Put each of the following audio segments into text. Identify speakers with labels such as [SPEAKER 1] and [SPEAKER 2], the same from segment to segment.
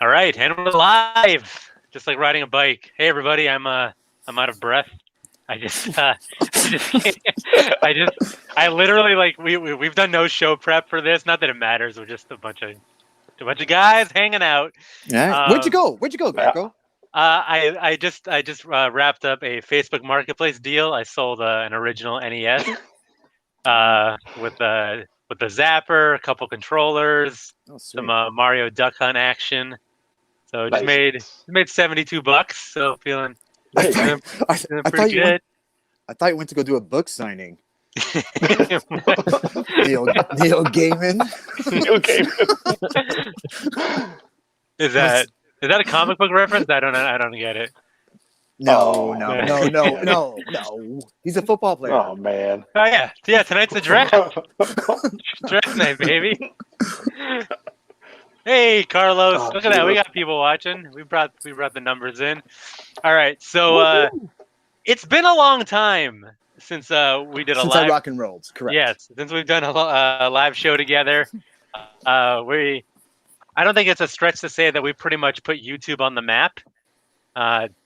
[SPEAKER 1] All right, and we're live, just like riding a bike. Hey, everybody, I'm out of breath. I literally like we've done no show prep for this. Not that it matters. We're just a bunch of guys hanging out.
[SPEAKER 2] Yeah. Where'd you go, Greco?
[SPEAKER 1] I just wrapped up a Facebook Marketplace deal. I sold an original NES with the zapper, a couple controllers, some Mario Duck Hunt action. So just made $72. So feeling pretty good.
[SPEAKER 2] I thought you went to go do a book signing. Neil Gaiman.
[SPEAKER 3] Neil Gaiman.
[SPEAKER 1] Is that a comic book reference? I don't get it.
[SPEAKER 2] No. He's a football player.
[SPEAKER 3] Oh man.
[SPEAKER 1] Oh yeah. Tonight's the draft. Draft night, baby. Hey, Carlos. Look at that. We got people watching. We brought the numbers in. All right. So it's been a long time since we did
[SPEAKER 2] since
[SPEAKER 1] live.
[SPEAKER 2] I rock and rolled. Correct.
[SPEAKER 1] Yes, since we've done a live show together. I don't think it's a stretch to say that we pretty much put YouTube on the map.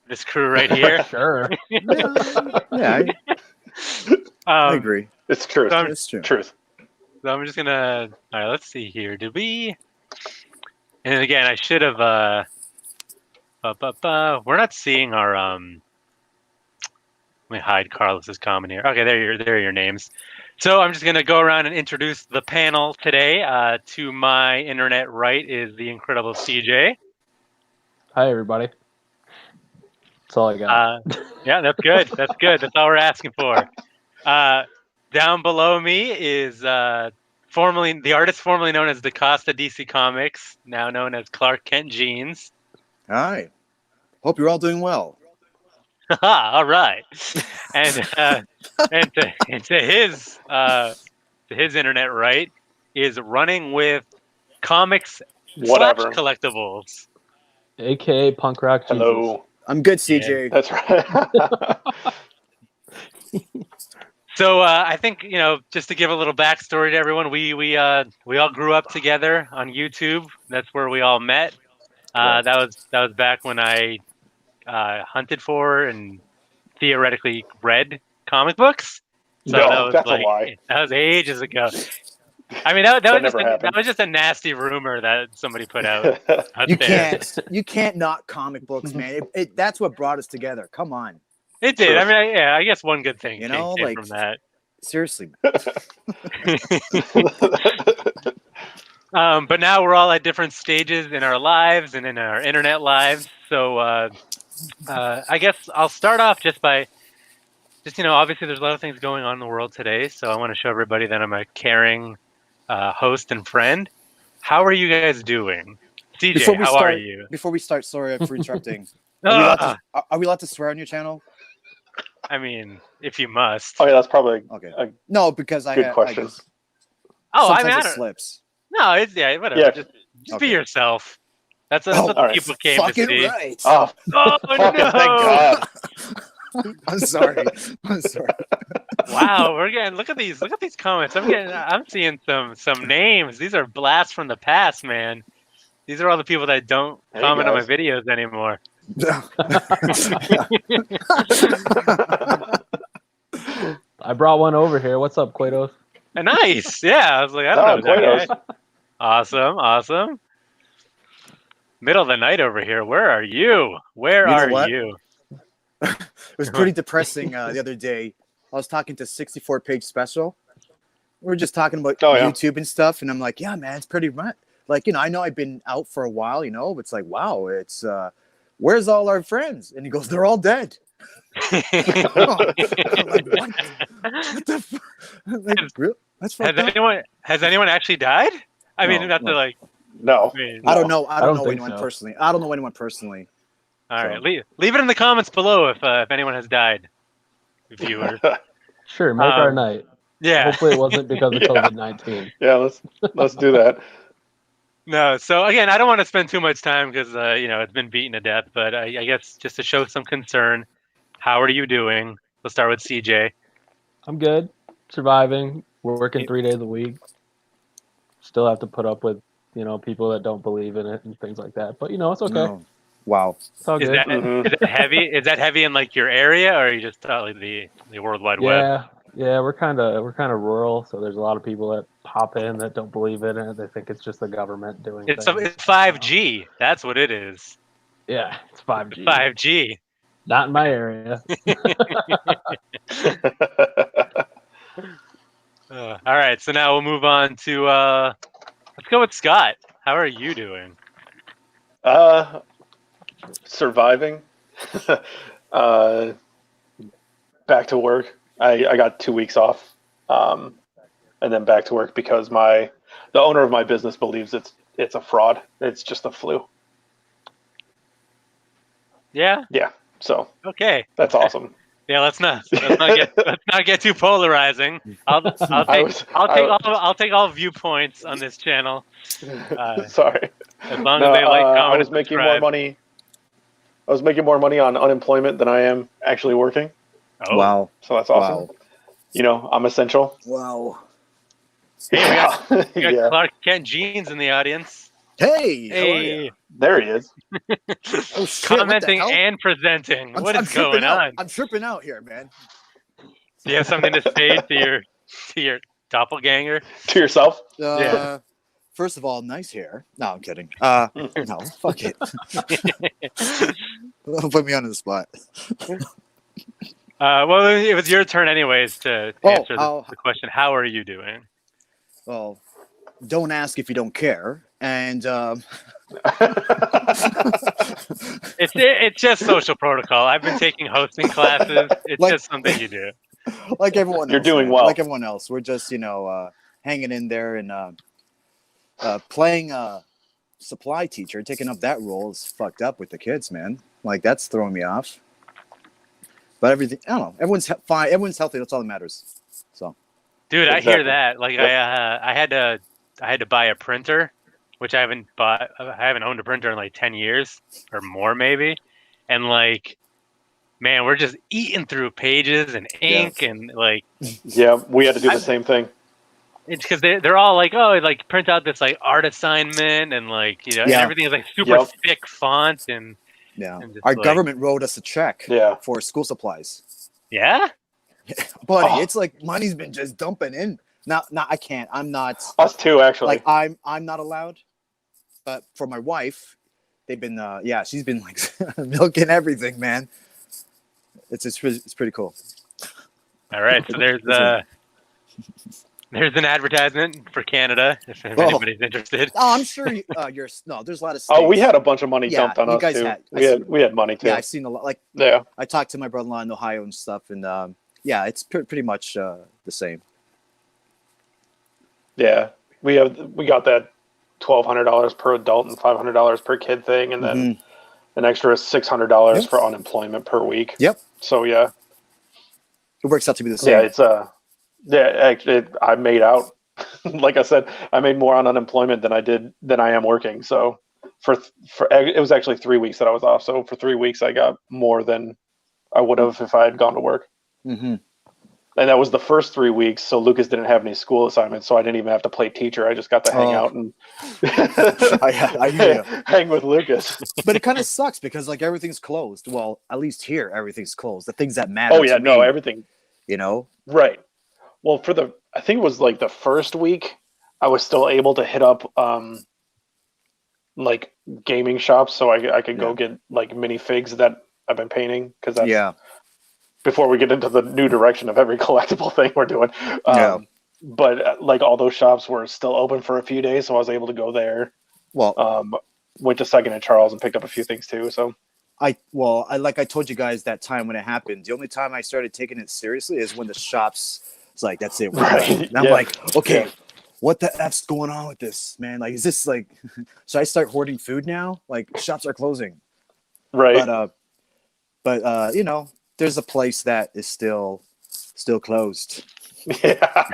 [SPEAKER 1] This crew right here.
[SPEAKER 3] Sure.
[SPEAKER 2] Yeah. I agree.
[SPEAKER 3] It's truth.
[SPEAKER 2] It's true.
[SPEAKER 3] Truth.
[SPEAKER 1] So I'm just gonna. All right. Let's see here. Did we? And again, I should have. We're not seeing our. Let me hide Carlos's comment here. Okay, there are your names. So I'm just gonna go around and introduce the panel today. To my internet right is TheIncredibleCJ.
[SPEAKER 4] Hi, everybody. That's all I got.
[SPEAKER 1] Yeah, that's good. That's good. That's all we're asking for. Down below me is the artist formerly known as DaCostaDCcomics, now known as Clark Kent Jeans.
[SPEAKER 2] Hi. Hope you're all doing well.
[SPEAKER 1] All right. And to his internet right is Running with Comics
[SPEAKER 3] Whatever.
[SPEAKER 1] Collectibles.
[SPEAKER 4] AKA Punk Rock Jesus.
[SPEAKER 3] Hello.
[SPEAKER 2] I'm good, CJ.
[SPEAKER 3] That's right.
[SPEAKER 1] So I think, just to give a little backstory to everyone, we all grew up together on YouTube. That's where we all met. That was back when I hunted for and theoretically read comic books. So
[SPEAKER 3] no, that's a lie.
[SPEAKER 1] That was ages ago. I mean, that was just a nasty rumor that somebody put out.
[SPEAKER 2] You can't knock comic books, man. That's what brought us together. Come on.
[SPEAKER 1] It did.
[SPEAKER 3] Sure.
[SPEAKER 1] I mean, I guess one good thing came
[SPEAKER 2] like
[SPEAKER 1] from that.
[SPEAKER 2] Seriously.
[SPEAKER 1] But now we're all at different stages in our lives and in our internet lives. So I guess I'll start off obviously there's a lot of things going on in the world today. So I want to show everybody that I'm a caring host and friend. How are you guys doing? CJ, are you?
[SPEAKER 2] Before we start, sorry for interrupting. Are we allowed to swear on your channel?
[SPEAKER 1] I mean, if you must.
[SPEAKER 3] Oh yeah, that's probably
[SPEAKER 2] okay. No, because
[SPEAKER 3] good question.
[SPEAKER 2] Sometimes it slips.
[SPEAKER 1] No, it's whatever. Yeah. Just be yourself. That's what people came to see.
[SPEAKER 2] Right.
[SPEAKER 3] Oh
[SPEAKER 1] no!
[SPEAKER 3] Thank God.
[SPEAKER 2] I'm sorry.
[SPEAKER 1] Wow, look at these comments. I'm seeing some names. These are blasts from the past, man. These are all the people that don't comment on my videos anymore.
[SPEAKER 4] I brought one over here. What's up, Quados?
[SPEAKER 1] Nice. Yeah, I was like, I don't know that guy. Awesome. Middle of the night over here. Where are you? Where are you?
[SPEAKER 2] It was pretty depressing the other day. I was talking to 64-page special. We were just talking about YouTube and stuff, and I'm like, yeah, man, it's pretty much like, I know I've been out for a while, but it's like, wow, it's where's all our friends? And he goes, they're all dead. I'm like, what? What the fuck? That's fucked up.
[SPEAKER 1] Has anyone actually died? I mean, not to like.
[SPEAKER 3] No.
[SPEAKER 2] I don't know. I don't know anyone personally.
[SPEAKER 1] All right, leave it in the comments below if anyone has died, viewers.
[SPEAKER 4] Sure, make our night.
[SPEAKER 1] Yeah.
[SPEAKER 4] Hopefully it wasn't because of COVID-19.
[SPEAKER 3] Yeah, let's do that.
[SPEAKER 1] No, so again, I don't want to spend too much time because it's been beaten to death. But I guess just to show some concern, how are you doing? Let's start with CJ.
[SPEAKER 4] I'm good, surviving. We're working 3 days a week. Still have to put up with people that don't believe in it and things like that. But it's okay.
[SPEAKER 2] No. Wow.
[SPEAKER 4] It's all
[SPEAKER 1] Is
[SPEAKER 4] good.
[SPEAKER 1] that heavy? Is that heavy in like your area, or are you just like the World Wide Web?
[SPEAKER 4] Yeah, we're kind of rural, so there's a lot of people that pop in that don't believe in it. They think it's just the government doing things.
[SPEAKER 1] It's 5G. That's what it is.
[SPEAKER 4] Yeah, it's 5G.
[SPEAKER 1] 5G.
[SPEAKER 4] Not in my area.
[SPEAKER 1] All right, so now we'll move on to let's go with Scott. How are you doing?
[SPEAKER 3] Surviving. Back to work. I got 2 weeks off, and then back to work because the owner of my business believes it's a fraud. It's just a flu.
[SPEAKER 1] Yeah.
[SPEAKER 3] Yeah. So
[SPEAKER 1] okay,
[SPEAKER 3] that's awesome.
[SPEAKER 1] Yeah, let's not get too polarizing. I'll take all viewpoints on this channel.
[SPEAKER 3] Sorry.
[SPEAKER 1] As long as they like, comment,
[SPEAKER 3] I was making more money. I was making more money on unemployment than I am actually working.
[SPEAKER 1] Oh.
[SPEAKER 2] Wow.
[SPEAKER 3] So that's awesome. Wow. I'm essential.
[SPEAKER 2] Wow.
[SPEAKER 1] Hey, we got Clark Kent Jeans in the audience.
[SPEAKER 2] Hey.
[SPEAKER 3] There he is.
[SPEAKER 2] Oh, shit,
[SPEAKER 1] commenting and presenting. What is going on?
[SPEAKER 2] I'm tripping out here, man.
[SPEAKER 1] Do you have something to say to your doppelganger?
[SPEAKER 3] To yourself?
[SPEAKER 2] Yeah. First of all, nice hair. No, I'm kidding. No, fuck it. Don't put me on the spot.
[SPEAKER 1] Well, it was your turn anyways to answer the question. How are you doing?
[SPEAKER 2] Well, don't ask if you don't care. And
[SPEAKER 1] it's just social protocol. I've been taking hosting classes. It's just something you do.
[SPEAKER 2] Like everyone else.
[SPEAKER 3] You're doing well.
[SPEAKER 2] Like everyone else. We're just, hanging in there and playing supply teacher, taking up that role is fucked up with the kids, man. Like that's throwing me off. But everything, I don't know. Everyone's fine. Everyone's healthy. That's all that matters. So,
[SPEAKER 1] dude, exactly. I hear that. Like I had to buy a printer, which I haven't owned a printer in like 10 years or more maybe. And like, man, we're just eating through pages and ink and like.
[SPEAKER 3] Yeah, we had to do the same thing.
[SPEAKER 1] It's because they're all like, oh, like print out this like art assignment and like, and everything is like super thick font and.
[SPEAKER 2] Yeah. Our government wrote us a check for school supplies.
[SPEAKER 1] Yeah?
[SPEAKER 2] Buddy, it's like money's been just dumping in. Now, I can't. I'm not.
[SPEAKER 3] Us too, actually.
[SPEAKER 2] Like I'm not allowed. But for my wife, they've been she's been like milking everything, man. It's pretty cool.
[SPEAKER 1] All right, so there's an advertisement for Canada if anybody's interested.
[SPEAKER 2] Oh, I'm sure there's a lot of states.
[SPEAKER 3] Oh, we had a bunch of money dumped on us too. We had money too.
[SPEAKER 2] Yeah, I've seen a lot. Like I talked to my brother-in-law in Ohio and stuff, and it's pretty much the same.
[SPEAKER 3] Yeah, we got that $1,200 per adult and $500 per kid thing, and then an extra $600 for unemployment per week.
[SPEAKER 2] Yep.
[SPEAKER 3] So yeah,
[SPEAKER 2] it works out to be the same.
[SPEAKER 3] Yeah, it's actually, I made out. Like I said, I made more on unemployment than I am working. So for it was actually 3 weeks that I was off. So for 3 weeks, I got more than I would have if I had gone to work. Mm-hmm. And that was the first 3 weeks. So Lucas didn't have any school assignments, so I didn't even have to play teacher. I just got to hang out and
[SPEAKER 2] I hear you.
[SPEAKER 3] Hang with Lucas.
[SPEAKER 2] But it kind of sucks because like everything's closed. Well, at least here everything's closed. The things that matter.
[SPEAKER 3] Oh yeah, no, everything.
[SPEAKER 2] Right.
[SPEAKER 3] Well, I think it was like the first week, I was still able to hit up like gaming shops, so I could go get like minifigs that I've been painting because that's before we get into the new direction of every collectible thing we're doing. But like all those shops were still open for a few days, so I was able to go there. Well, went to Second and Charles and picked up a few things too. So.
[SPEAKER 2] I told you guys that time when it happened. The only time I started taking it seriously is when the shops. It's like that's it. Right. And I'm like, okay, what the F's going on with this, man? Like, is this like? Should I start hoarding food now? Like, shops are closing.
[SPEAKER 3] Right.
[SPEAKER 2] But there's a place that is still closed.
[SPEAKER 3] Yeah.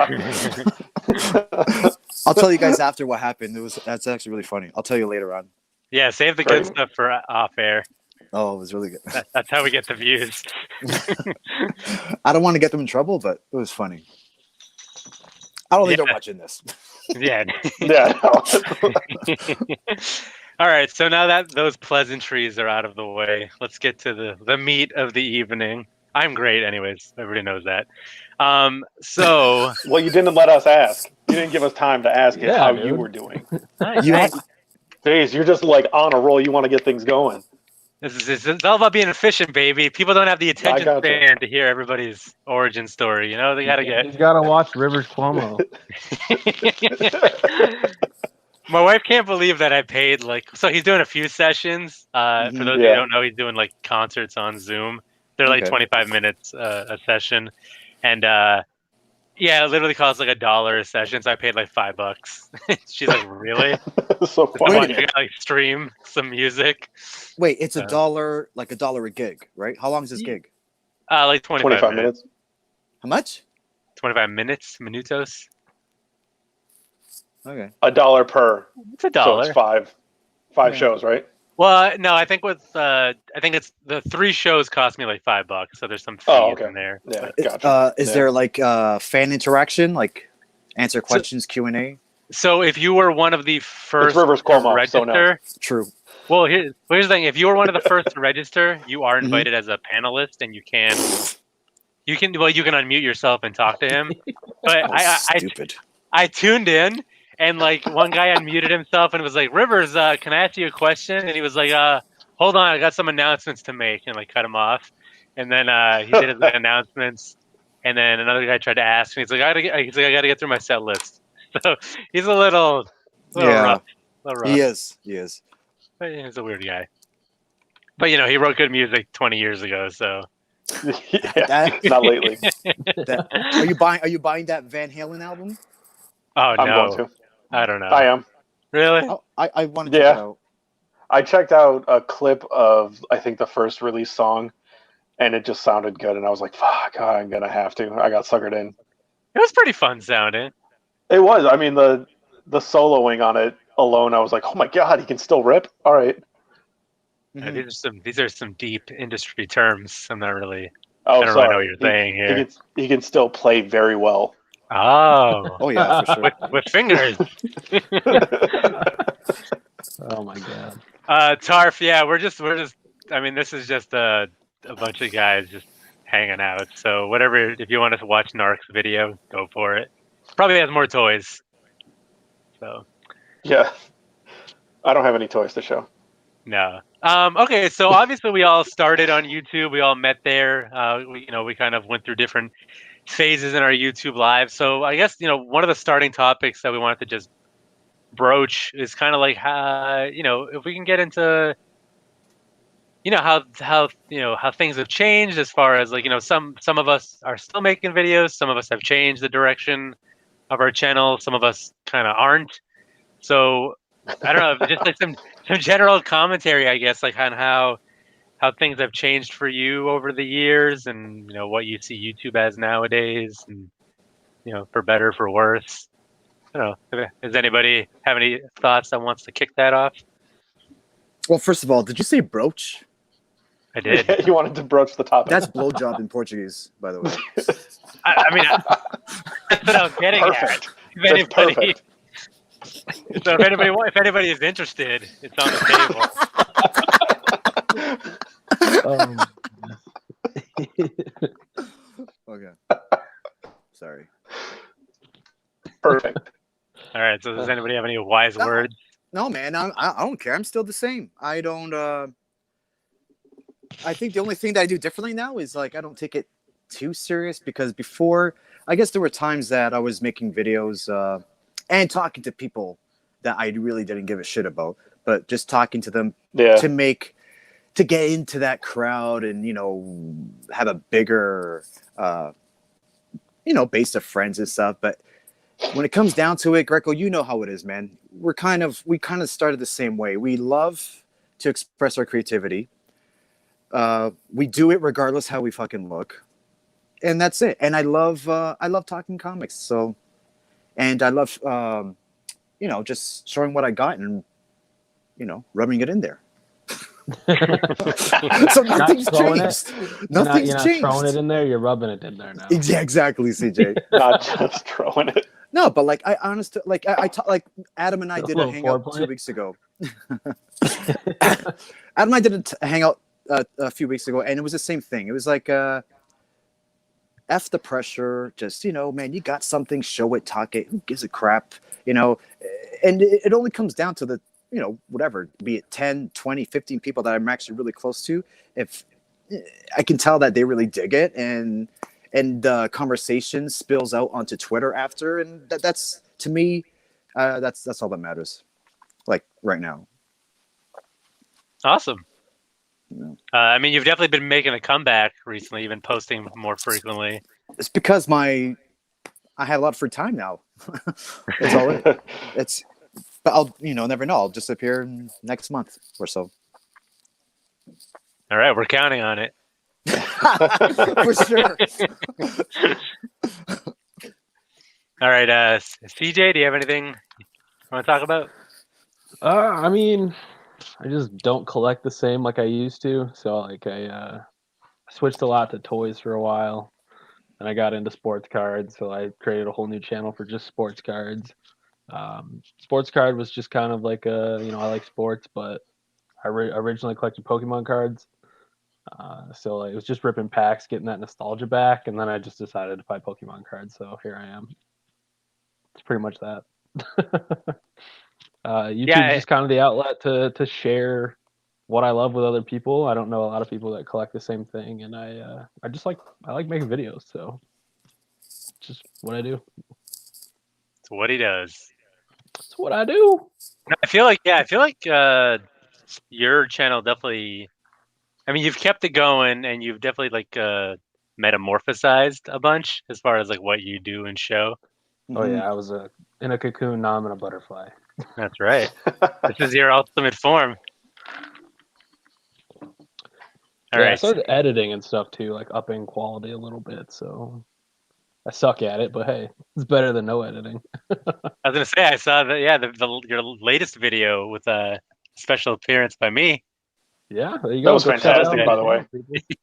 [SPEAKER 2] I'll tell you guys after what happened. That's actually really funny. I'll tell you later on.
[SPEAKER 1] Yeah, save the good stuff for off air.
[SPEAKER 2] Oh, it was really good.
[SPEAKER 1] That's how we get the views.
[SPEAKER 2] I don't want to get them in trouble, but it was funny. I don't think they're watching this.
[SPEAKER 1] Yeah.
[SPEAKER 3] Yeah. No.
[SPEAKER 1] All right. So now that those pleasantries are out of the way, let's get to the meat of the evening. I'm great, anyways. Everybody knows that. So.
[SPEAKER 3] Well, you didn't let us ask. You didn't give us time to ask it how
[SPEAKER 4] dude.
[SPEAKER 3] you were doing.
[SPEAKER 2] You
[SPEAKER 3] You're just like on a roll. You want to get things going.
[SPEAKER 1] It's all about being efficient, baby. People don't have the attention span to hear everybody's origin story. You know, they gotta get.
[SPEAKER 4] You gotta watch Rivers Cuomo.
[SPEAKER 1] My wife can't believe that I paid so he's doing a few sessions. For those who don't know, he's doing like concerts on Zoom. They're like 25 minutes a session, and it literally costs like $1 a session. So I paid like $5. She's like, "Really?"
[SPEAKER 3] So funny.
[SPEAKER 1] You gotta like stream some music.
[SPEAKER 2] Wait, it's $1, like $1 a gig, right? How long is this gig?
[SPEAKER 1] Like 25 minutes.
[SPEAKER 2] How much?
[SPEAKER 1] 25 minutes, minutos.
[SPEAKER 2] Okay.
[SPEAKER 3] $1 per.
[SPEAKER 1] It's $1.
[SPEAKER 3] So it's five shows, right?
[SPEAKER 1] Well, no, I think it's the 3 shows cost me like $5, so there's some fees in there.
[SPEAKER 3] Yeah, gotcha.
[SPEAKER 2] Is there like fan interaction, like answer questions, Q&A?
[SPEAKER 1] So if you were one of the first
[SPEAKER 3] Rivers Cuomo,
[SPEAKER 1] to register,
[SPEAKER 2] True.
[SPEAKER 1] Well, here's the thing: if you were one of the first to register, you are invited as a panelist, and you can unmute yourself and talk to him. But I tuned in. And like one guy unmuted himself and was like, "Rivers, can I ask you a question?" And he was like, "Hold on, I got some announcements to make," and like cut him off. And then he did his announcements. And then another guy tried to ask me. He's like, I gotta get through my set list. So he's a little rough.
[SPEAKER 2] He is.
[SPEAKER 1] But he's a weird guy. But he wrote good music 20 years ago. So
[SPEAKER 3] not lately.
[SPEAKER 2] Are you buying that Van Halen album?
[SPEAKER 1] Oh,
[SPEAKER 3] I'm going to.
[SPEAKER 1] I don't know.
[SPEAKER 3] I am.
[SPEAKER 1] Really?
[SPEAKER 2] I wanted to know.
[SPEAKER 3] I checked out a clip of, I think, the first release song, and it just sounded good. And I was like, fuck, I'm going to have to. I got suckered in.
[SPEAKER 1] It was pretty fun sounding.
[SPEAKER 3] It was. I mean, the soloing on it alone, I was like, oh my God, he can still rip? All right.
[SPEAKER 1] Mm-hmm. These are some deep industry terms. I'm not really...
[SPEAKER 3] Oh,
[SPEAKER 1] I don't really know what you're saying here.
[SPEAKER 3] He can still play very well.
[SPEAKER 2] Oh yeah, for sure.
[SPEAKER 1] with fingers.
[SPEAKER 4] Oh my God.
[SPEAKER 1] Tarf, yeah, we're just. I mean, this is just a bunch of guys just hanging out. So whatever, if you want to watch Narc's video, go for it. Probably has more toys. So. Yeah,
[SPEAKER 3] I don't have any toys to show.
[SPEAKER 1] No. Okay, so obviously we all started on YouTube. We all met there. We kind of went through different phases in our YouTube live. So I guess, one of the starting topics that we wanted to just broach is kind of like how, if we can get into, how things have changed as far as like, some of us are still making videos. Some of us have changed the direction of our channel. Some of us kind of aren't. So I don't know, just like some general commentary, I guess, like on how things have changed for you over the years, and what you see YouTube as nowadays, and for better, for worse. I don't know. Does anybody have any thoughts that wants to kick that off?
[SPEAKER 2] Well, first of all, did you say broach?
[SPEAKER 1] I did.
[SPEAKER 3] Yeah, you wanted to broach the topic.
[SPEAKER 2] That's blowjob in Portuguese, by the way.
[SPEAKER 1] I mean, that's what I was getting at. If anybody is interested, it's on the
[SPEAKER 2] table. Okay. Sorry.
[SPEAKER 3] Perfect.
[SPEAKER 1] All right. So does anybody have any wise words?
[SPEAKER 2] No, man. I don't care. I'm still the same. I don't. I think the only thing that I do differently now is like I don't take it too serious, because before, I guess there were times that I was making videos and talking to people that I really didn't give a shit about, but just talking to them to get into that crowd and have a bigger base of friends and stuff. But when it comes down to it, Greco, you know how it is, man. We kind of started the same way. We love to express our creativity. We do it regardless how we fucking look, and that's it. And I love talking comics. So, and I love just showing what I got and rubbing it in there. So nothing's changed. Nothing's changed.
[SPEAKER 4] You're not throwing it in there. You're rubbing it in there now.
[SPEAKER 2] Yeah, exactly, CJ.
[SPEAKER 3] Not just throwing it.
[SPEAKER 2] No, but like I honestly like like Adam and I did a hangout 2 weeks ago. Adam and I did a hangout a few weeks ago, and it was the same thing. It was like F the pressure, just, man, you got something, show it, talk it, who gives a crap, and it only comes down to the, whatever, be it 10, 20, 15 people that I'm actually really close to. If I can tell that they really dig it, and the conversation spills out onto Twitter after, and that's, to me, that's all that matters, like right now.
[SPEAKER 1] Awesome. I mean, you've definitely been making a comeback recently. You've been posting more frequently.
[SPEAKER 2] It's because I have a lot of free time now. That's all it. But I'll, never know. I'll disappear next month or so.
[SPEAKER 1] All right, we're counting on it.
[SPEAKER 2] For sure.
[SPEAKER 1] All right, CJ, do you have anything you want to talk about?
[SPEAKER 4] I mean, I just don't collect the same like I used to. So like I switched a lot to toys for a while, and I got into sports cards. So I created a whole new channel for just sports cards. Sports card was just kind of like I like sports, but I originally collected Pokemon cards. So it was just ripping packs, getting that nostalgia back, and then I just decided to buy Pokemon cards. So here I am. It's pretty much that. YouTube is just kind of the outlet to share what I love with other people. I don't know a lot of people that collect the same thing, and I like making videos, so it's just what I do.
[SPEAKER 1] It's what he does.
[SPEAKER 4] It's what I do.
[SPEAKER 1] I feel like your channel definitely. I mean, you've kept it going, and you've definitely like metamorphosized a bunch as far as like what you do and show.
[SPEAKER 4] Oh yeah, I was in a cocoon. Now I'm in a butterfly.
[SPEAKER 1] That's right. This is your ultimate form. All right.
[SPEAKER 4] I started editing and stuff too, like upping quality a little bit. So I suck at it, but hey, it's better than no editing.
[SPEAKER 1] I was gonna say I saw that. Yeah, your latest video with a special appearance by me.
[SPEAKER 4] Yeah, there you go.
[SPEAKER 3] That was fantastic, by the way.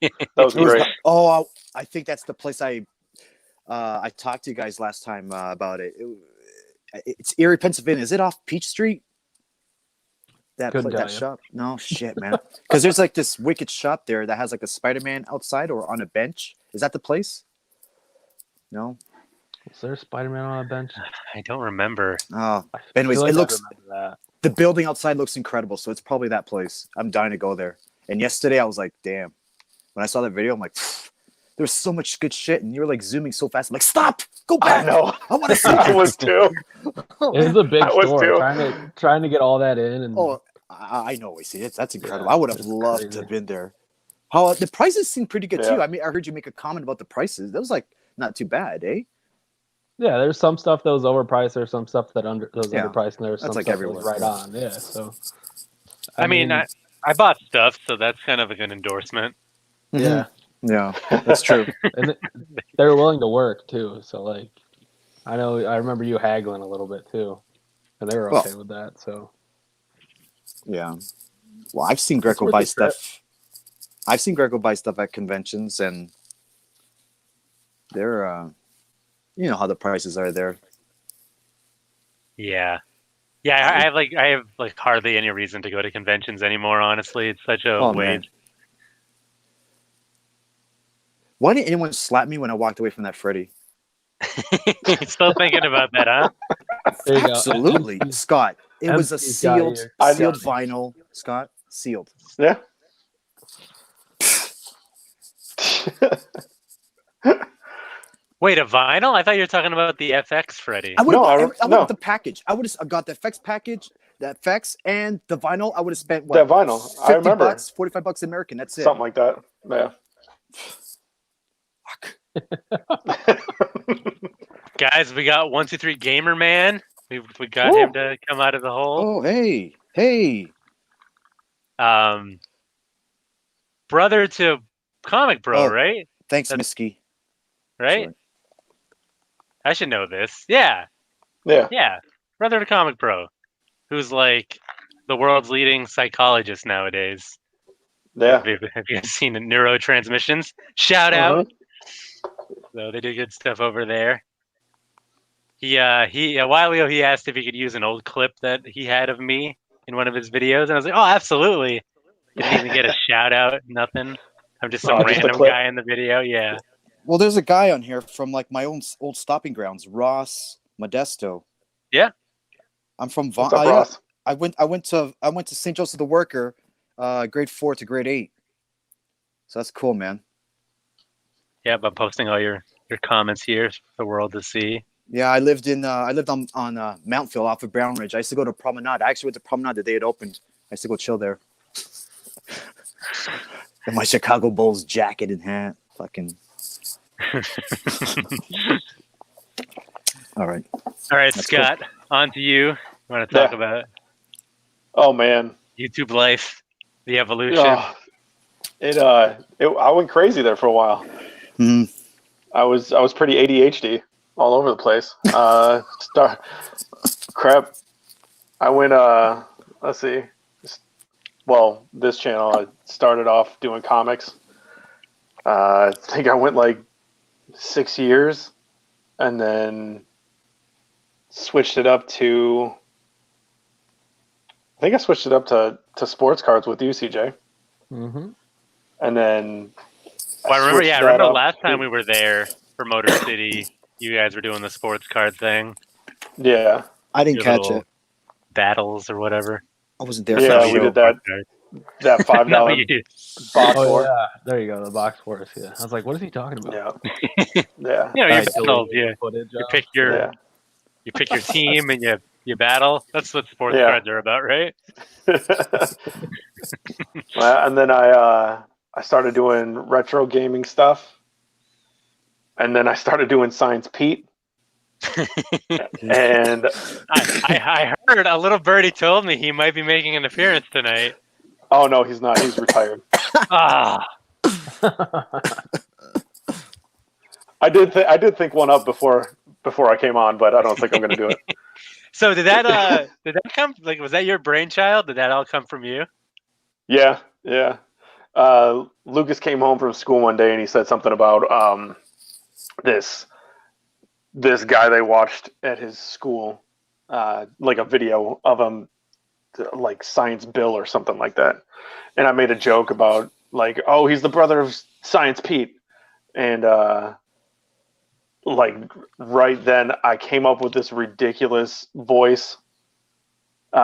[SPEAKER 3] That was great.
[SPEAKER 2] I think that's the place I talked to you guys last time about it. It's Erie, Pennsylvania. Is it off Peach Street? That shop? No, shit, man. Because there's like this wicked shop there that has like a Spider-Man outside or on a bench. Is that the place? No.
[SPEAKER 4] Is there a Spider-Man on a bench?
[SPEAKER 1] I don't remember.
[SPEAKER 2] Oh, anyways, it looks. The building outside looks incredible, so it's probably that place. I'm dying to go there. And yesterday I was like, damn. When I saw that video, I'm like, there's so much good shit, and you're like zooming so fast. I'm like, stop, go back.
[SPEAKER 3] I know.
[SPEAKER 2] I want to see.
[SPEAKER 3] I was too.
[SPEAKER 4] It was a big store. Trying to get all that in. And
[SPEAKER 2] I know. See, that's incredible. I would have loved to have been there. How the prices seem pretty good too. I mean, I heard you make a comment about the prices. That was like not too bad, eh?
[SPEAKER 4] Yeah, there's some stuff that was overpriced. There's some stuff that was underpriced, and there's some
[SPEAKER 2] like
[SPEAKER 4] stuff
[SPEAKER 2] everywhere.
[SPEAKER 4] That was right on. Yeah, so.
[SPEAKER 1] I mean, I bought stuff, so that's kind of a good endorsement.
[SPEAKER 4] Yeah.
[SPEAKER 2] Yeah, that's true.
[SPEAKER 4] And they're willing to work too. So like, I remember you haggling a little bit too, and they were okay with that. So. Yeah.
[SPEAKER 2] Well, I've seen Greco buy stuff. I've seen Greco buy stuff at conventions, and they're, you know how the prices are there.
[SPEAKER 1] Yeah. I have hardly any reason to go to conventions anymore. Honestly, it's such a waste.
[SPEAKER 2] Man. Why didn't anyone slap me when I walked away from that Freddy?
[SPEAKER 1] You're still thinking about that, huh?
[SPEAKER 4] There you
[SPEAKER 2] Absolutely,
[SPEAKER 4] go.
[SPEAKER 2] Scott. It was a sealed vinyl, Scott. Sealed.
[SPEAKER 3] Yeah.
[SPEAKER 1] Wait, a vinyl? I thought you were talking about the FX Freddy.
[SPEAKER 2] I would have the package. I would have got the FX package, the FX, and the vinyl. I would have spent what?
[SPEAKER 3] That vinyl. I remember.
[SPEAKER 2] $50, $45 American. That's it.
[SPEAKER 3] Something like that. Yeah.
[SPEAKER 1] Guys, we got 123 Gamer Man. We got him to come out of the hole.
[SPEAKER 2] Oh, hey.
[SPEAKER 1] Brother to Comic Bro, right?
[SPEAKER 2] Thanks, Misky.
[SPEAKER 1] Right? Sorry. I should know this. Yeah. Brother to Comic Bro, who's like the world's leading psychologist nowadays.
[SPEAKER 3] Yeah.
[SPEAKER 1] Have you seen Neurotransmissions? Shout out. So they do good stuff over there. He a while ago he asked if he could use an old clip that he had of me in one of his videos, and I was like, oh, absolutely. Didn't even get a shout out, nothing. I'm just some
[SPEAKER 3] just a
[SPEAKER 1] random
[SPEAKER 3] clip.
[SPEAKER 1] guy in the video. Yeah.
[SPEAKER 2] Well, there's a guy on here from like my own old stopping grounds, Ross Modesto.
[SPEAKER 1] Yeah.
[SPEAKER 2] I'm from
[SPEAKER 3] What's up, Ross?
[SPEAKER 2] I went to St. Joseph the Worker, grade 4 to grade 8. So that's cool, man.
[SPEAKER 1] Yeah, but posting all your comments here for the world to see.
[SPEAKER 2] Yeah, I lived on Mountville off of Brown Ridge. I used to go to Promenade. I actually went to Promenade the day it opened. I used to go chill there. In my Chicago Bulls jacket and hat. Fucking. All right. That's
[SPEAKER 1] Scott, cool. On to you. You want to talk about
[SPEAKER 3] Oh man.
[SPEAKER 1] YouTube life, the evolution.
[SPEAKER 3] I went crazy there for a while.
[SPEAKER 2] Mm-hmm.
[SPEAKER 3] I was pretty ADHD all over the place. Crap. I went let's see. Well, this channel I started off doing comics. I think I went like 6 years and then switched it up to sports cards with you, CJ.
[SPEAKER 4] Mm-hmm.
[SPEAKER 3] And then
[SPEAKER 1] I remember last time we were there for Motor City, you guys were doing the sports card thing.
[SPEAKER 3] Yeah.
[SPEAKER 2] I didn't catch it.
[SPEAKER 1] Battles or whatever.
[SPEAKER 2] I wasn't there.
[SPEAKER 3] Yeah, we did that $5 box war.
[SPEAKER 4] Yeah, there you go, the box wars. Yeah, I was like, what is he talking about?
[SPEAKER 3] Yeah.
[SPEAKER 1] You know, you pick your team and you battle. That's what sports cards are about, right?
[SPEAKER 3] And then I started doing retro gaming stuff, and then I started doing Science Pete. And
[SPEAKER 1] I heard a little birdie told me he might be making an appearance tonight.
[SPEAKER 3] Oh no, he's not. He's retired. I did think one up before I came on, but I don't think I'm going to do it.
[SPEAKER 1] So did that come, like, was that your brainchild? Did that all come from you?
[SPEAKER 3] Yeah. Lucas came home from school one day and he said something about this guy they watched at his school, like a video of him, like Science Bill or something like that. And I made a joke about like, oh, he's the brother of Science Pete. And like right then I came up with this ridiculous voice. We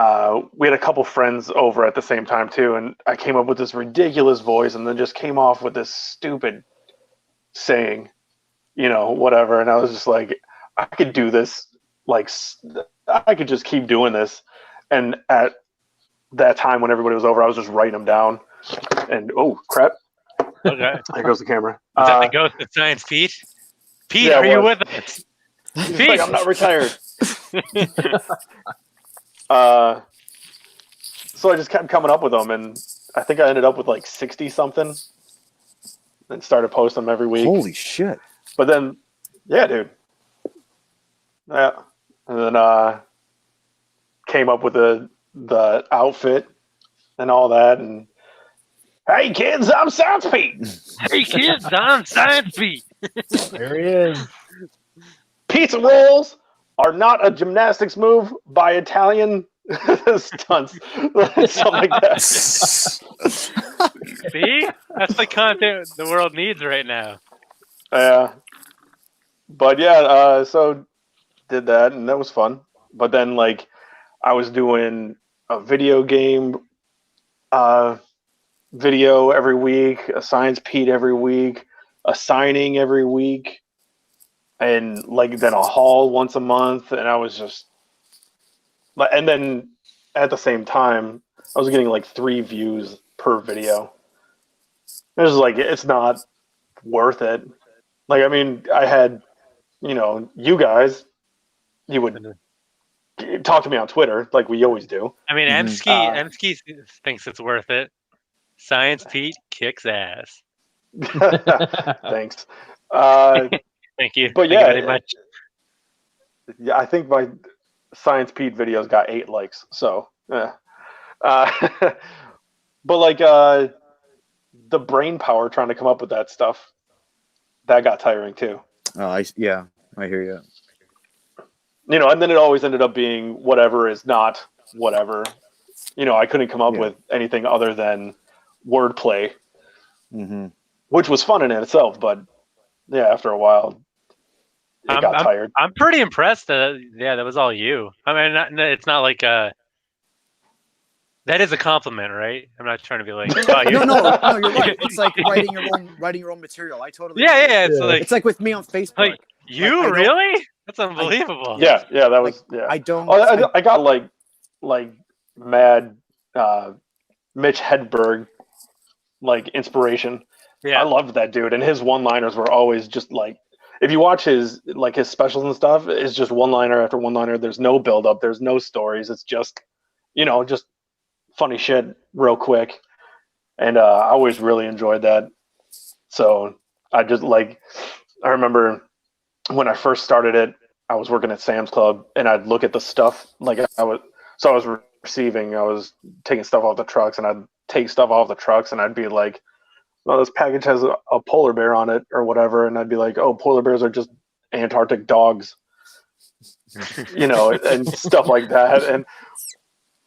[SPEAKER 3] had a couple friends over at the same time too, and I came up with this ridiculous voice and then just came off with this stupid saying, whatever. And I was just like, I could do this. Like, I could just keep doing this. And at that time when everybody was over, I was just writing them down. And oh crap!
[SPEAKER 1] Okay,
[SPEAKER 3] there goes the camera.
[SPEAKER 1] Is that the ghost of Science Pete? Pete, are you with us?
[SPEAKER 3] Pete, like, I'm not retired. So I just kept coming up with them, and I think I ended up with like 60 something, and started posting them every week.
[SPEAKER 2] Holy shit!
[SPEAKER 3] But then, yeah, dude, yeah, and then came up with the outfit and all that, and hey kids, I'm Science Pete.
[SPEAKER 1] Hey kids, I'm Science Pete.
[SPEAKER 4] There he is.
[SPEAKER 3] Pizza rolls are not a gymnastics move by Italian stunts. Something like that.
[SPEAKER 1] See? That's the content the world needs right now.
[SPEAKER 3] Yeah. But yeah, so did that, and that was fun. But then, like, I was doing a video game video every week, a Science Pete every week, a signing every week, and like then a haul once a month. And I was just, and then at the same time, I was getting like 3 views per video. It was like, it's not worth it. Like, I mean, I had, you guys, you would talk to me on Twitter like we always do.
[SPEAKER 1] I mean, Emsky thinks it's worth it. Science Pete kicks ass.
[SPEAKER 3] Thanks.
[SPEAKER 1] Thank you.
[SPEAKER 3] But
[SPEAKER 1] Thank you very much.
[SPEAKER 3] Yeah, I think my Science Pete videos got 8 likes. So, yeah. But like the brain power trying to come up with that stuff, that got tiring too.
[SPEAKER 2] Oh, I hear you.
[SPEAKER 3] you know, and then it always ended up being whatever is not whatever. You know, I couldn't come up with anything other than wordplay, which was fun in itself. But yeah, after a while, it got tired.
[SPEAKER 1] I'm pretty impressed that that was all you. I mean, it's not like that is a compliment, right? I'm not trying to be like, oh,
[SPEAKER 2] no, you're right. It's like writing your own material. I totally agree. It's like with me on Facebook.
[SPEAKER 1] Like you really? That's unbelievable.
[SPEAKER 3] Yeah, that was
[SPEAKER 2] I don't.
[SPEAKER 3] I got like mad Mitch Hedberg like inspiration. Yeah, I loved that dude, and his one-liners were always just like, if you watch his specials and stuff, it's just one-liner after one-liner. There's no build-up. There's no stories. It's just, you know, just funny shit real quick. And I always really enjoyed that. So I just I remember when I first started it, I was working at Sam's Club, and I'd look at the stuff I was taking stuff off the trucks, and I'd take stuff off the trucks, and I'd be like, well, this package has a polar bear on it or whatever. And I'd be like, oh, polar bears are just Antarctic dogs, you know, and stuff like that. And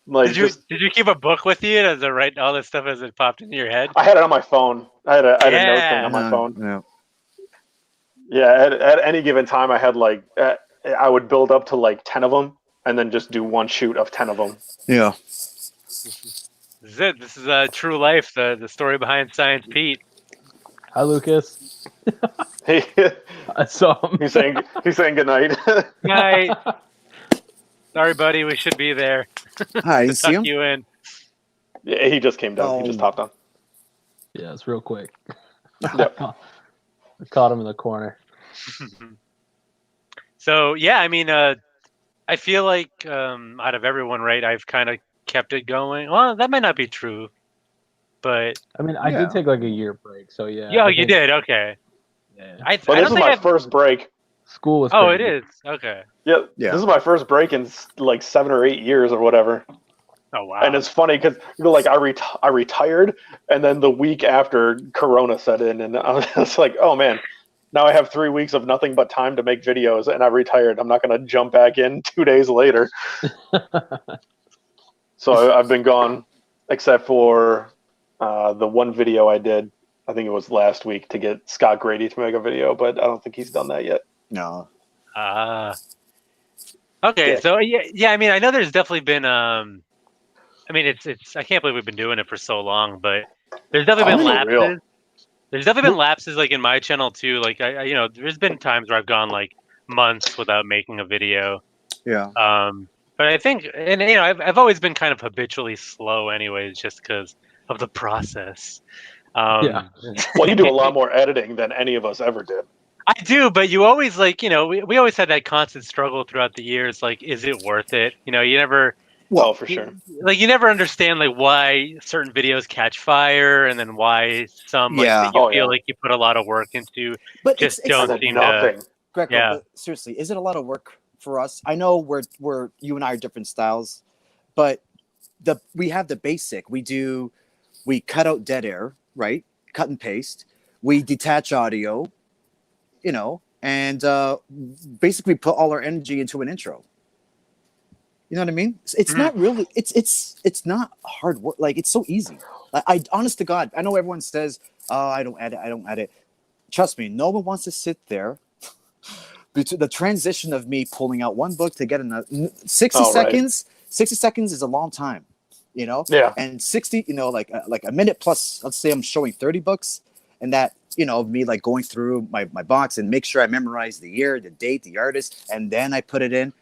[SPEAKER 3] like,
[SPEAKER 1] did you keep a book with you to write all this stuff as it popped into your head?
[SPEAKER 3] I had it on my phone. I had a note thing on my phone. At any given time, I had I would build up to like 10 of them and then just do one shoot of 10 of them.
[SPEAKER 2] Yeah.
[SPEAKER 3] This
[SPEAKER 1] is it. This is true life. The story behind Science Pete.
[SPEAKER 4] Hi, Lucas.
[SPEAKER 3] Hey,
[SPEAKER 4] I saw him.
[SPEAKER 3] He's saying good night.
[SPEAKER 1] Night. Sorry, buddy. We should be there.
[SPEAKER 2] Hi, you see him?
[SPEAKER 1] You in?
[SPEAKER 3] Yeah, he just came down. He just hopped on.
[SPEAKER 4] Yeah, it's real quick.
[SPEAKER 3] Yep.
[SPEAKER 4] I caught him in the corner.
[SPEAKER 1] So yeah, I mean, I feel like out of everyone, right, I've kind of kept it going. Well, that might not be true, but
[SPEAKER 4] I mean, I did take like a year break, so yeah.
[SPEAKER 1] Yeah, you did. Okay.
[SPEAKER 4] Yeah.
[SPEAKER 3] This is my first break.
[SPEAKER 4] School was.
[SPEAKER 1] Oh,
[SPEAKER 4] crazy.
[SPEAKER 1] it is. Okay.
[SPEAKER 3] Yeah. This is my first break in like 7 or 8 years or whatever.
[SPEAKER 1] Oh wow.
[SPEAKER 3] And it's funny because I retired, and then the week after Corona set in, and I was like, oh man, now I have 3 weeks of nothing but time to make videos, and I retired. I'm not going to jump back in 2 days later. So I've been gone, except for the one video I did. I think it was last week to get Scott Grady to make a video, but I don't think he's done that yet.
[SPEAKER 2] No.
[SPEAKER 1] Okay. Yeah. So yeah. I mean, I know there's definitely been. I mean, it's. I can't believe we've been doing it for so long, but there's definitely been lapses.
[SPEAKER 3] Real.
[SPEAKER 1] There's definitely been lapses, like in my channel too. Like I you know, there's been times where I've gone like months without making a video.
[SPEAKER 2] Yeah.
[SPEAKER 1] But I think, and you know, I've always been kind of habitually slow, anyways, just because of the process.
[SPEAKER 4] Yeah.
[SPEAKER 3] Well, you do a lot more editing than any of us ever did.
[SPEAKER 1] I do, but you always we always had that constant struggle throughout the years. Like, is it worth it? You know, you never.
[SPEAKER 3] Well, for sure.
[SPEAKER 1] Like, you never understand like why certain videos catch fire, and then why some that you feel like you put a lot of work into,
[SPEAKER 2] but
[SPEAKER 1] just
[SPEAKER 2] it's
[SPEAKER 1] don't seem to.
[SPEAKER 2] Greco, but seriously, is it a lot of work for us? I know we're you and I are different styles, but we have the basic. We cut out dead air, right? Cut and paste. We detach audio, you know, and basically put all our energy into an intro. You know what I mean? It's not really. It's not hard work. Like, it's so easy. I honest to God, I know everyone says, "Oh, I don't edit." Trust me, no one wants to sit there. The transition of me pulling out one book to get another 60 seconds. 60 seconds is a long time, you know.
[SPEAKER 3] Yeah.
[SPEAKER 2] And 60, you know, like a minute plus. Let's say I'm showing 30 books, and that, you know, me like going through my box and make sure I memorize the year, the date, the artist, and then I put it in.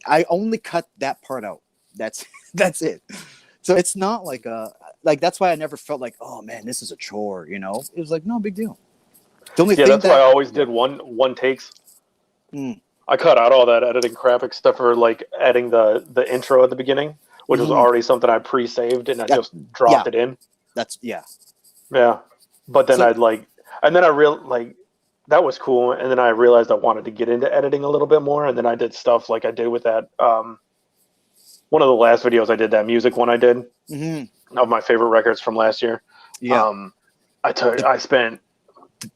[SPEAKER 2] I only cut that part out. That's it. So it's not like that's why I never felt like, oh man, this is a chore, you know. It was like, no big deal. The only thing
[SPEAKER 3] that's why I always did one takes. I cut out all that editing crap except for like adding the intro at the beginning, which was already something I pre-saved, and I just dropped it in.
[SPEAKER 2] Yeah.
[SPEAKER 3] But then that was cool, and then I realized I wanted to get into editing a little bit more, and then I did stuff like I did with that one of the last videos I did, that music one I did of my favorite records from last year. I spent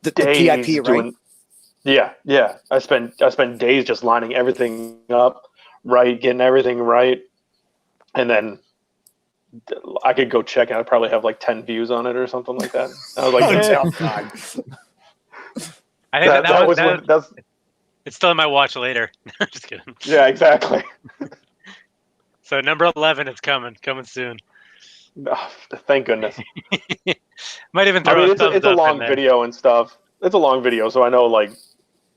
[SPEAKER 2] the
[SPEAKER 3] days
[SPEAKER 2] PIP,
[SPEAKER 3] doing
[SPEAKER 2] right?
[SPEAKER 3] Yeah. I spent days just lining everything up, right, getting everything right, and then I could go check and I'd probably have like 10 views on it or something like that. I was like,
[SPEAKER 1] I think
[SPEAKER 3] that's
[SPEAKER 1] it's still in my watch later. Just kidding.
[SPEAKER 3] Yeah, exactly.
[SPEAKER 1] So number 11 is coming soon.
[SPEAKER 3] Oh, thank goodness.
[SPEAKER 1] Might even throw
[SPEAKER 3] it's a long video and stuff. It's a long video, so I know like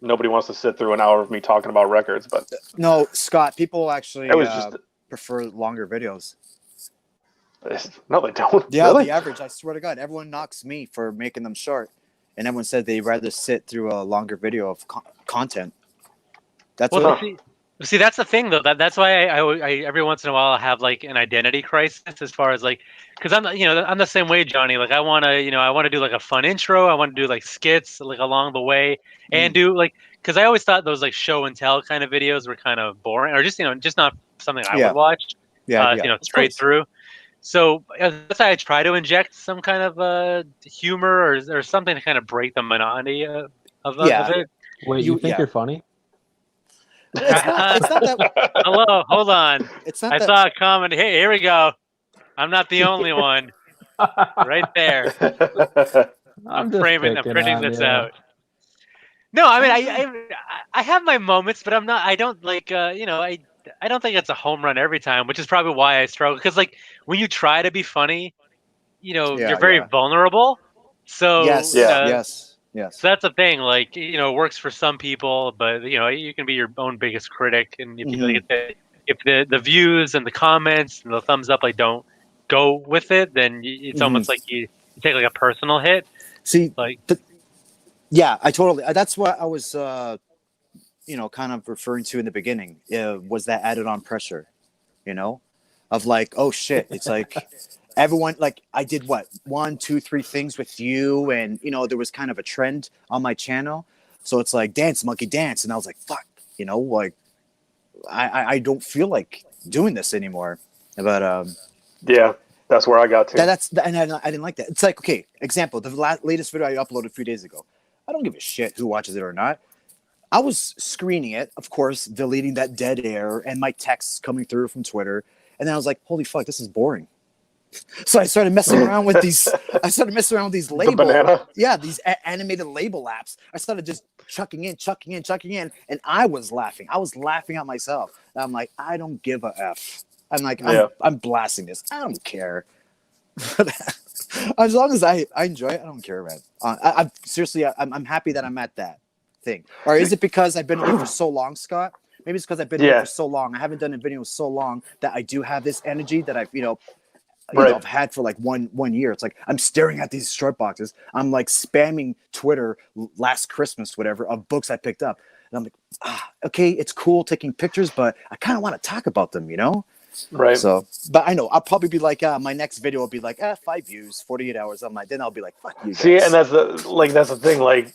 [SPEAKER 3] nobody wants to sit through an hour of me talking about records, but
[SPEAKER 2] no, Scott, people actually
[SPEAKER 3] just
[SPEAKER 2] prefer longer videos.
[SPEAKER 3] No, they don't.
[SPEAKER 2] Yeah,
[SPEAKER 3] really?
[SPEAKER 2] The average, I swear to God, everyone knocks me for making them short, and everyone said they'd rather sit through a longer video of content. That's
[SPEAKER 1] See, that's the thing though. That's why I every once in a while I have like an identity crisis as far as like, because I'm the same way, Johnny. Like I want to do like a fun intro. I want to do like skits like along the way and do like, because I always thought those like show and tell kind of videos were kind of boring or just just not something I would watch. Straight through. So that's why I try to inject some kind of humor or something to kind of break the monotony of it.
[SPEAKER 4] Wait, you think you're funny?
[SPEAKER 2] It's not that.
[SPEAKER 1] Hello, hold on. I saw a comment. Hey, here we go. I'm not the only one. Right there. I'm printing this out. No, I mean I have my moments, but I'm not. I don't like. I don't think it's a home run every time, which is probably why I struggle. Because like when you try to be funny, you're very vulnerable. So
[SPEAKER 2] yes.
[SPEAKER 1] So that's the thing. Like it works for some people, but you can be your own biggest critic, and if the views and the comments and the thumbs up like don't go with it, then it's almost like you take like a personal hit.
[SPEAKER 2] See,
[SPEAKER 1] like
[SPEAKER 2] I totally. That's what I was. Kind of referring to in the beginning, was that added on pressure, of like, oh shit, it's like everyone, like I did 1, 2, 3 things with you, and there was kind of a trend on my channel, so it's like dance monkey dance, and I was like, fuck, like I don't feel like doing this anymore, but
[SPEAKER 3] yeah, that's where I got to.
[SPEAKER 2] And I didn't like that. It's like, okay, example, the latest video I uploaded a few days ago, I don't give a shit who watches it or not. I was screening it, of course, deleting that dead air and my texts coming through from Twitter. And then I was like, holy fuck, this is boring. So I started messing around with these. label. Yeah, these animated label apps. I started just chucking in. And I was laughing. I was laughing at myself. And I'm like, I don't give a F. I'm like, I'm blasting this. I don't care. As long as I enjoy it, I don't care, man. I'm seriously, I'm happy that I'm at that thing. Or is it because I've been away for so long, Scott? Maybe it's because I've been away for so long. I haven't done a video so long that I do have this energy that I've I've had for like one year. It's like I'm staring at these short boxes. I'm like spamming Twitter last Christmas, whatever, of books I picked up, and I'm like, okay, it's cool taking pictures, but I kind of want to talk about them,
[SPEAKER 3] Right.
[SPEAKER 2] So, but I know I'll probably be like, my next video will be like, 5 views, 48 hours. I'm like, then I'll be like, fuck you guys.
[SPEAKER 3] See, and that's the thing. Like,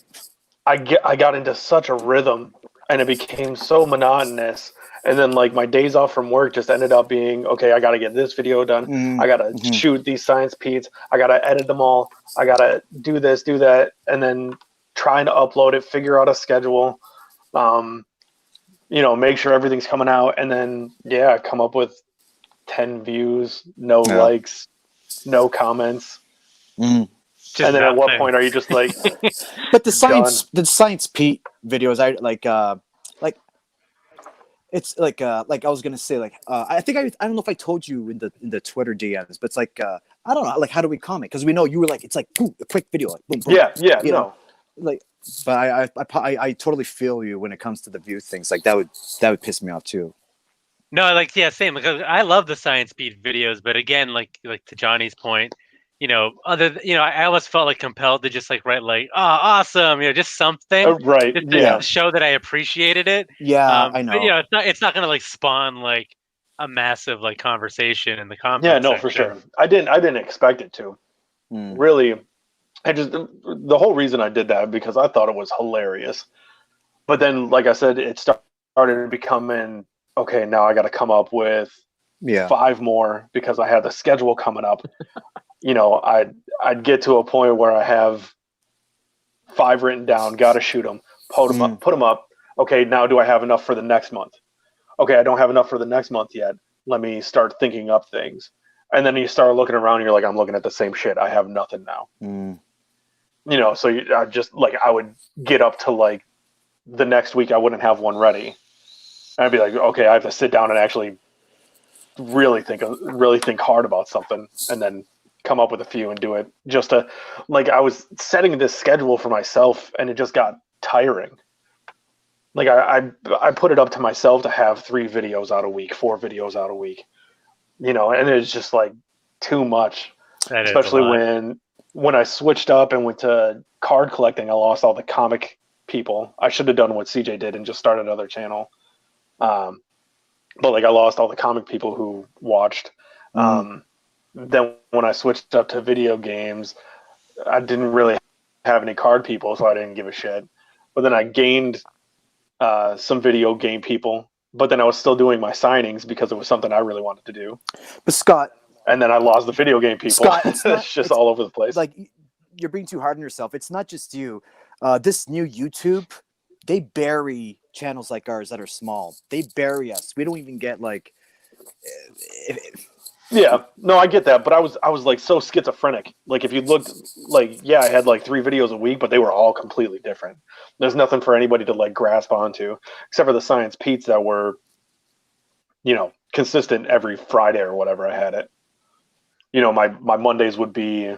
[SPEAKER 3] I got into such a rhythm, and it became so monotonous. And then like my days off from work just ended up being, okay, I got to get this video done. I got to shoot these science peats. I got to edit them all. I got to do this, do that. And then trying to upload it, figure out a schedule, make sure everything's coming out. And then, come up with 10 views, no likes, no comments. And then at what point are you just like,
[SPEAKER 2] but the science Pete videos, I like, it's like I was gonna say, like I think I don't know if I told you in the Twitter DMs, but it's like I don't know, like how do we comment? Because we know you were like, it's like boom, a quick video, like boom, boom. You know? Like, but I totally feel you when it comes to the view things. Like that would piss me off too.
[SPEAKER 1] No, like same. Because I love the science beat videos, but again, like to Johnny's point, I always felt like compelled to just like write like, oh, awesome, just something,
[SPEAKER 3] right?
[SPEAKER 1] Just to show that I appreciated it.
[SPEAKER 2] Yeah, I know.
[SPEAKER 1] But it's not gonna like spawn like a massive like conversation in the comments.
[SPEAKER 3] Yeah, no, for sure. I didn't expect it to. Really, the whole reason I did that because I thought it was hilarious. But then, like I said, it started becoming, okay, now I got to come up with 5 more because I had the schedule coming up. I'd get to a point where I have 5 written down, got to shoot them, put them up. Okay, now do I have enough for the next month? Okay, I don't have enough for the next month yet. Let me start thinking up things. And then you start looking around and you're like, I'm looking at the same shit. I have nothing now. You know, so I would get up to like the next week I wouldn't have one ready. And I'd be like, okay, I have to sit down and actually really think hard about something and then come up with a few and do it. Just to, like, I was setting this schedule for myself and it just got tiring. Like I put it up to myself to have 3 videos out a week, 4 videos out a week, you know, and it's just like too much, especially when I switched up and went to card collecting. I lost all the comic people. I should have done what CJ did and just started another channel. But like I lost all the comic people who watched. Then when I switched up to video games, I didn't really have any card people, so I didn't give a shit. But then I gained some video game people, but then I was still doing my signings because it was something I really wanted to do.
[SPEAKER 2] But Scott,
[SPEAKER 3] and then I lost the video game people.
[SPEAKER 2] Scott,
[SPEAKER 3] it's all over the place.
[SPEAKER 2] Like, you're being too hard on yourself. It's not just you. This new YouTube, they bury channels like ours that are small. They bury us. We don't even get like.
[SPEAKER 3] Yeah, no, I get that, but I was like so schizophrenic. Like if you looked, like, yeah, I had like 3 videos a week, but they were all completely different. There's nothing for anybody to like grasp onto, except for the Science Pete's that were, you know, consistent every Friday or whatever I had it. You know, my Mondays would be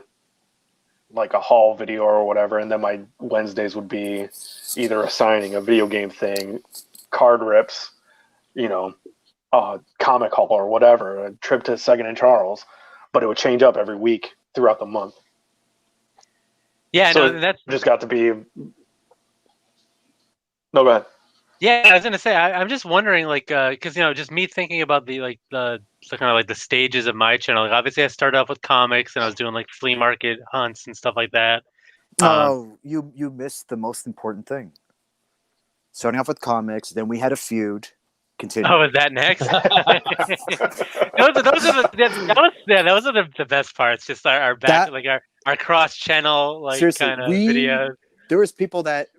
[SPEAKER 3] like a haul video or whatever, and then my Wednesdays would be either a signing, a video game thing, card rips, you know, comic haul or whatever, a trip to Second and Charles, but it would change up every week throughout the month.
[SPEAKER 1] Yeah,
[SPEAKER 3] so
[SPEAKER 1] no, that's
[SPEAKER 3] just got to be. No, go ahead.
[SPEAKER 1] Yeah, I was gonna say I'm just wondering, like, because you know, just me thinking about the kind of like the stages of my channel. Like, obviously, I started off with comics, and I was doing like flea market hunts and stuff like that.
[SPEAKER 2] You missed the most important thing. Starting off with comics, then we had a feud. Continue.
[SPEAKER 1] Oh, is that next? those are the best parts. Just our back, like our cross channel, like kind of videos.
[SPEAKER 2] There was people that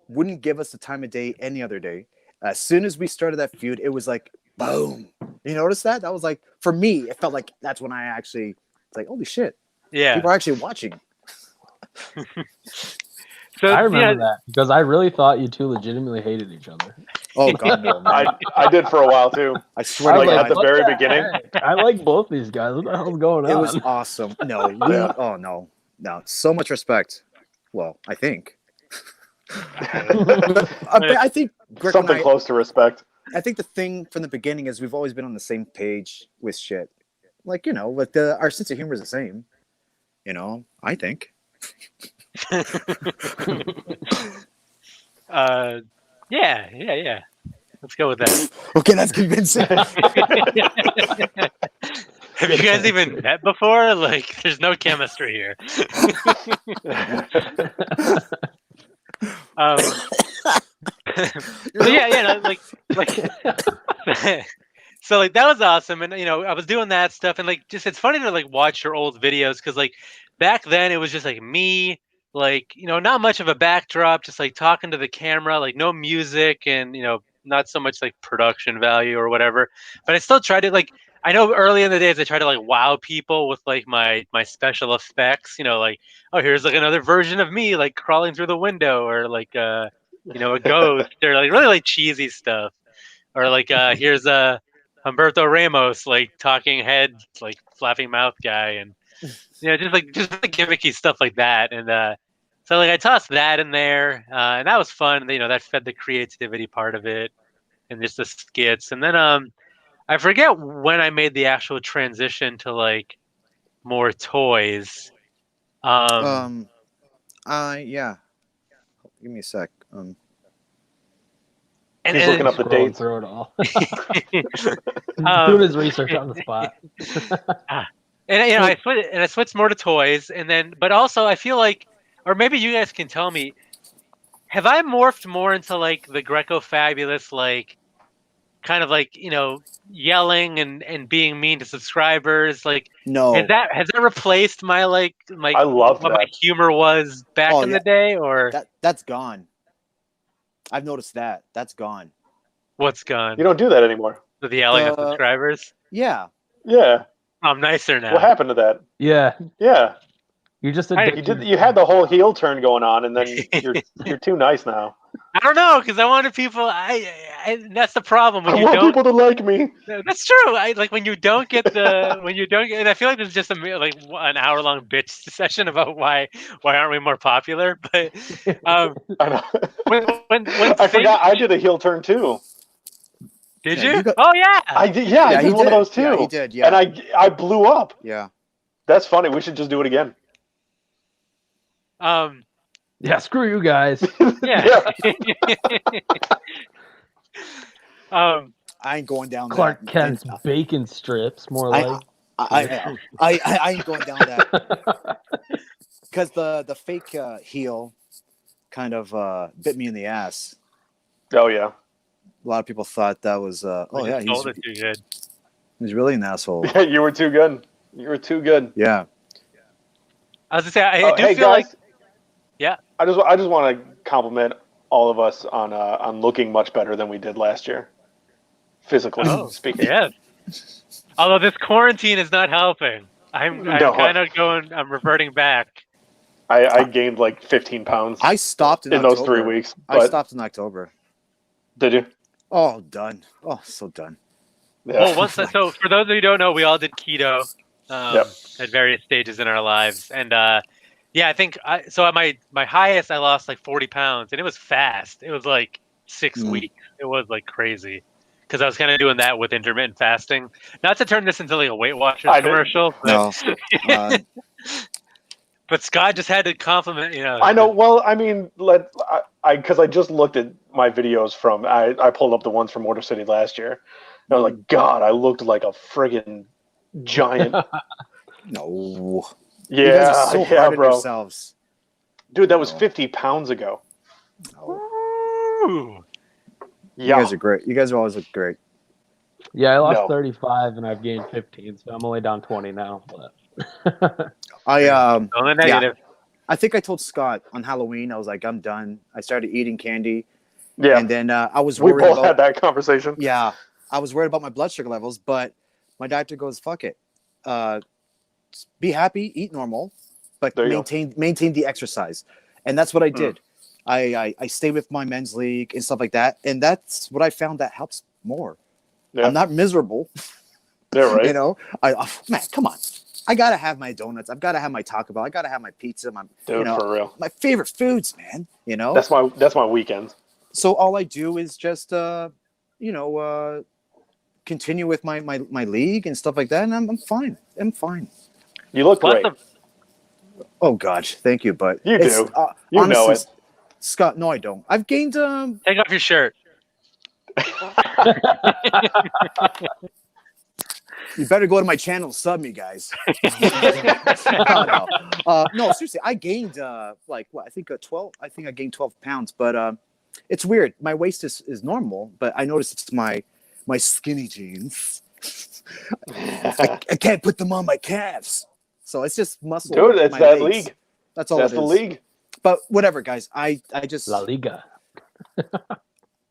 [SPEAKER 2] wouldn't give us the time of day any other day. As soon as we started that feud, it was like boom. You notice that? That was like, for me, it felt like that's when I actually, it's like, holy shit.
[SPEAKER 1] Yeah.
[SPEAKER 2] People are actually watching.
[SPEAKER 4] So I remember that because I really thought you two legitimately hated each other.
[SPEAKER 2] Oh god, no,
[SPEAKER 3] I did for a while too.
[SPEAKER 2] I swear,
[SPEAKER 3] like at the very beginning.
[SPEAKER 4] I like both these guys. What the hell's going on?
[SPEAKER 2] It was awesome. No, oh no, so much respect. Well, I think. I think
[SPEAKER 3] something close to respect.
[SPEAKER 2] I think the thing from the beginning is we've always been on the same page with shit. Like, you know, with our sense of humor is the same. You know, I think.
[SPEAKER 1] Yeah. Let's go with that.
[SPEAKER 2] Okay, that's convincing.
[SPEAKER 1] Have you guys even met before? Like, there's no chemistry here. So like that was awesome, and you know, I was doing that stuff, and like just it's funny to like watch your old videos because like back then it was just like me, like, you know, not much of a backdrop, just like talking to the camera, like no music, and you know, not so much like production value or whatever. But I still tried to, like, I know early in the days I tried to like wow people with like my special effects, you know, like, oh, here's like another version of me like crawling through the window, or like you know, a ghost, or like really like cheesy stuff, or like here's Humberto Ramos like talking head, like flapping mouth guy, and you know, just the gimmicky stuff like that. And so like I tossed that in there, and that was fun. You know, that fed the creativity part of it, and just the skits. And then I forget when I made the actual transition to like more toys.
[SPEAKER 2] Yeah. Give me a sec.
[SPEAKER 3] And he's looking up the dates.
[SPEAKER 4] Through it all. Doing his research on the spot.
[SPEAKER 1] And you know, I switched more to toys, and then, but also I feel like, or maybe you guys can tell me, have I morphed more into like the Grecofabulous, like kind of like, you know, yelling and being mean to subscribers? Like,
[SPEAKER 2] no,
[SPEAKER 1] has that replaced my I love what my humor was back in the day, or
[SPEAKER 2] that's gone. I've noticed that. That's gone.
[SPEAKER 1] What's gone?
[SPEAKER 3] You don't do that anymore.
[SPEAKER 1] The yelling at subscribers?
[SPEAKER 2] Yeah.
[SPEAKER 3] Yeah.
[SPEAKER 1] I'm nicer now.
[SPEAKER 3] What happened to that?
[SPEAKER 4] Yeah.
[SPEAKER 3] Yeah.
[SPEAKER 4] You're just
[SPEAKER 3] You had the whole heel turn going on, and then you're too nice now.
[SPEAKER 1] I don't know, because I wanted people. That's the problem. When
[SPEAKER 3] I want people to like me.
[SPEAKER 1] That's true. When you don't get and I feel like there's just an hour-long bitch session about why aren't we more popular? But
[SPEAKER 3] I know.
[SPEAKER 1] when
[SPEAKER 3] I forgot I did a heel turn too.
[SPEAKER 1] Did you? Oh yeah.
[SPEAKER 3] I did. Yeah, I did one of those too.
[SPEAKER 2] Yeah, he did. Yeah.
[SPEAKER 3] And I blew up.
[SPEAKER 2] Yeah.
[SPEAKER 3] That's funny. We should just do it again.
[SPEAKER 4] Yeah, screw you guys.
[SPEAKER 1] Yeah.
[SPEAKER 2] I ain't going down
[SPEAKER 4] Clark
[SPEAKER 2] that.
[SPEAKER 4] Kent's bacon strips, more like.
[SPEAKER 2] I ain't going down that. Because the fake heel kind of bit me in the ass.
[SPEAKER 3] Oh yeah.
[SPEAKER 2] A lot of people thought that was he's really an asshole.
[SPEAKER 3] Yeah, you were too good. You were too good.
[SPEAKER 2] Yeah.
[SPEAKER 1] I was gonna say I do feel
[SPEAKER 3] guys,
[SPEAKER 1] like. Yeah.
[SPEAKER 3] I just want to compliment all of us on looking much better than we did last year, physically speaking.
[SPEAKER 1] Yeah. Although this quarantine is not helping. I'm reverting back.
[SPEAKER 3] I gained like 15 pounds.
[SPEAKER 2] I stopped in
[SPEAKER 3] those 3 weeks.
[SPEAKER 2] I stopped in October.
[SPEAKER 3] Did you?
[SPEAKER 2] Oh, done. Oh, so done.
[SPEAKER 1] Yeah. Well, so for those of you who don't know, we all did keto at various stages in our lives, and I think so. At my highest, I lost like 40 pounds, and it was fast. It was like 6 weeks. It was like crazy because I was kind of doing that with intermittent fasting. Not to turn this into like a Weight Watchers commercial, but,
[SPEAKER 2] No.
[SPEAKER 1] but Scott just had to compliment.
[SPEAKER 3] I know. Well, I mean, because I just looked at my videos from I pulled up the ones from Motor City last year. And I was like, God, I looked like a friggin' giant.
[SPEAKER 2] No.
[SPEAKER 3] Yeah,
[SPEAKER 2] you guys are so hard on
[SPEAKER 3] bro.
[SPEAKER 2] yourselves.
[SPEAKER 3] Dude, that was 50 pounds ago.
[SPEAKER 1] Ooh.
[SPEAKER 2] You guys are great. You guys always look great.
[SPEAKER 4] Yeah, I lost 35 and I've gained 15, so I'm only down 20 now. But
[SPEAKER 1] On the negative.
[SPEAKER 2] I think I told Scott on Halloween, I was like, I'm done. I started eating candy.
[SPEAKER 3] Yeah.
[SPEAKER 2] And then I was
[SPEAKER 3] We
[SPEAKER 2] worried
[SPEAKER 3] both had that conversation.
[SPEAKER 2] Yeah. I was worried about my blood sugar levels, but my doctor goes, fuck it. Be happy, eat normal, but maintain the exercise. And that's what I did. I stay with my men's league and stuff like that. And that's what I found that helps more. Yeah. I'm not miserable.
[SPEAKER 3] Yeah, right.
[SPEAKER 2] Man, come on. I gotta have my donuts. I've gotta have my Taco Bell. I gotta have my pizza.
[SPEAKER 3] For real.
[SPEAKER 2] My favorite foods, man.
[SPEAKER 3] That's my weekend.
[SPEAKER 2] So all I do is just continue with my league and stuff like that, and I'm fine. I'm fine.
[SPEAKER 3] You look great.
[SPEAKER 2] Oh God, thank you, but
[SPEAKER 3] you do. You
[SPEAKER 2] honestly,
[SPEAKER 3] know it,
[SPEAKER 2] Scott. No, I don't. I've gained.
[SPEAKER 1] Take off your shirt.
[SPEAKER 2] You better go to my channel, sub me, guys. No, seriously, I gained I think 12. I think I gained 12 pounds, but it's weird. My waist is normal, but I noticed it's my skinny jeans. I can't put them on my calves, so it's just muscle.
[SPEAKER 3] Dude, it's that league.
[SPEAKER 2] That's all.
[SPEAKER 3] That's the league.
[SPEAKER 2] But whatever, guys. I just
[SPEAKER 4] La Liga.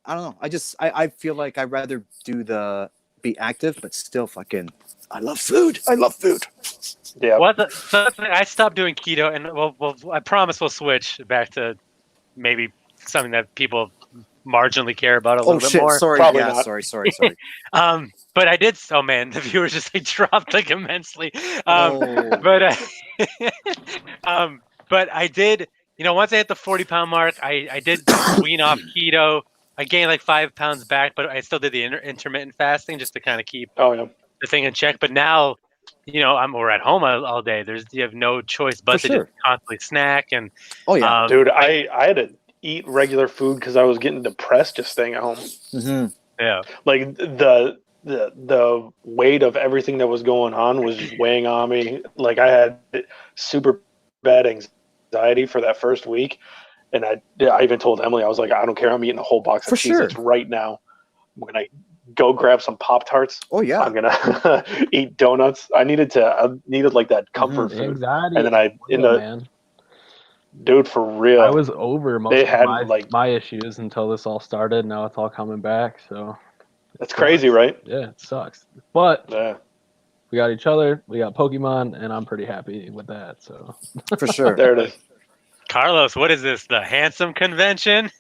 [SPEAKER 2] I don't know. I feel like I'd rather be active, but still fucking. I love food.
[SPEAKER 3] Yeah.
[SPEAKER 1] I stopped doing keto, and I promise we'll switch back to maybe something that people marginally care about a little bit more.
[SPEAKER 2] Sorry.
[SPEAKER 3] Probably
[SPEAKER 2] yeah,
[SPEAKER 3] not.
[SPEAKER 2] sorry.
[SPEAKER 1] But I did. Oh man, the viewers just dropped immensely. But I did. Once I hit the 40-pound mark, I did wean off keto. I gained 5 pounds back, but I still did the intermittent fasting just to kind of keep the thing in check. But now, we're at home all day. You have no choice but to just constantly snack and.
[SPEAKER 2] Oh yeah,
[SPEAKER 3] dude, I had to eat regular food because I was getting depressed just staying at home.
[SPEAKER 2] Mm-hmm.
[SPEAKER 3] Yeah, like the weight of everything that was going on was just weighing on me. Like I had super bad anxiety for that first week. And I even told Emily, I was like, I don't care. I'm eating a whole box of Cheez-Its right now. When I go grab some Pop-Tarts, I'm going to eat donuts. I needed like that comfort food.
[SPEAKER 4] Anxiety.
[SPEAKER 3] And then Dude, for real.
[SPEAKER 4] I was over most
[SPEAKER 3] They
[SPEAKER 4] of
[SPEAKER 3] had,
[SPEAKER 4] my issues until this all started. Now it's all coming back. So
[SPEAKER 3] it's crazy, right?
[SPEAKER 4] Yeah, it sucks. But
[SPEAKER 3] Yeah.
[SPEAKER 4] we got each other. We got Pokemon, and I'm pretty happy with that. So
[SPEAKER 2] For sure.
[SPEAKER 3] There it is.
[SPEAKER 1] Carlos, what is this? The handsome convention?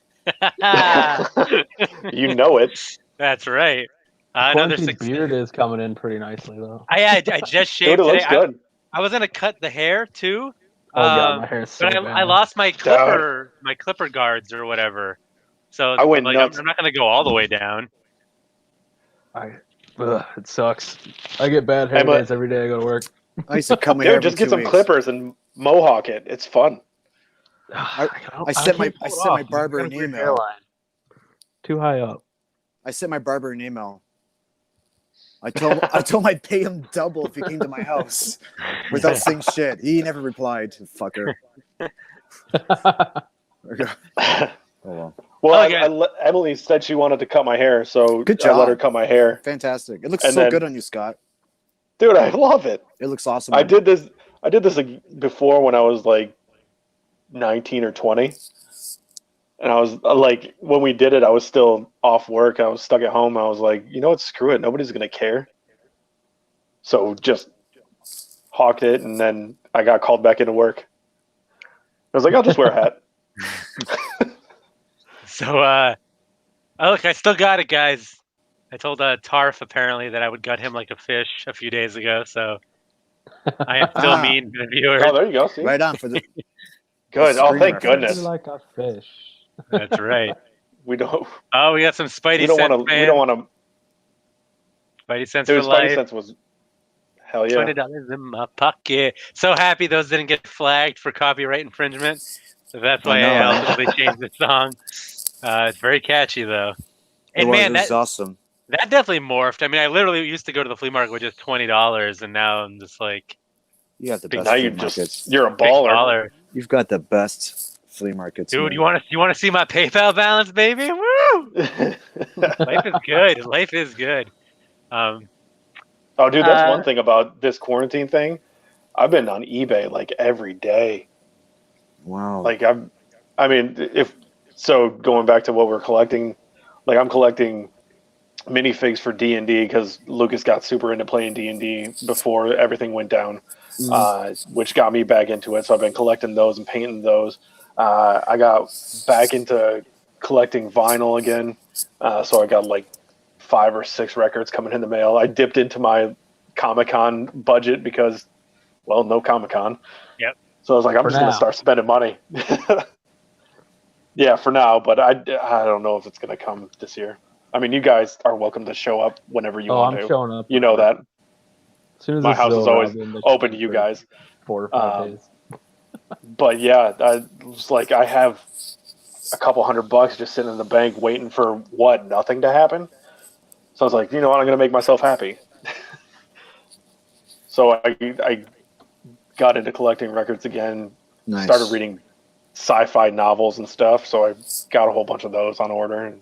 [SPEAKER 3] You know it.
[SPEAKER 1] That's right. Another
[SPEAKER 4] Quarantine beard is coming in pretty nicely though.
[SPEAKER 1] I just shaved
[SPEAKER 3] Dude, it
[SPEAKER 1] today.
[SPEAKER 3] looks good.
[SPEAKER 1] I was gonna cut the hair too.
[SPEAKER 4] Oh god, my hair is so
[SPEAKER 1] but
[SPEAKER 4] bad.
[SPEAKER 1] I lost my clipper guards or whatever. So
[SPEAKER 3] I went
[SPEAKER 1] like
[SPEAKER 3] nuts.
[SPEAKER 1] I'm not gonna go all the way down.
[SPEAKER 4] It sucks. I get bad hair days every day I go to work.
[SPEAKER 2] I used to cut my hair
[SPEAKER 3] Dude, just
[SPEAKER 2] every
[SPEAKER 3] get
[SPEAKER 2] 2
[SPEAKER 3] some
[SPEAKER 2] weeks.
[SPEAKER 3] clippers and mohawk it. It's fun.
[SPEAKER 2] I sent my barber an email.
[SPEAKER 4] Too high up.
[SPEAKER 2] I sent my barber an email. I told him I'd pay him double if he came to my house without saying shit. He never replied, fucker. Oh,
[SPEAKER 3] well, Emily said she wanted to cut my hair, so
[SPEAKER 2] good job.
[SPEAKER 3] I let her cut my hair.
[SPEAKER 2] Fantastic. It looks so good on you, Scott.
[SPEAKER 3] Dude, I love it.
[SPEAKER 2] It looks awesome.
[SPEAKER 3] I did this like before when I was like 19 or 20. And I was like, when we did it, I was still off work. I was stuck at home. I was like, you know what? Screw it. Nobody's going to care. So just hawked it. And then I got called back into work. I was like, I'll just wear a hat.
[SPEAKER 1] So, look, I still got it, guys. I told Tarf apparently that I would gut him like a fish a few days ago. So I am still mean to the viewers.
[SPEAKER 3] Oh, there you go. See?
[SPEAKER 2] Right on for the
[SPEAKER 3] good. Oh, thank goodness.
[SPEAKER 4] Like a fish.
[SPEAKER 1] That's right.
[SPEAKER 3] We don't.
[SPEAKER 1] Oh, we got some Spidey
[SPEAKER 3] We don't
[SPEAKER 1] Sense.
[SPEAKER 3] want to. We don't want to.
[SPEAKER 1] Spidey Sense
[SPEAKER 3] Dude,
[SPEAKER 1] for life.
[SPEAKER 3] Spidey Sense was. Hell yeah.
[SPEAKER 1] $20 in my pocket. So happy those didn't get flagged for copyright infringement. So that's why I ultimately changed the song. It's very catchy though. And man,
[SPEAKER 2] that's awesome.
[SPEAKER 1] That definitely morphed. I mean, I literally used to go to the flea market with just $20, and now I'm just like,
[SPEAKER 2] you got the best.
[SPEAKER 3] Now you're a baller.
[SPEAKER 2] You've got the best flea markets.
[SPEAKER 1] Dude, you want to see my PayPal balance, baby? Woo! Life is good. Life is good.
[SPEAKER 3] Oh, dude, that's one thing about this quarantine thing. I've been on eBay like every day.
[SPEAKER 2] Wow.
[SPEAKER 3] Like going back to what we're collecting, like I'm collecting minifigs for D&D because Lucas got super into playing D&D before everything went down, which got me back into it. So I've been collecting those and painting those. I got back into collecting vinyl again. So I got like 5 or 6 records coming in the mail. I dipped into my Comic-Con budget because, well, no Comic-Con.
[SPEAKER 1] Yep.
[SPEAKER 3] So I was like, I'm just going to start spending money. Yeah, for now, but I don't know if it's going to come this year. I mean, you guys are welcome to show up whenever you want to.
[SPEAKER 4] I'm showing up.
[SPEAKER 3] You know that.
[SPEAKER 4] As soon as
[SPEAKER 3] my house is always open to you guys.
[SPEAKER 4] 4 or 5 days.
[SPEAKER 3] But yeah, I was like, I have a couple $100 just sitting in the bank waiting for nothing to happen. So I was like, you know what, I'm going to make myself happy. So I got into collecting records again.
[SPEAKER 2] Nice.
[SPEAKER 3] Started reading sci-fi novels and stuff. So I got a whole bunch of those on order. And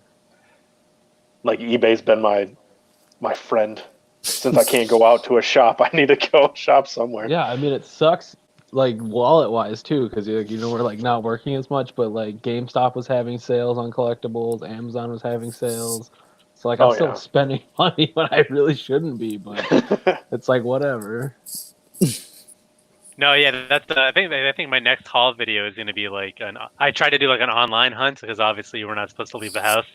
[SPEAKER 3] like eBay's been my friend since I can't go out to a shop. I need to go shop somewhere.
[SPEAKER 4] Yeah, I mean it sucks like wallet wise too because we're like not working as much, but like GameStop was having sales on collectibles, Amazon was having sales. So like I'm still spending money when I really shouldn't be, but it's like whatever.
[SPEAKER 1] No, yeah, that's I think my next haul video is going to be like I tried to do like an online hunt because obviously we're not supposed to leave the house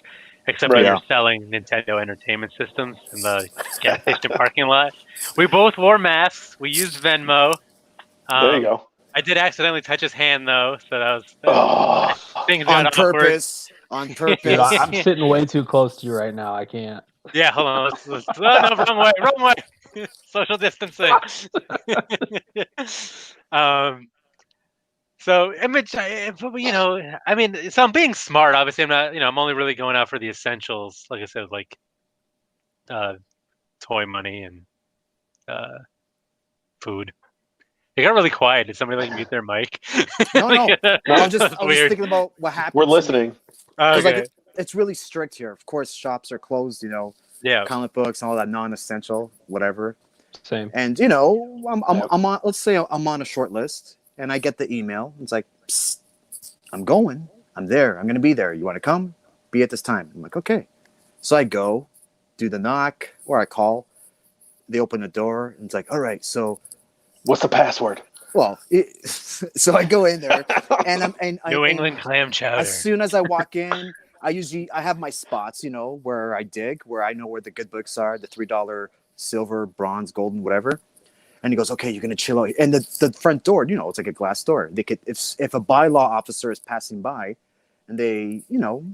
[SPEAKER 1] except when you're selling Nintendo Entertainment Systems in the gas station parking lot. We both wore masks. We used Venmo.
[SPEAKER 3] There you go.
[SPEAKER 1] I did accidentally touch his hand though, so that was things got
[SPEAKER 2] on purpose. On purpose.
[SPEAKER 4] Dude, I'm sitting way too close to you right now. I can't.
[SPEAKER 1] Yeah, hold on. No, wrong way. Social distancing. So image, I mean, so I'm being smart. Obviously, I'm not. I'm only really going out for the essentials. Like I said, like toy money and food. It got really quiet. Did somebody mute their mic?
[SPEAKER 2] No. I was just thinking about what happened.
[SPEAKER 3] We're listening.
[SPEAKER 2] Okay. Like it's really strict here. Of course, shops are closed.
[SPEAKER 1] Yeah.
[SPEAKER 2] Comic books and all that non-essential, whatever.
[SPEAKER 4] Same.
[SPEAKER 2] And I'm on. Let's say I'm on a short list, and I get the email. It's like, psst, I'm going. I'm there. I'm going to be there. You want to come? Be at this time. I'm like, okay. So I go, do the knock, or I call. They open the door, and it's like, all right, so.
[SPEAKER 3] What's the password?
[SPEAKER 2] Well, so I go in there, and
[SPEAKER 1] New England clam chowder.
[SPEAKER 2] As soon as I walk in, I have my spots, where I dig, where I know where the good books are, the $3 silver, bronze, golden, whatever. And he goes, okay, you're gonna chill out. And the front door, it's like a glass door. They could, if a bylaw officer is passing by, and they,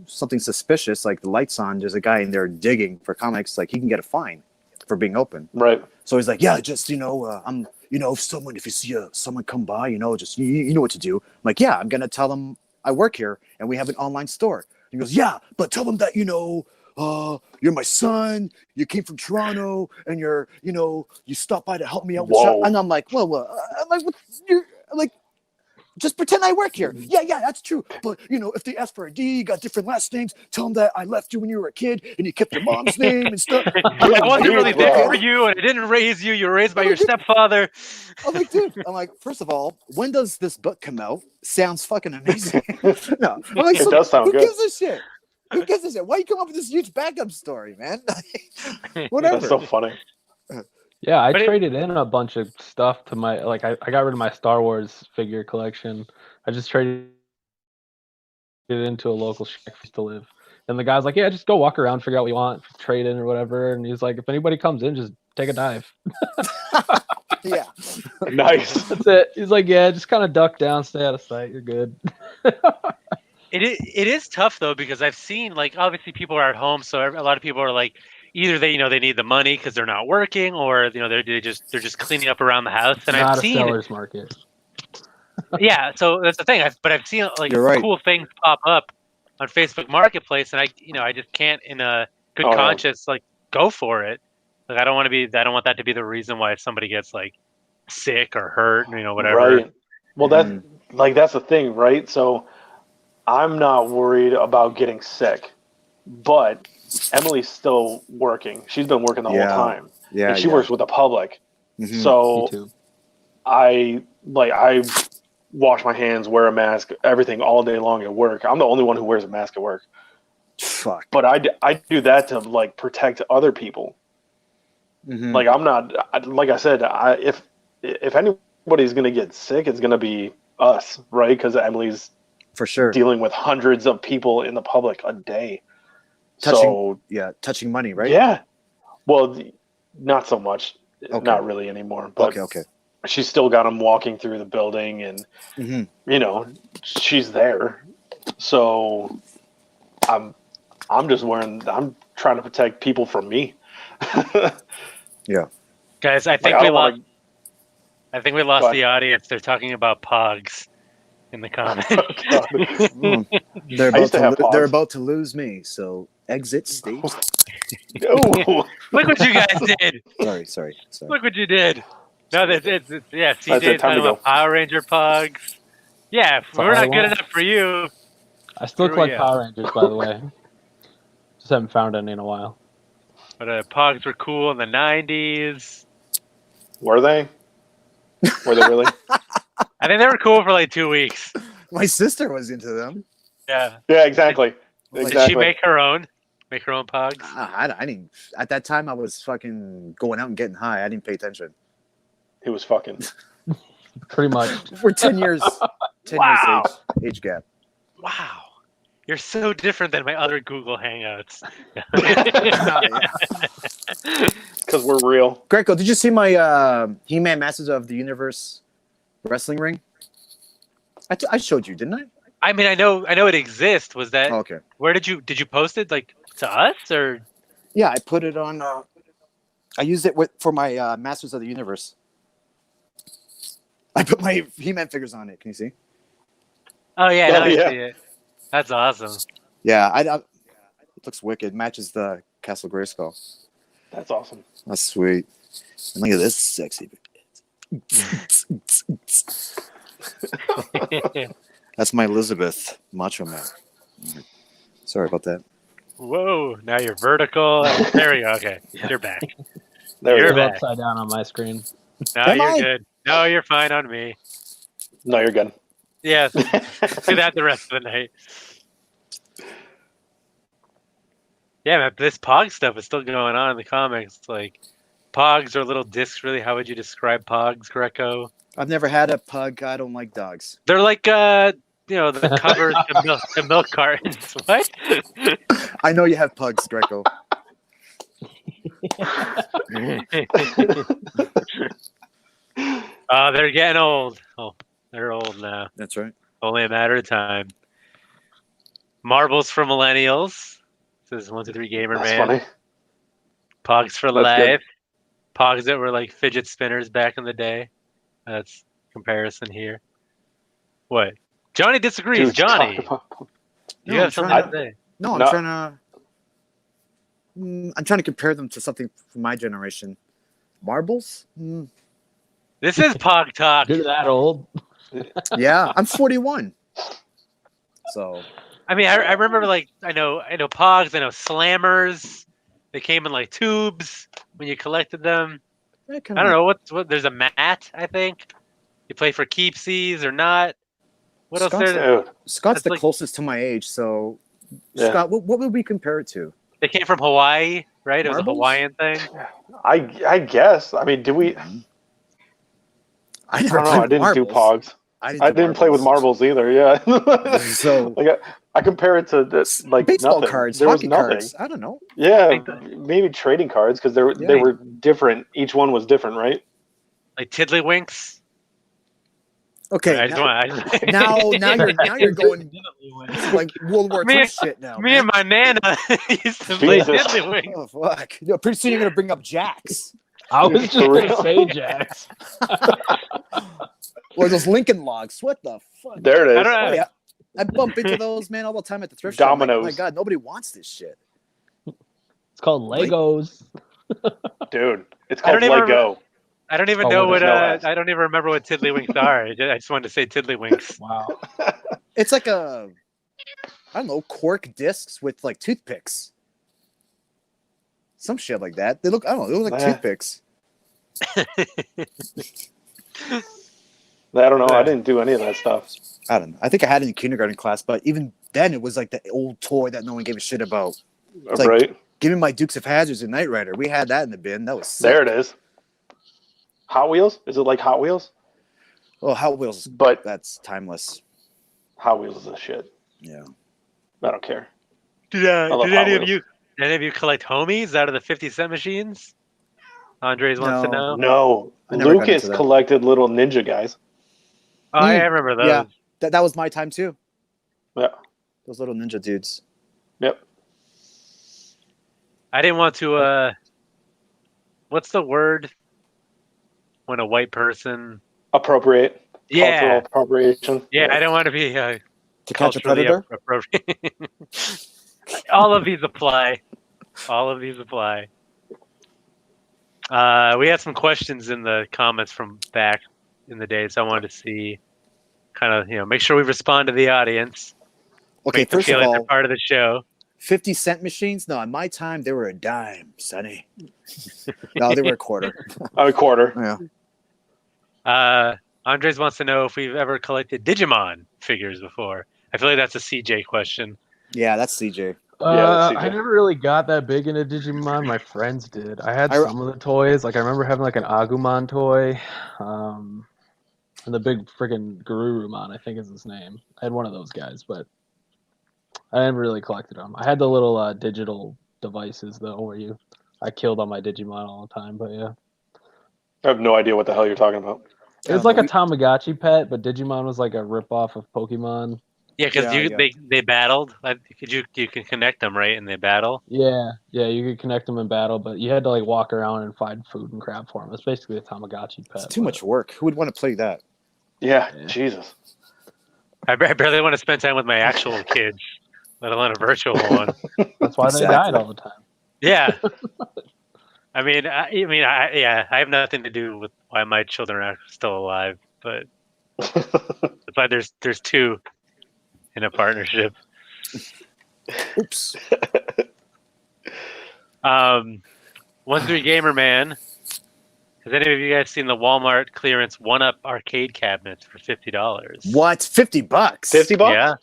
[SPEAKER 2] something suspicious, like the lights on, there's a guy in there digging for comics, like he can get a fine for being open.
[SPEAKER 3] Right.
[SPEAKER 2] So he's like, yeah, just I'm, if you see someone come by, just you know what to do. I'm like, yeah, I'm gonna tell them I work here and we have an online store. He goes, yeah, but tell them that you're my son. You came from Toronto, and you stopped by to help me out with shop. And I'm like, well, I'm like, what, you're like, just pretend I work here. Yeah, that's true. But if they ask for a D, you got different last names. Tell them that I left you when you were a kid, and you kept your mom's name and stuff.
[SPEAKER 1] I wasn't really there for you, and I didn't raise you. You were raised by your stepfather.
[SPEAKER 2] I'm like, dude. I'm like, first of all, when does this book come out? Sounds fucking amazing. No, I'm like,
[SPEAKER 3] it does sound good.
[SPEAKER 2] Who gives a shit? Who gives a shit? Why you come up with this huge backup story, man? Whatever.
[SPEAKER 3] That's so funny.
[SPEAKER 4] Yeah, I traded in a bunch of stuff to my I got rid of my Star Wars figure collection. I just traded it into a local shack to live. And the guy's like, yeah, just go walk around, figure out what you want, trade in or whatever. And he's like, if anybody comes in, just take a dive.
[SPEAKER 2] Yeah.
[SPEAKER 3] Nice.
[SPEAKER 4] That's it. He's like, yeah, just kind of duck down, stay out of sight. You're good.
[SPEAKER 1] It is tough though, because I've seen, like, obviously people are at home, so a lot of people are like, either they they need the money because they're not working, or they're just cleaning up around the house. And
[SPEAKER 4] Not
[SPEAKER 1] I've seen
[SPEAKER 4] a seller's market.
[SPEAKER 1] Yeah, so that's the thing. I've seen like cool things pop up on Facebook Marketplace, and I just can't in a good conscience like go for it. Like I don't want that to be the reason why somebody gets like sick or hurt, whatever.
[SPEAKER 3] Right. Well, that's the thing, right? So I'm not worried about getting sick, but Emily's still working. She's been working the whole time. Yeah. And she works with the public. Mm-hmm. So I wash my hands, wear a mask, everything all day long at work. I'm the only one who wears a mask at work.
[SPEAKER 2] Fuck.
[SPEAKER 3] But I do that to like protect other people. Mm-hmm. Like I'm not, like I said, if anybody's going to get sick, it's going to be us, right? Because Emily's
[SPEAKER 2] for sure
[SPEAKER 3] dealing with hundreds of people in the public a day.
[SPEAKER 2] Touching money, right?
[SPEAKER 3] Yeah. Well, not so much. Okay. Not really anymore. But
[SPEAKER 2] okay.
[SPEAKER 3] She's still got them walking through the building, and she's there. So I'm trying to protect people from me.
[SPEAKER 2] Yeah.
[SPEAKER 1] Guys, I think we lost the audience. They're talking about Pogs in the comments.
[SPEAKER 2] They're about to lose me, so exit stage.
[SPEAKER 3] No.
[SPEAKER 1] Look what you guys did.
[SPEAKER 2] Sorry.
[SPEAKER 1] Look what you did. No, CJ's talking about Power Ranger Pogs. Yeah, we're not good enough for you.
[SPEAKER 4] I still collect Power Rangers, by the way. Just haven't found any in a while.
[SPEAKER 1] But Pogs were cool in the 90s.
[SPEAKER 3] Were they? Were they really?
[SPEAKER 1] I think they were cool for like 2 weeks.
[SPEAKER 2] My sister was into them.
[SPEAKER 3] Yeah, exactly.
[SPEAKER 1] Did she make her own? Make her own Pogs?
[SPEAKER 2] I didn't. At that time, I was fucking going out and getting high. I didn't pay attention.
[SPEAKER 3] He was fucking.
[SPEAKER 4] Pretty much.
[SPEAKER 2] We're 10 years. 10 years age gap.
[SPEAKER 1] Wow. You're so different than my other Google Hangouts.
[SPEAKER 3] Because we're real.
[SPEAKER 2] Greco, did you see my He-Man Masters of the Universe wrestling ring? I showed you, didn't I?
[SPEAKER 1] I mean, I know it exists. Was that
[SPEAKER 2] okay?
[SPEAKER 1] Where did you post it? Like to us or?
[SPEAKER 2] Yeah, I put it on. I used it for my Masters of the Universe. I put my He-Man figures on it. Can you see?
[SPEAKER 1] Oh yeah, now I see it. That's awesome.
[SPEAKER 2] Yeah, it looks wicked. Matches the Castle Grayskull.
[SPEAKER 3] That's awesome.
[SPEAKER 2] That's sweet. And look at this sexy. That's my Elizabeth Macho Man. Sorry about that.
[SPEAKER 1] Whoa! Now you're vertical. There you go. Okay, you're back.
[SPEAKER 4] You're back. Upside down on my screen.
[SPEAKER 1] No, you're good. No, you're fine on me.
[SPEAKER 3] No, you're good.
[SPEAKER 1] Yeah, do that the rest of the night. Yeah, man, this Pog stuff is still going on in the comics. Like, Pogs are little discs, really. How would you describe Pogs, Greco?
[SPEAKER 2] I've never had a pug. I don't like dogs.
[SPEAKER 1] They're like, the covers, the milk cartons. What?
[SPEAKER 2] I know you have pugs, Greco.
[SPEAKER 1] They're getting old. Oh, they're old now.
[SPEAKER 2] That's right.
[SPEAKER 1] Only a matter of time. Marbles for millennials. This is 123 Gamer
[SPEAKER 3] That's
[SPEAKER 1] Man.
[SPEAKER 3] funny.
[SPEAKER 1] Pogs for
[SPEAKER 3] That's
[SPEAKER 1] life.
[SPEAKER 3] good.
[SPEAKER 1] Pogs that were like fidget spinners back in the day. That's comparison here. What? Johnny disagrees.
[SPEAKER 3] Dude,
[SPEAKER 1] Johnny, you have something to say.
[SPEAKER 2] No, I'm trying to compare them to something from my generation. Marbles?
[SPEAKER 1] This is Pog Talk.
[SPEAKER 4] You're that old?
[SPEAKER 2] Yeah, I'm 41. So,
[SPEAKER 1] I mean, I remember, like, I know Pogs, I know Slammers. They came in like tubes when you collected them. I don't know what. There's a mat, I think. You play for keepsies or not. What else there?
[SPEAKER 2] Scott's the closest to my age, so yeah. Scott, what would we compare it to?
[SPEAKER 1] They came from Hawaii, right? It was
[SPEAKER 2] Marbles?
[SPEAKER 1] a Hawaiian thing.
[SPEAKER 3] I guess. I mean, do we?
[SPEAKER 2] I
[SPEAKER 3] didn't do Pogs. I didn't play with marbles either. Yeah.
[SPEAKER 2] So
[SPEAKER 3] like I compare it to this, like
[SPEAKER 2] baseball
[SPEAKER 3] nothing.
[SPEAKER 2] cards,
[SPEAKER 3] there
[SPEAKER 2] hockey
[SPEAKER 3] was nothing.
[SPEAKER 2] cards. I don't know.
[SPEAKER 3] Yeah, maybe trading cards because they were different. Each one was different, right?
[SPEAKER 1] Like Tiddlywinks.
[SPEAKER 2] Okay, now you're going like World War II shit now.
[SPEAKER 1] Me and my nana used to play Tiddlywinks.
[SPEAKER 2] Oh fuck! Pretty soon you're gonna bring up Jacks.
[SPEAKER 4] I was just gonna say Jacks.
[SPEAKER 2] Or those Lincoln Logs. What the fuck?
[SPEAKER 3] There it is.
[SPEAKER 2] I bump into those, man, all the time at the thrift
[SPEAKER 3] shop. Dominoes.
[SPEAKER 2] Like, oh my God, nobody wants this shit.
[SPEAKER 4] It's called Legos.
[SPEAKER 3] Dude, it's called Lego.
[SPEAKER 1] I don't even know what. I don't even remember what Tiddlywinks are. I just wanted to say Tiddlywinks.
[SPEAKER 4] Wow.
[SPEAKER 2] It's like I don't know, cork discs with like toothpicks. Some shit like that. They look like toothpicks.
[SPEAKER 3] I don't know. I didn't do any of that stuff.
[SPEAKER 2] I don't know. I think I had it in kindergarten class, but even then, it was like the old toy that no one gave a shit about. It's like,
[SPEAKER 3] right.
[SPEAKER 2] Give me my Dukes of Hazzards and Knight Rider. We had that in the bin. That was sick.
[SPEAKER 3] There it is. Hot Wheels? Is it like Hot Wheels?
[SPEAKER 2] Oh, Hot Wheels.
[SPEAKER 3] But
[SPEAKER 2] that's timeless.
[SPEAKER 3] Hot Wheels is a shit.
[SPEAKER 2] Yeah.
[SPEAKER 3] I don't care.
[SPEAKER 1] Did any of you collect homies out of the 50-cent machines? Andres wants to know.
[SPEAKER 3] No. Lucas collected little ninja guys.
[SPEAKER 1] Oh, I remember those.
[SPEAKER 2] Yeah, that was my time too.
[SPEAKER 3] Yeah.
[SPEAKER 2] Those little ninja dudes.
[SPEAKER 3] Yep.
[SPEAKER 1] I didn't want to, what's the word when a white person...
[SPEAKER 3] Appropriate.
[SPEAKER 1] Yeah.
[SPEAKER 3] Cultural appropriation.
[SPEAKER 1] Yeah, I don't want to be...
[SPEAKER 2] to catch a predator?
[SPEAKER 1] All of these apply. We had some questions in the comments from back in the day, so I wanted to see, kind of, make sure we respond to the audience.
[SPEAKER 2] Okay, first of all,
[SPEAKER 1] they're part of the show.
[SPEAKER 2] 50-cent machines? No, in my time, they were a dime, Sonny. No, they were a quarter.
[SPEAKER 3] A quarter.
[SPEAKER 2] Yeah.
[SPEAKER 1] Andres wants to know if we've ever collected Digimon figures before. I feel like that's a CJ question.
[SPEAKER 2] Yeah, that's CJ.
[SPEAKER 4] I never really got that big into Digimon. My friends did. I had some of the toys. Like I remember having like an Agumon toy, and the big freaking Garurumon, I think is his name. I had one of those guys, but I never really collected them. I had the little digital devices though, where I killed on my Digimon all the time. But yeah,
[SPEAKER 3] I have no idea what the hell you're talking about.
[SPEAKER 4] It was like a Tamagotchi pet, but Digimon was like a ripoff of Pokemon.
[SPEAKER 1] Yeah, because they battled. Like, you can connect them, right? And they battle.
[SPEAKER 4] Yeah, you could connect them in battle, but you had to like walk around and find food and crap for them. It's basically a Tamagotchi pet.
[SPEAKER 2] It's too much work. Who would want to play that?
[SPEAKER 3] Yeah. Jesus.
[SPEAKER 1] I barely want to spend time with my actual kids, let alone a virtual one.
[SPEAKER 4] That's why they died all the time.
[SPEAKER 1] Yeah. I have nothing to do with why my children are still alive, but it's like there's two in a partnership.
[SPEAKER 2] Oops.
[SPEAKER 1] 1-3 Gamer Man Has any of you guys seen the Walmart clearance one-up arcade cabinets for $50?
[SPEAKER 2] What? $50?
[SPEAKER 3] $50?
[SPEAKER 1] Yeah.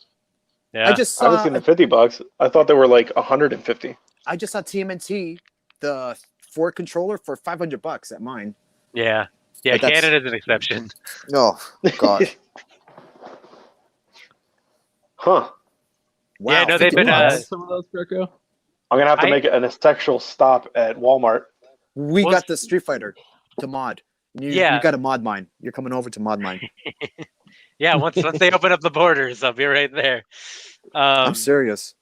[SPEAKER 1] Yeah.
[SPEAKER 2] I just
[SPEAKER 3] I haven't
[SPEAKER 2] saw.
[SPEAKER 3] seen the $50. I thought they were like 150.
[SPEAKER 2] I just saw TMNT, the 4 controller for $500 at mine.
[SPEAKER 1] Yeah. Yeah,
[SPEAKER 2] But that's-
[SPEAKER 1] Canada's an exception.
[SPEAKER 2] Oh God.
[SPEAKER 3] Huh.
[SPEAKER 2] Wow.
[SPEAKER 1] Yeah, no, they've been,
[SPEAKER 2] $50.
[SPEAKER 4] some of those, Greco.
[SPEAKER 3] I'm gonna have to make an essential stop at Walmart.
[SPEAKER 2] We
[SPEAKER 1] Well,
[SPEAKER 2] got the Street Fighter to mod. You got to mod mine. You're coming over to mod mine.
[SPEAKER 1] Yeah, once they open up the borders, I'll be right there.
[SPEAKER 2] I'm serious.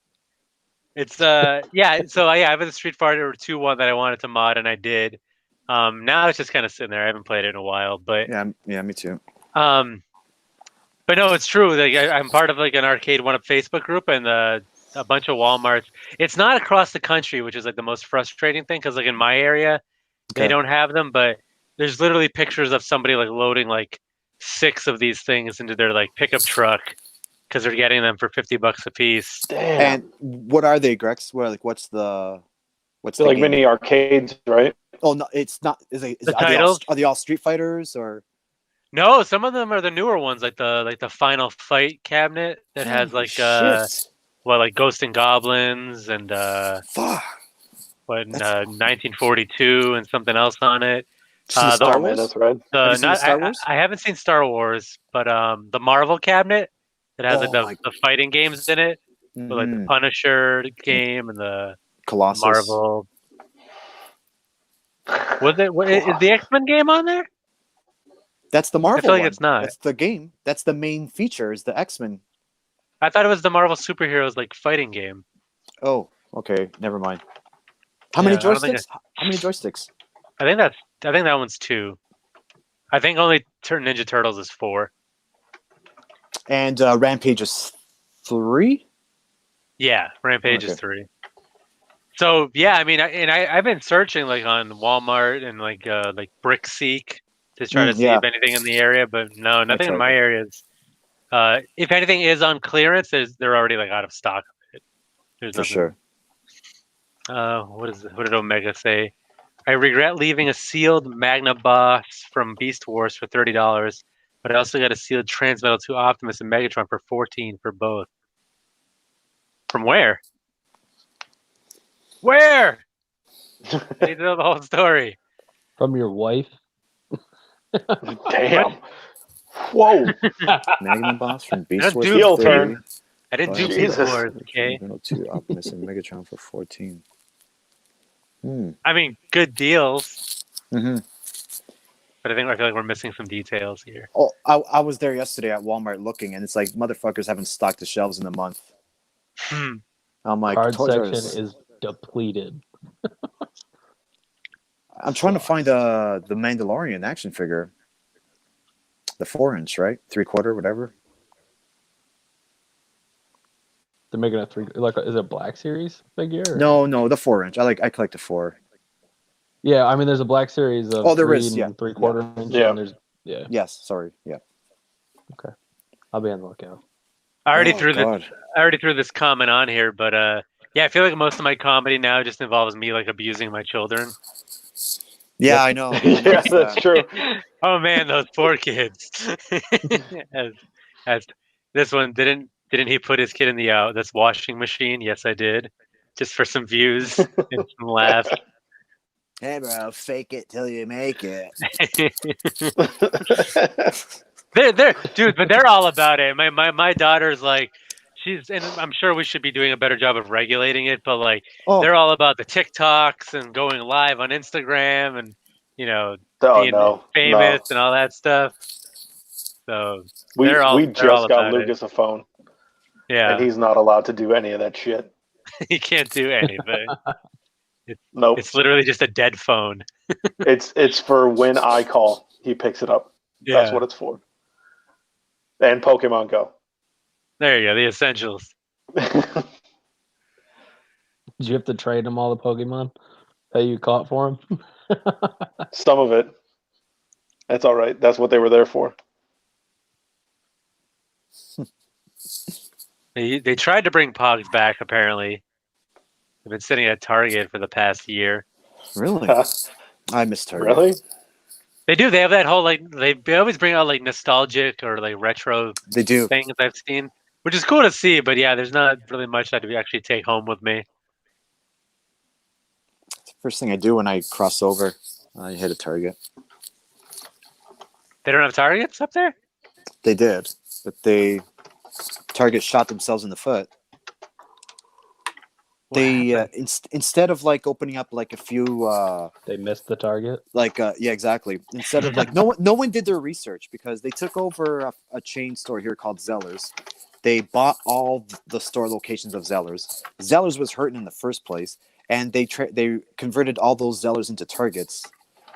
[SPEAKER 1] It's yeah, so I have a Street Fighter 2 one that I wanted to mod, and I did. Now it's just kind of sitting there. I haven't played it in a while, but
[SPEAKER 2] Yeah, me too.
[SPEAKER 1] but no, it's true. Like I'm part of like an arcade one up Facebook group, and a bunch of Walmarts. It's not across the country, which is like the most frustrating thing, because like in my area, they don't have them, but there's literally pictures of somebody like loading like 6 of these things into their like pickup truck because they're getting them for $50 a piece.
[SPEAKER 3] Damn.
[SPEAKER 2] And what are they, Grex? What's the
[SPEAKER 3] They're like
[SPEAKER 2] game?
[SPEAKER 3] mini arcades, right?
[SPEAKER 2] Oh no, it's not. Are they all Street Fighters or?
[SPEAKER 1] No, some of them are the newer ones, like the Final Fight cabinet that has like like Ghost and Goblins and
[SPEAKER 2] Fuck.
[SPEAKER 1] 1942 and something else on it.
[SPEAKER 2] Star Wars?
[SPEAKER 3] That's right.
[SPEAKER 2] Have you seen Star Wars?
[SPEAKER 1] I haven't seen Star Wars, but the Marvel cabinet that has like the fighting games in it, with, like the Punisher game and the
[SPEAKER 2] Colossus.
[SPEAKER 1] Marvel. Is the X-Men game on there?
[SPEAKER 2] That's the Marvel.
[SPEAKER 1] I feel like
[SPEAKER 2] one.
[SPEAKER 1] it's not.
[SPEAKER 2] That's the game. That's the main feature. Is the X-Men.
[SPEAKER 1] I thought it was the Marvel superheroes like fighting game.
[SPEAKER 2] Oh, okay. Never mind. How many
[SPEAKER 1] I don't think
[SPEAKER 2] joysticks? How many joysticks?
[SPEAKER 1] I think that one's 2. I think only Ninja Turtles is 4.
[SPEAKER 2] And Rampage is 3.
[SPEAKER 1] Yeah, Rampage is 3. So yeah, I mean, I've been searching like on Walmart and like BrickSeek to try to see if anything in the area, but no, nothing in my areas. If anything is on clearance, they're already like out of stock of it. There's
[SPEAKER 2] For
[SPEAKER 1] nothing.
[SPEAKER 2] sure.
[SPEAKER 1] What did Omega say? I regret leaving a sealed Magna boss from Beast Wars for $30, but I also got a sealed Transmetal 2 Optimus and Megatron for $14 for both. From where? Where? I need to know the whole story.
[SPEAKER 4] From your wife?
[SPEAKER 3] Damn. Whoa.
[SPEAKER 2] Magna boss from Beast Wars.
[SPEAKER 3] Heel turn.
[SPEAKER 1] I didn't do Beast Wars, okay?
[SPEAKER 2] Two Optimus and Megatron for 14.
[SPEAKER 1] I mean, good deals.
[SPEAKER 2] Mm-hmm.
[SPEAKER 1] But I feel like we're missing some details here.
[SPEAKER 2] Oh, I was there yesterday at Walmart looking, and it's like motherfuckers haven't stocked the shelves in a month. I'm like,
[SPEAKER 4] card section is depleted.
[SPEAKER 2] I'm trying to find the Mandalorian action figure, the 4-inch, right? 3/4, whatever.
[SPEAKER 4] They're making a 3. Like, is it a Black Series figure? Or?
[SPEAKER 2] No, the 4-inch. I collect the 4.
[SPEAKER 4] Yeah, I mean, there's a Black Series of
[SPEAKER 2] there
[SPEAKER 4] 3
[SPEAKER 2] is,
[SPEAKER 4] and 3/4 inch.
[SPEAKER 3] Yeah.
[SPEAKER 4] And there's
[SPEAKER 2] Yes, sorry. Yeah.
[SPEAKER 4] Okay, I'll be on the lookout.
[SPEAKER 1] I already threw this comment on here, but yeah, I feel like most of my comedy now just involves me like abusing my children.
[SPEAKER 2] Yeah, I know.
[SPEAKER 3] Yeah, that's true.
[SPEAKER 1] Oh man, those poor kids. as this one didn't he put his kid in the this washing machine? Yes, I did, just for some views and some laughs.
[SPEAKER 2] Hey, bro, fake it till you make it.
[SPEAKER 1] They're dude, but they're all about it. My daughter's like, and I'm sure we should be doing a better job of regulating it, but like they're all about the TikToks and going live on Instagram and being famous and all that stuff. So
[SPEAKER 3] we just got
[SPEAKER 1] about
[SPEAKER 3] Lucas a phone.
[SPEAKER 1] Yeah,
[SPEAKER 3] and he's not allowed to do any of that shit.
[SPEAKER 1] He can't do anything.
[SPEAKER 3] Nope.
[SPEAKER 1] It's literally just a dead phone.
[SPEAKER 3] It's for when I call, he picks it up.
[SPEAKER 1] Yeah.
[SPEAKER 3] That's what it's for. And Pokemon Go.
[SPEAKER 1] There you go, the essentials.
[SPEAKER 4] Did you have to trade him all the Pokemon that you caught for him?
[SPEAKER 3] Some of it. That's all right. That's what they were there for.
[SPEAKER 1] They tried to bring Pogs back, apparently. They've been sitting at Target for the past year.
[SPEAKER 2] Really? I miss Target.
[SPEAKER 3] Really?
[SPEAKER 1] They do. They have that whole like they always bring out like nostalgic or like retro
[SPEAKER 2] They do.
[SPEAKER 1] things I've seen, which is cool to see. But yeah, there's not really much that we actually take home with me.
[SPEAKER 2] It's the first thing I do when I cross over. I hit a Target.
[SPEAKER 1] They don't have Targets up there?
[SPEAKER 2] They did, but Target shot themselves in the foot. They instead of like opening up like a few
[SPEAKER 4] They missed the target.
[SPEAKER 2] Yeah, exactly. Instead of like no one did their research because they took over a chain store here called Zellers. They bought all the store locations of Zellers. Zellers was hurting in the first place, and they converted all those Zellers into Targets.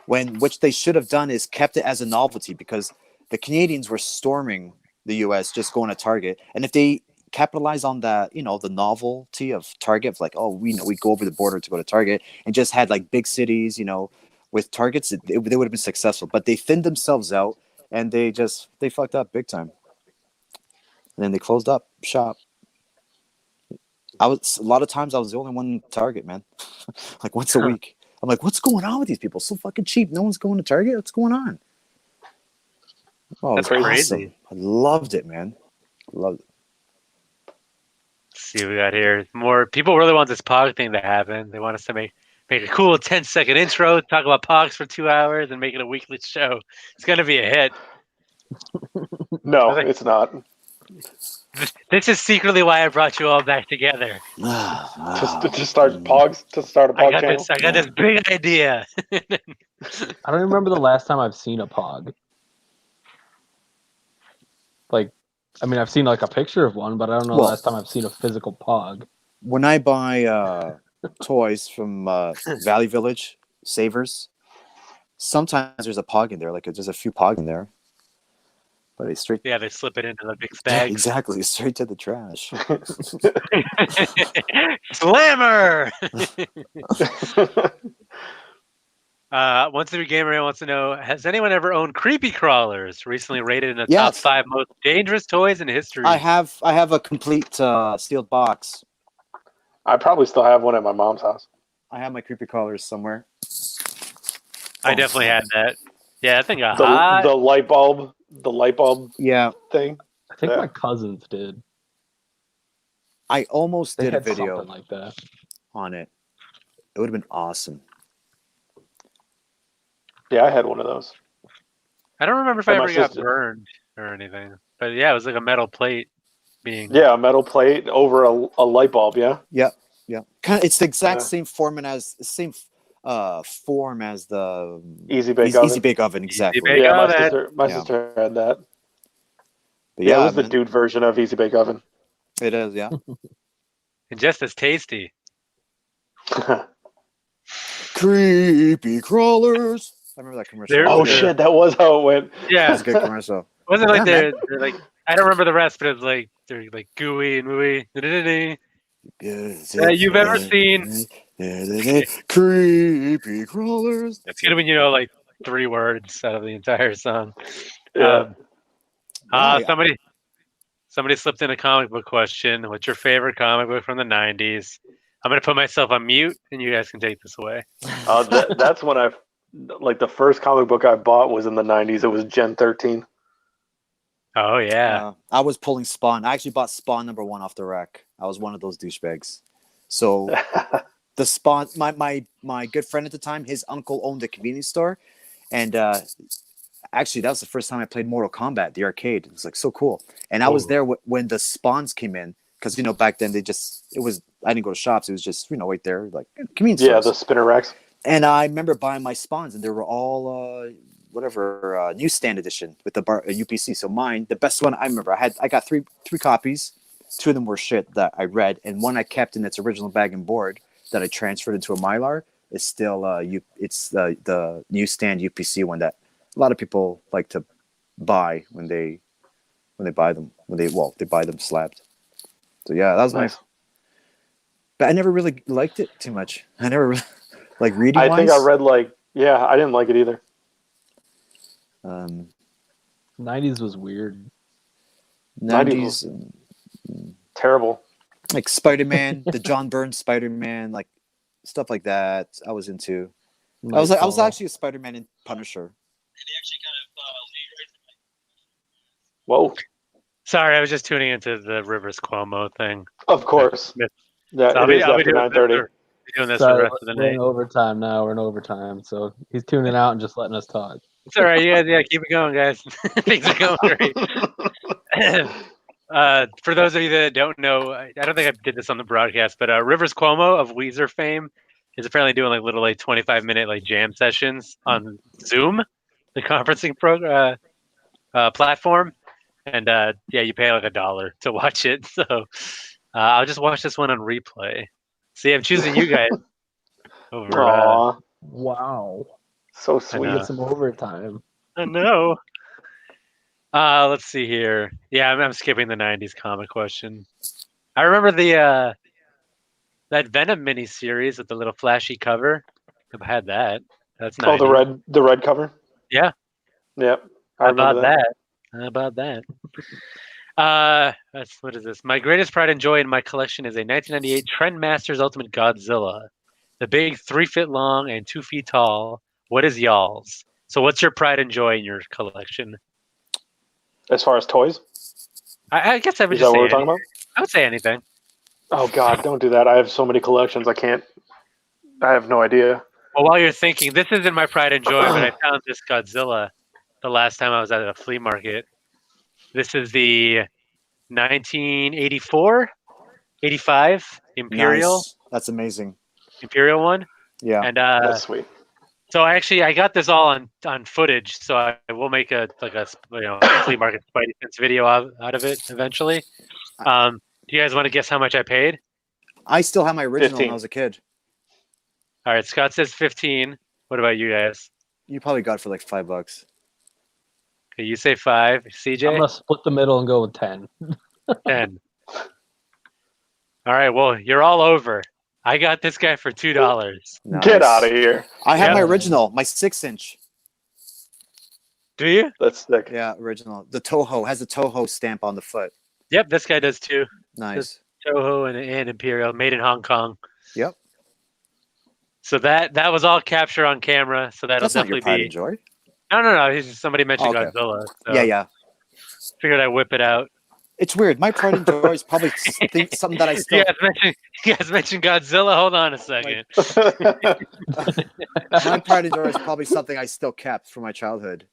[SPEAKER 2] Which they should have done is kept it as a novelty because the Canadians were storming the U.S. just going to Target, and if they capitalize on that, the novelty of Target, like, oh, we go over the border to go to Target, and just had like big cities, with Targets, they would have been successful. But they thinned themselves out, and they fucked up big time. And then they closed up shop. A lot of times I was the only one in Target, man. Like once a week. I'm like, what's going on with these people? So fucking cheap. No one's going to Target. What's going on? Oh,
[SPEAKER 1] that's crazy.
[SPEAKER 2] Awesome. I loved it, man. Loved it.
[SPEAKER 1] Let's see what we got here. More people really want this Pog thing to happen. They want us to make a cool 10-second intro, talk about Pogs for 2 hours, and make it a weekly show. It's gonna be a hit.
[SPEAKER 3] No, it's not.
[SPEAKER 1] This is secretly why I brought you all back together.
[SPEAKER 3] to start Pogs, to start a Pog channel.
[SPEAKER 1] I got this big idea.
[SPEAKER 4] I don't remember the last time I've seen a Pog. Like, I mean, I've seen like a picture of one, but I don't know the last time I've seen a physical Pog.
[SPEAKER 2] When I buy toys from Valley Village, Savers, sometimes there's a Pog in there. Like there's a few Pog in there. But they
[SPEAKER 1] they slip it into the big bag.
[SPEAKER 2] Exactly, straight to the trash.
[SPEAKER 1] Slammer! Once every gamer wants to know, has anyone ever owned creepy crawlers? Recently rated in the top 5 most dangerous toys in history.
[SPEAKER 2] I have a complete sealed box.
[SPEAKER 3] I probably still have one at my mom's house.
[SPEAKER 2] I have my creepy crawlers somewhere.
[SPEAKER 1] I definitely had that. Yeah, that thing got
[SPEAKER 3] the
[SPEAKER 1] hot.
[SPEAKER 3] The light bulb thing.
[SPEAKER 4] I think my cousins did.
[SPEAKER 2] I almost did a video
[SPEAKER 4] something like that
[SPEAKER 2] on it. It would have been awesome.
[SPEAKER 3] Yeah, I had one of those.
[SPEAKER 1] I don't remember if I ever got burned or anything. But yeah, it was like a metal plate being...
[SPEAKER 3] Yeah, a metal plate over a light bulb, yeah?
[SPEAKER 2] Yeah. It's the exact same form as the
[SPEAKER 3] Easy Bake
[SPEAKER 2] Oven, exactly.
[SPEAKER 3] My sister had that.
[SPEAKER 2] But
[SPEAKER 3] it was the dude version of Easy Bake Oven.
[SPEAKER 2] It is, yeah.
[SPEAKER 1] And just as tasty.
[SPEAKER 2] Creepy crawlers. I remember that commercial.
[SPEAKER 3] Shit, that was how it went.
[SPEAKER 1] Yeah,
[SPEAKER 2] it was a good commercial.
[SPEAKER 1] Wasn't it like they're like, I don't remember the rest, but it was like they're like gooey and wooey. You've ever seen
[SPEAKER 2] creepy crawlers?
[SPEAKER 1] It's good when you know like 3 words out of the entire song.
[SPEAKER 3] Yeah.
[SPEAKER 1] Somebody slipped in a comic book question. What's your favorite comic book from the 90s? I'm gonna put myself on mute, and you guys can take this away.
[SPEAKER 3] That's when the first comic book I bought was in the 90s. It was Gen 13.
[SPEAKER 1] Oh yeah.
[SPEAKER 2] I was pulling Spawn. I actually bought Spawn #1 off the rack. I was one of those douchebags. So the Spawn, my good friend at the time, his uncle owned a convenience store, and actually that was the first time I played Mortal Kombat, the arcade. It was like so cool, and I was there when the Spawns came in, because back then I didn't go to shops. It was just right there, like convenience stores.
[SPEAKER 3] The spinner racks.
[SPEAKER 2] And I remember buying my Spawns, and they were all newsstand edition with the UPC. So mine, the best one I remember, I got three copies. 2 of them were shit that I read, and one I kept in its original bag and board that I transferred into a Mylar. Is still it's the newsstand UPC one that a lot of people like to buy when they buy them they buy them slabbed. So yeah, that was nice. But I never really liked it too much. I never really, like reading.
[SPEAKER 3] I think I read I didn't like it either.
[SPEAKER 4] 90s was weird.
[SPEAKER 2] 90s
[SPEAKER 3] terrible.
[SPEAKER 2] Like Spider-Man, the John Byrne Spider-Man, like stuff like that. I was into. I was actually a Spider-Man and Punisher
[SPEAKER 3] Whoa.
[SPEAKER 1] Sorry, I was just tuning into the Rivers Cuomo thing.
[SPEAKER 3] Of course. Yeah,
[SPEAKER 1] So
[SPEAKER 3] it is after 9:30.
[SPEAKER 1] Doing this
[SPEAKER 4] Sorry,
[SPEAKER 1] for the rest of the
[SPEAKER 4] we're
[SPEAKER 1] night.
[SPEAKER 4] in overtime now. We're in overtime, so he's tuning out and just letting us talk.
[SPEAKER 1] It's all right. Yeah, keep it going, guys. Things are going great. For those of you that don't know, I don't think I did this on the broadcast, but Rivers Cuomo of Weezer fame is apparently doing like little 25-minute jam sessions on Zoom, the conferencing platform, and you pay like $1 to watch it. So I'll just watch this one on replay. See, I'm choosing you guys over.
[SPEAKER 3] Aww.
[SPEAKER 4] Wow.
[SPEAKER 3] So
[SPEAKER 4] We
[SPEAKER 3] sweet.
[SPEAKER 4] get some overtime.
[SPEAKER 1] I know. Let's see here. Yeah, I'm skipping the '90s comic question. I remember that Venom miniseries with the little flashy cover. I've had that. That's nice.
[SPEAKER 3] Oh, the red cover.
[SPEAKER 1] Yeah.
[SPEAKER 3] Yep. I remember that.
[SPEAKER 1] How about that? What is this? My greatest pride and joy in my collection is a 1998 Trendmasters Ultimate Godzilla, the big 3 feet long and 2 feet tall. What is y'all's? So, what's your pride and joy in your collection?
[SPEAKER 3] As far as toys?
[SPEAKER 1] I guess I would
[SPEAKER 3] Is
[SPEAKER 1] just
[SPEAKER 3] that
[SPEAKER 1] say
[SPEAKER 3] what we're talking about?
[SPEAKER 1] I would say anything.
[SPEAKER 3] Oh God, don't do that. I have so many collections. I have no idea.
[SPEAKER 1] Well, while you're thinking, this isn't my pride and joy, but I found this Godzilla the last time I was at a flea market. This is the 1984, 85 Imperial.
[SPEAKER 2] Nice. That's amazing.
[SPEAKER 1] Imperial one.
[SPEAKER 2] Yeah.
[SPEAKER 1] And
[SPEAKER 3] That's sweet.
[SPEAKER 1] so I got this all on footage, so I will make a flea market Spidey Sense video out of it eventually. Do you guys want to guess how much I paid?
[SPEAKER 2] I still have my original
[SPEAKER 3] 15.
[SPEAKER 2] when I was a kid.
[SPEAKER 1] All right, Scott says 15. What about you guys?
[SPEAKER 2] You probably got it for like $5.
[SPEAKER 1] Okay, you say 5. CJ?
[SPEAKER 4] I'm gonna split the middle and go with 10.
[SPEAKER 1] 10. All right, well, you're all over. I got this guy for $2.
[SPEAKER 2] Nice.
[SPEAKER 3] Get out of here.
[SPEAKER 2] I have
[SPEAKER 1] Yeah.
[SPEAKER 2] my original, my 6-inch.
[SPEAKER 1] Do you?
[SPEAKER 3] That's sick.
[SPEAKER 2] Yeah, original. The Toho has a Toho stamp on the foot.
[SPEAKER 1] Yep, this guy does too.
[SPEAKER 2] Nice.
[SPEAKER 1] Toho and Imperial, made in Hong Kong.
[SPEAKER 2] Yep.
[SPEAKER 1] So that was all captured on camera. So that'll
[SPEAKER 2] That's not your
[SPEAKER 1] definitely
[SPEAKER 2] pride and joy.
[SPEAKER 1] No. Somebody mentioned
[SPEAKER 2] Okay.
[SPEAKER 1] Godzilla. So
[SPEAKER 2] Yeah.
[SPEAKER 1] Figured I'd whip it out.
[SPEAKER 2] It's weird. My pride and joy is probably something that I still.
[SPEAKER 1] You guys mentioned Godzilla. Hold on a second.
[SPEAKER 2] My pride and joy is probably something I still kept from my childhood.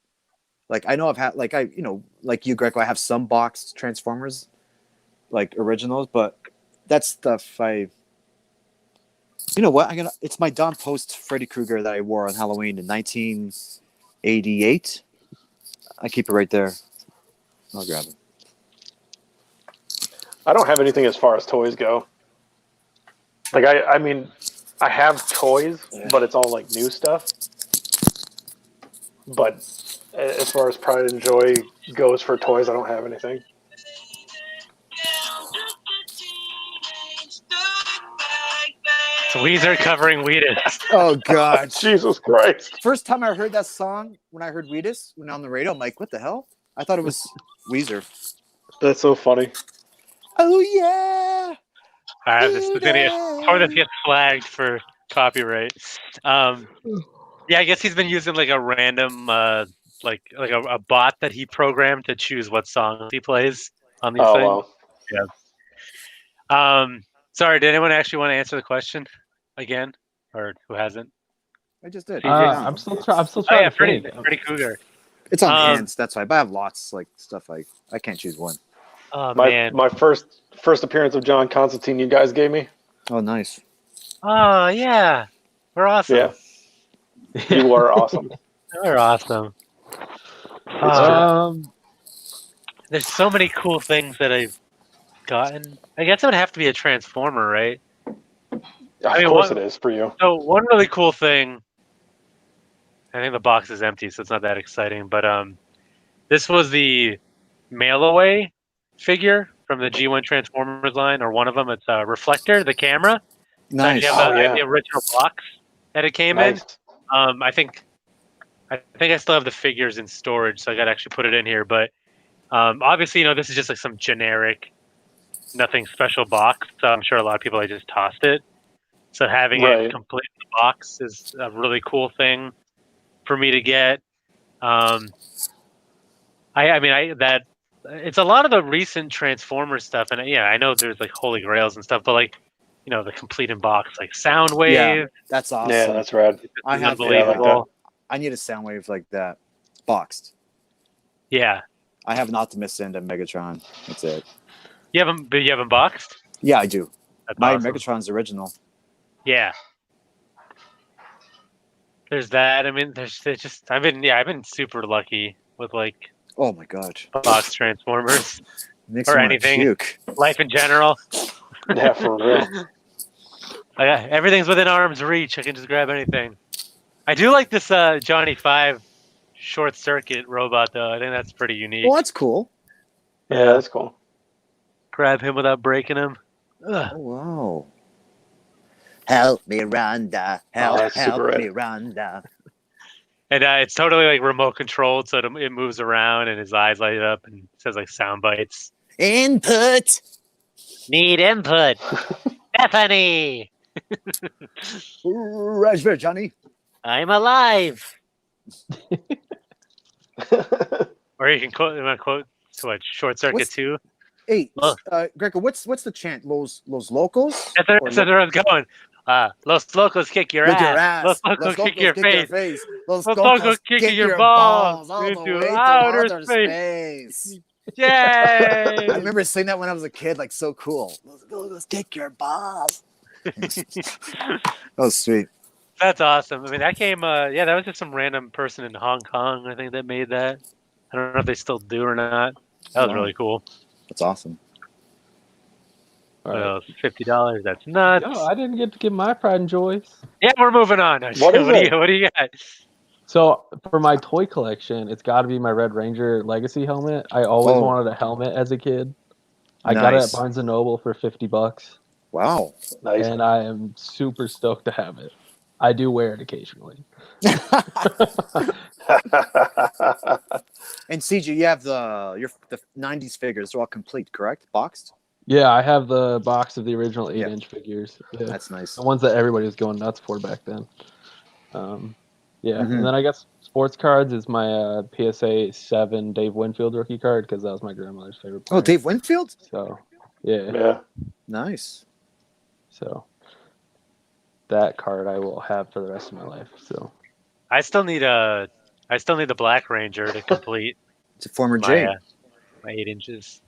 [SPEAKER 2] Like I know I've had, like you, Greco. I have some boxed Transformers, like originals, but that stuff You know what? It's my Don Post Freddy Krueger that I wore on Halloween in 1988. I keep it right there. I'll grab it.
[SPEAKER 3] I don't have anything as far as toys go. Like I mean, I have toys, but it's all like new stuff. But as far as pride and joy goes for toys, I don't have anything.
[SPEAKER 1] It's Weezer covering Wheatus.
[SPEAKER 2] Oh God!
[SPEAKER 3] Jesus Christ!
[SPEAKER 2] First time I heard that song, when I heard Wheatus, when on the radio, I'm like, "What the hell?" I thought it was Weezer.
[SPEAKER 3] That's so funny.
[SPEAKER 2] Oh yeah!
[SPEAKER 1] All right, before this gets flagged for copyright. Yeah, I guess he's been using like a random, like a bot that he programmed to choose what songs he plays on these things.
[SPEAKER 3] Wow.
[SPEAKER 1] Yeah. Sorry, did anyone actually want to answer the question again, or who hasn't?
[SPEAKER 2] I just did.
[SPEAKER 4] I'm still trying to
[SPEAKER 1] Freddy
[SPEAKER 4] think.
[SPEAKER 1] Krueger.
[SPEAKER 2] It's on hands. That's why. But I have lots like stuff. I can't choose one.
[SPEAKER 1] Oh man.
[SPEAKER 3] My first appearance of John Constantine, you guys gave me.
[SPEAKER 2] Oh, nice.
[SPEAKER 1] Oh yeah, we're awesome.
[SPEAKER 3] Yeah, you were awesome.
[SPEAKER 1] We're awesome. There's so many cool things that I've gotten. I guess it would have to be a Transformer, right?
[SPEAKER 3] Of course it is for you.
[SPEAKER 1] So one really cool thing. I think the box is empty, so it's not that exciting. But this was the mail away figure from the G1 Transformers line, or one of them. It's Reflector, the camera.
[SPEAKER 2] Nice.
[SPEAKER 1] So I have the original box that it came in. I think I still have the figures in storage, so I got to actually put it in here. But obviously, this is just like some generic, nothing special box. So I'm sure a lot of people just tossed it. So having it complete in the box is a really cool thing for me to get. It's a lot of the recent Transformers stuff, and yeah, I know there's like Holy Grails and stuff, but like, the complete in box, like Soundwave.
[SPEAKER 2] Yeah, that's awesome.
[SPEAKER 3] Yeah, that's rad.
[SPEAKER 2] I have
[SPEAKER 1] unbelievable.
[SPEAKER 2] I need a Soundwave like that, boxed.
[SPEAKER 1] Yeah.
[SPEAKER 2] I have an Optimus and a Megatron. That's it.
[SPEAKER 1] You haven't boxed?
[SPEAKER 2] Yeah, I do.
[SPEAKER 1] That's
[SPEAKER 2] My
[SPEAKER 1] awesome.
[SPEAKER 2] Megatron's original.
[SPEAKER 1] Yeah. There's that. I mean, I've been super lucky with like.
[SPEAKER 2] Oh my god.
[SPEAKER 1] Box Transformers.
[SPEAKER 2] Makes
[SPEAKER 1] or
[SPEAKER 2] me wanna
[SPEAKER 1] anything.
[SPEAKER 2] Puke.
[SPEAKER 1] Life in general.
[SPEAKER 3] Yeah, for real.
[SPEAKER 1] Everything's within arm's reach. I can just grab anything. I do like this Johnny 5 short circuit robot though. I think that's pretty unique.
[SPEAKER 2] Well, that's cool.
[SPEAKER 3] Yeah, that's cool.
[SPEAKER 1] Grab him without breaking him.
[SPEAKER 2] Ugh. Oh, wow. Help me, Rhonda. Help me, Rhonda.
[SPEAKER 1] And it's totally like remote controlled, so it moves around and his eyes light up and it says like sound bites.
[SPEAKER 2] Input.
[SPEAKER 1] Need input. Stephanie.
[SPEAKER 2] Raspberry Johnny.
[SPEAKER 1] I'm alive. Or you can quote to what Short Circuit 2.
[SPEAKER 2] Hey, Greco, what's the chant? Los locals?
[SPEAKER 1] That's where I was going. Los locos kick your ass. Los locos kick your face.
[SPEAKER 2] Los
[SPEAKER 1] locos kick your balls
[SPEAKER 2] all the
[SPEAKER 1] into
[SPEAKER 2] way to
[SPEAKER 1] outer
[SPEAKER 2] space.
[SPEAKER 1] Yay!
[SPEAKER 2] I remember saying that when I was a kid, like so cool. Los locos kick your balls. That was sweet.
[SPEAKER 1] That's awesome. I mean, that came. That was just some random person in Hong Kong, I think, that made that. I don't know if they still do or not. That was really cool.
[SPEAKER 2] That's awesome.
[SPEAKER 1] Well, $50. That's nuts.
[SPEAKER 4] No, I didn't get to get my pride and joys.
[SPEAKER 1] Yeah, we're moving on. What do you got?
[SPEAKER 4] So for my toy collection, it's got to be my Red Ranger Legacy helmet. I always wanted a helmet as a kid. I got it at Barnes and Noble for $50.
[SPEAKER 2] Wow,
[SPEAKER 3] nice!
[SPEAKER 4] And I am super stoked to have it. I do wear it occasionally.
[SPEAKER 2] And CJ, you have the 90s figures. They're all complete, correct? Boxed?
[SPEAKER 4] Yeah, I have the box of the original 8-inch figures. Yeah.
[SPEAKER 2] That's nice.
[SPEAKER 4] The ones that everybody was going nuts for back then. And then I guess sports cards is my PSA 7 Dave Winfield rookie card because that was my grandmother's favorite player.
[SPEAKER 2] Oh, Dave Winfield?
[SPEAKER 4] So, yeah.
[SPEAKER 3] Yeah.
[SPEAKER 2] Nice.
[SPEAKER 4] So, that card I will have for the rest of my life. So,
[SPEAKER 1] I still need the Black Ranger to complete.
[SPEAKER 2] It's a former J.
[SPEAKER 1] My 8 inches.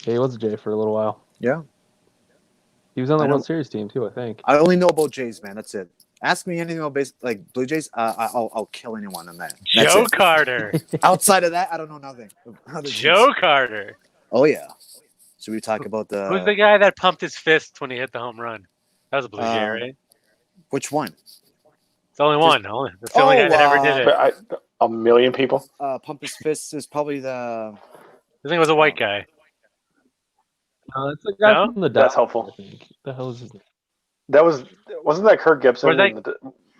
[SPEAKER 4] Yeah, he was a J for a little while.
[SPEAKER 2] Yeah.
[SPEAKER 4] He was on the World Series team too, I think.
[SPEAKER 2] I only know about Jays, man. That's it. Ask me anything about like Blue Jays. I'll kill anyone on that. That's
[SPEAKER 1] Joe Carter.
[SPEAKER 2] Outside of that, I don't know nothing.
[SPEAKER 1] Joe Carter.
[SPEAKER 2] Oh yeah. Should we talk about the?
[SPEAKER 1] Who's the guy that pumped his fist when he hit the home run? That was a Blue Jay, right?
[SPEAKER 2] Which one?
[SPEAKER 1] It's only one. That's the only guy that ever did it.
[SPEAKER 3] A million people.
[SPEAKER 2] Pump his fist is probably the.
[SPEAKER 1] I think it was a white guy.
[SPEAKER 4] No, that's the guy from the Dodgers.
[SPEAKER 3] That's helpful.
[SPEAKER 4] I think. The hell is his name?
[SPEAKER 3] Wasn't that Kirk Gibson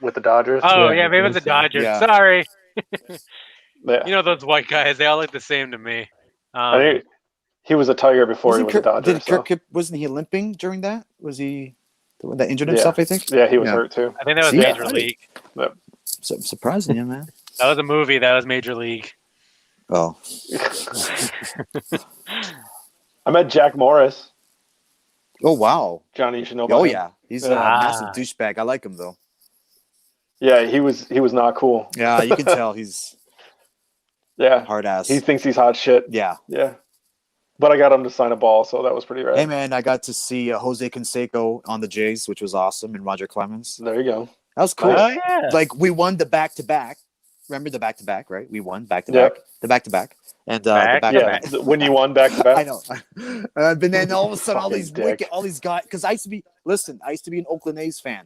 [SPEAKER 3] with the Dodgers?
[SPEAKER 1] Oh yeah, maybe it was the Dodgers. Yeah. Sorry.
[SPEAKER 3] Yeah.
[SPEAKER 1] You know those white guys? They all look the same to me.
[SPEAKER 3] I think he was a Tiger before he was a Dodger.
[SPEAKER 2] Did Kirk wasn't he limping during that? Was he the one that injured himself? I think.
[SPEAKER 3] Yeah, he was hurt too.
[SPEAKER 1] I think that was Major League.
[SPEAKER 3] Yep.
[SPEAKER 2] Surprising, yeah, man.
[SPEAKER 1] That was a movie. That was Major League.
[SPEAKER 2] Oh.
[SPEAKER 3] I met Jack Morris.
[SPEAKER 2] Oh wow,
[SPEAKER 3] Johnny, you should know about him.
[SPEAKER 2] Yeah, he's a massive douchebag. I like him though.
[SPEAKER 3] Yeah, he was not cool.
[SPEAKER 2] Yeah, you can tell he's hard ass.
[SPEAKER 3] He thinks he's hot shit.
[SPEAKER 2] Yeah.
[SPEAKER 3] But I got him to sign a ball, so that was pretty rad.
[SPEAKER 2] Hey man, I got to see Jose Canseco on the Jays, which was awesome, and Roger Clemens.
[SPEAKER 3] There you go.
[SPEAKER 2] That was cool.
[SPEAKER 1] Oh yeah.
[SPEAKER 2] Like we won the back-to-back. Remember the back-to-back, right? We won back-to-back. The back-to-back. And the back-to-back.
[SPEAKER 3] Yeah, when you won back-to-back.
[SPEAKER 2] I know. But then all of a sudden, all these guys. Because I used to be an Oakland A's fan.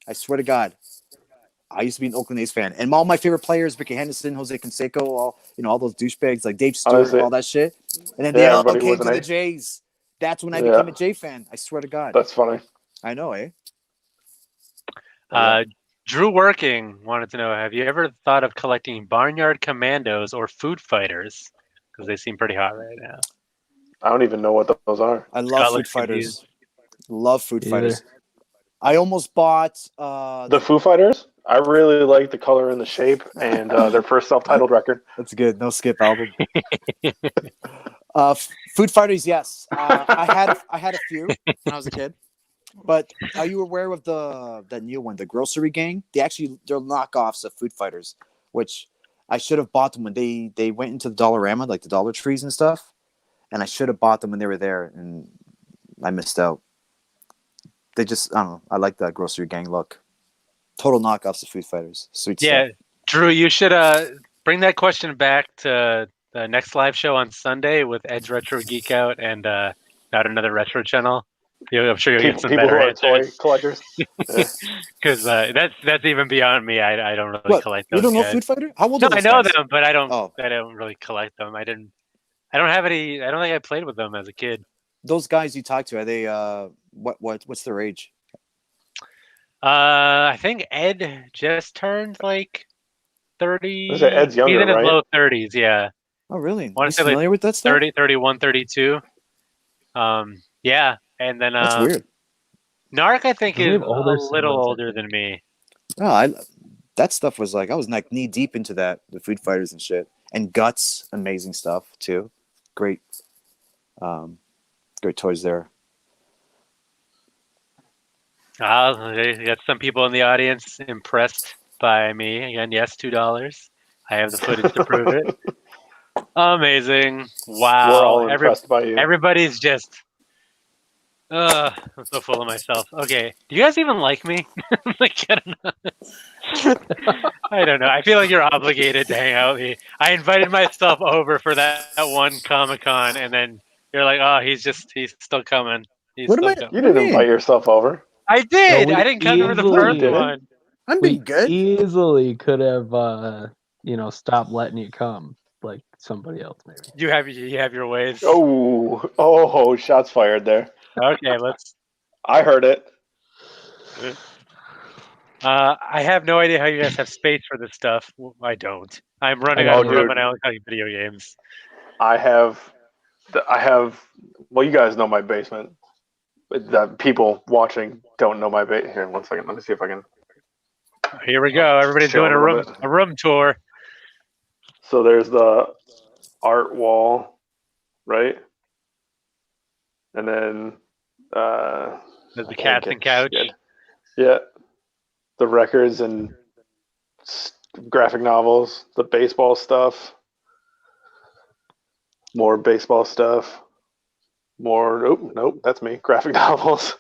[SPEAKER 2] I swear to God, I used to be an Oakland A's fan, and all my favorite players, Ricky Henderson, Jose Canseco, all those douchebags like Dave Stewart, all that shit. And then they all came to the Jays. That's when I became a Jay fan. I swear to God.
[SPEAKER 3] That's funny.
[SPEAKER 2] I know, eh?
[SPEAKER 1] Drew Working wanted to know, have you ever thought of collecting Barnyard Commandos or Food Fighters? Because they seem pretty hot right now.
[SPEAKER 3] I don't even know what those are.
[SPEAKER 2] I love Food Fighters. Love Food Fighters. I almost bought...
[SPEAKER 3] the Foo Fighters? I really like the color and the shape, and their first self-titled record.
[SPEAKER 2] That's good. No skip album. Food Fighters, yes. I had a few when I was a kid. But are you aware of that new one, the Grocery Gang? They're knockoffs of Food Fighters, which I should have bought them when they went into the Dollarama, like the Dollar Trees and stuff. And I should have bought them when they were there, and I missed out. They just, I don't know. I like that Grocery Gang look. Total knockoffs of Food Fighters. Sweet stuff.
[SPEAKER 1] Drew, you should bring that question back to the next live show on Sunday with Ed's Retro Geek Out and Not Another Retro Channel. I'm sure you'll get some better answers.
[SPEAKER 3] Toy collectors.
[SPEAKER 1] Because that's even beyond me. I don't really collect those.
[SPEAKER 2] You don't know
[SPEAKER 1] guys.
[SPEAKER 2] Food Fighter? How old
[SPEAKER 1] No,
[SPEAKER 2] are those
[SPEAKER 1] I know
[SPEAKER 2] guys?
[SPEAKER 1] them, but I don't.
[SPEAKER 2] Oh.
[SPEAKER 1] I don't really collect them. I don't have any. I don't think I played with them as a kid.
[SPEAKER 2] Those guys you talk to, are they? What's their age?
[SPEAKER 1] I think Ed just turned like 30.
[SPEAKER 3] Ed's younger,
[SPEAKER 1] he's in his
[SPEAKER 3] right?
[SPEAKER 1] low 30s. Yeah.
[SPEAKER 2] Oh, really?
[SPEAKER 1] Wanna
[SPEAKER 2] You
[SPEAKER 1] say, like,
[SPEAKER 2] familiar with that stuff?
[SPEAKER 1] 30, 31, 32. Yeah, and then
[SPEAKER 2] That's weird.
[SPEAKER 1] Narc, I think,
[SPEAKER 4] Doesn't he
[SPEAKER 1] is
[SPEAKER 4] have
[SPEAKER 1] a
[SPEAKER 4] older
[SPEAKER 1] little
[SPEAKER 4] siblings, I
[SPEAKER 1] older
[SPEAKER 4] think?
[SPEAKER 1] than me.
[SPEAKER 2] No, that stuff was like I was like knee deep into that, the Food Fighters and shit, and Guts, amazing stuff too. Great toys there.
[SPEAKER 1] You got some people in the audience impressed by me. Again, yes, $2. I have the footage to prove it. Amazing. Wow.
[SPEAKER 3] We're all impressed by you.
[SPEAKER 1] Everybody's just... I'm so full of myself. Okay. Do you guys even like me? Like, I don't know. I don't know. I feel like you're obligated to hang out with me. I invited myself over for that one Comic-Con, and then you're like, oh, he's still coming.
[SPEAKER 3] You didn't invite yourself over.
[SPEAKER 1] I did.
[SPEAKER 4] No,
[SPEAKER 1] I didn't come for the first one.
[SPEAKER 2] I'm being good.
[SPEAKER 4] Easily could have, stopped letting you come, like somebody else maybe.
[SPEAKER 1] You have your ways.
[SPEAKER 3] Oh, shots fired there.
[SPEAKER 1] Okay,
[SPEAKER 3] I heard it.
[SPEAKER 1] I have no idea how you guys have space for this stuff. I don't. I'm running out of room and I only play video games.
[SPEAKER 3] I have. Well, you guys know my basement. That people watching don't know my basement. Here, 1 second. Let me see if I can.
[SPEAKER 1] Here we go. Everybody's doing a room tour.
[SPEAKER 3] So there's the art wall, right? And then
[SPEAKER 1] there's the casting couch.
[SPEAKER 3] Yeah. The records and graphic novels, the baseball stuff, more baseball stuff, more. Nope, that's me. Graphic novels.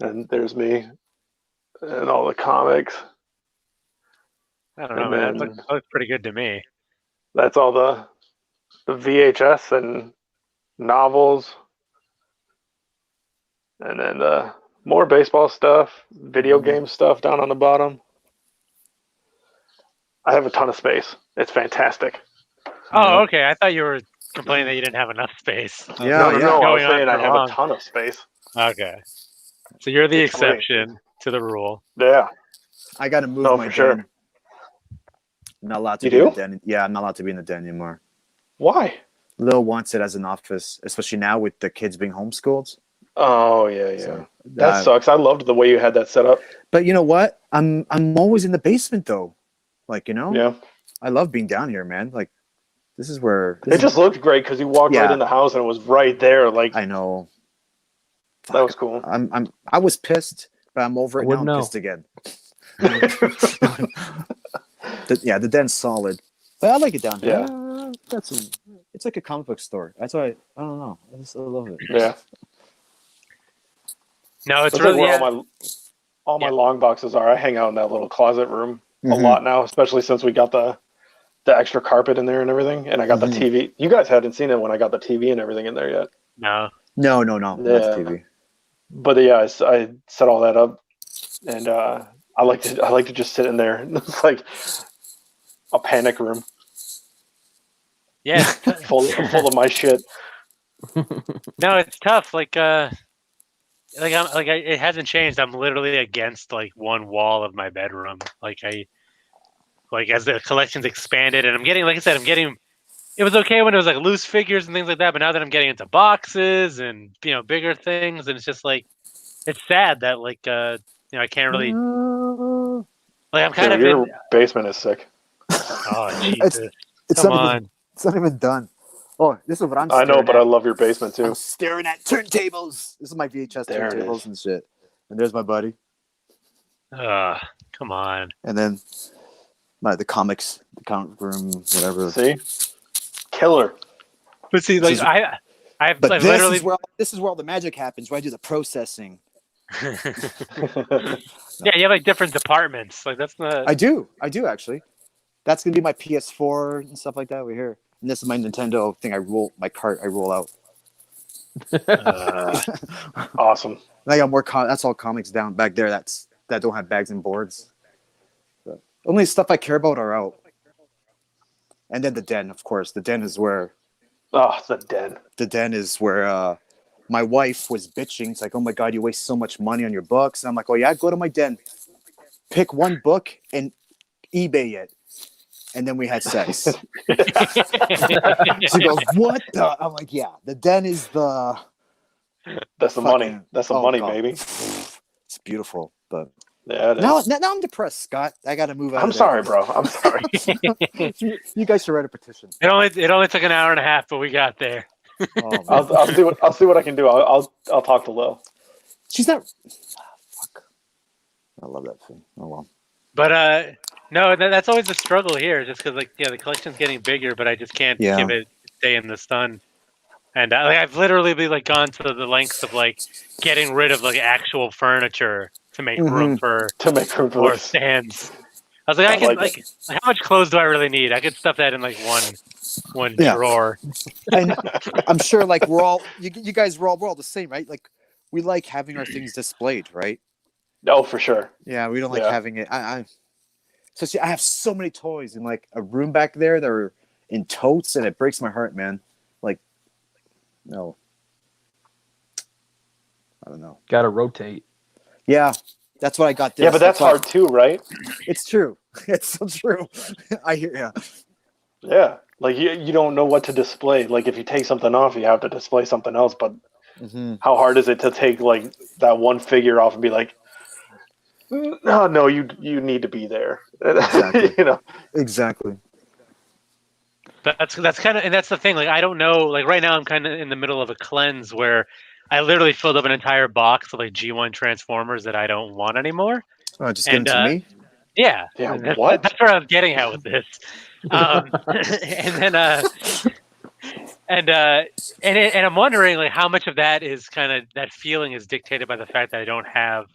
[SPEAKER 3] And there's me and all the comics.
[SPEAKER 1] I don't know, man. That looks pretty good to me.
[SPEAKER 3] That's all the VHS and novels. And then more baseball stuff, video game stuff down on the bottom. I have a ton of space. It's fantastic.
[SPEAKER 1] Oh, okay. I thought you were complaining that you didn't have enough space.
[SPEAKER 3] No, I was saying I have a ton of space.
[SPEAKER 1] Okay. So you're the exception to the rule.
[SPEAKER 3] Yeah.
[SPEAKER 2] I got to move my den.
[SPEAKER 3] Sure.
[SPEAKER 2] I'm not allowed to be in the den. Yeah, I'm not allowed to be in the den anymore.
[SPEAKER 3] Why?
[SPEAKER 2] Lil wants it as an office, especially now with the kids being homeschooled.
[SPEAKER 3] Oh, yeah.
[SPEAKER 2] So,
[SPEAKER 3] that sucks. I loved the way you had that set up.
[SPEAKER 2] But you know what? I'm always in the basement though. Like,
[SPEAKER 3] Yeah.
[SPEAKER 2] I love being down here, man. Like, this is where
[SPEAKER 3] it just looked great because you walked right in the house and it was right there. Like,
[SPEAKER 2] I know.
[SPEAKER 3] That was cool.
[SPEAKER 2] I was pissed, but I'm over it now. I'm pissed again. The den's solid. But I like it down here.
[SPEAKER 3] Yeah.
[SPEAKER 2] It's like a comic book store. That's why I don't know. I love it.
[SPEAKER 3] Yeah.
[SPEAKER 1] No, it's
[SPEAKER 3] that's
[SPEAKER 1] really
[SPEAKER 3] like where all my long boxes are. I hang out in that little closet room a lot now, especially since we got the extra carpet in there and everything, and I got the TV. You guys hadn't seen it when I got the TV and everything in there yet.
[SPEAKER 1] No.
[SPEAKER 2] Yeah. That's TV.
[SPEAKER 3] But yeah, I set all that up, and I like to just sit in there. It's like a panic room.
[SPEAKER 1] Yeah,
[SPEAKER 3] full of my shit.
[SPEAKER 1] No, it's tough. It hasn't changed. I'm literally against like one wall of my bedroom. As the collection's expanded, and I'm getting, like I said, it was okay when it was like loose figures and things like that, but now that I'm getting into boxes and bigger things, and it's just like, it's sad that I can't really Like I'm kind of
[SPEAKER 3] your basement is sick.
[SPEAKER 1] Oh Jesus!
[SPEAKER 2] It's
[SPEAKER 1] Come
[SPEAKER 2] not
[SPEAKER 1] on.
[SPEAKER 2] even, it's not even done. Oh, this is what I'm.
[SPEAKER 3] I know, but
[SPEAKER 2] at.
[SPEAKER 3] I love your basement too.
[SPEAKER 2] I'm staring at turntables. This is my VHS
[SPEAKER 3] There it
[SPEAKER 2] turntables
[SPEAKER 3] is.
[SPEAKER 2] and shit. And there's my buddy.
[SPEAKER 1] Come on.
[SPEAKER 2] And then the comics, the comic room, whatever.
[SPEAKER 3] See, killer.
[SPEAKER 1] But see, like I've
[SPEAKER 2] But
[SPEAKER 1] like
[SPEAKER 2] this
[SPEAKER 1] literally.
[SPEAKER 2] this is where all the magic happens. Where I do the processing.
[SPEAKER 1] Yeah, you have like different departments. Like that's not.
[SPEAKER 2] I do actually. That's gonna be my PS4 and stuff like that over here. And this is my Nintendo thing. I roll out.
[SPEAKER 3] Awesome.
[SPEAKER 2] And I got more. That's all comics down back there. That don't have bags and boards. But only stuff I care about are out. And then the den, of course. The den is where.
[SPEAKER 3] Oh, the den.
[SPEAKER 2] The den is where my wife was bitching. It's like, oh my God, you waste so much money on your books. And I'm like, oh yeah, go to my den, pick one book and eBay it. And then we had sex. She goes, what the? I'm like, yeah, the den is the.
[SPEAKER 3] That's the money. That's the money, God. Baby.
[SPEAKER 2] It's beautiful. But
[SPEAKER 3] yeah, it
[SPEAKER 2] now
[SPEAKER 3] is.
[SPEAKER 2] I'm depressed, Scott. I got to move out.
[SPEAKER 3] I'm sorry, bro. I'm sorry.
[SPEAKER 2] You guys should write a petition.
[SPEAKER 1] It only took an hour and a half, but we got there.
[SPEAKER 3] Oh, I'll see what I can do. I'll talk to Lil.
[SPEAKER 2] She's not. Fuck. I love that thing. Oh well.
[SPEAKER 1] But no, that's always the struggle here. Just because the collection's getting bigger, but I just can't give it stay in the sun. And I've literally gone to the lengths of getting rid of actual furniture to make room for more stands. I was like, how much clothes do I really need? I could stuff that in one drawer.
[SPEAKER 2] And I'm sure we're all you guys we're all the same, right? Like we like having our things displayed, right?
[SPEAKER 3] Oh, for sure.
[SPEAKER 2] Yeah, we don't like having it. So see, I have so many toys in a room back there that are in totes, and it breaks my heart, man. No. I don't know.
[SPEAKER 4] Gotta rotate.
[SPEAKER 2] Yeah, that's what I got.
[SPEAKER 3] Yeah, but that's hard too, right?
[SPEAKER 2] It's true. It's so true. I hear. Yeah.
[SPEAKER 3] Yeah, you don't know what to display. If you take something off, you have to display something else. But how hard is it to take that one figure off and be like, no, you need to be there.
[SPEAKER 2] Exactly. Exactly.
[SPEAKER 1] That's kind of, and that's the thing. I don't know. Right now, I'm kind of in the middle of a cleanse where I literally filled up an entire box of G1 Transformers that I don't want anymore.
[SPEAKER 2] Oh, just give them to me.
[SPEAKER 1] Yeah.
[SPEAKER 3] What?
[SPEAKER 1] That's where I'm getting at with this. And I'm wondering how much of that is kind of that feeling is dictated by the fact that I don't have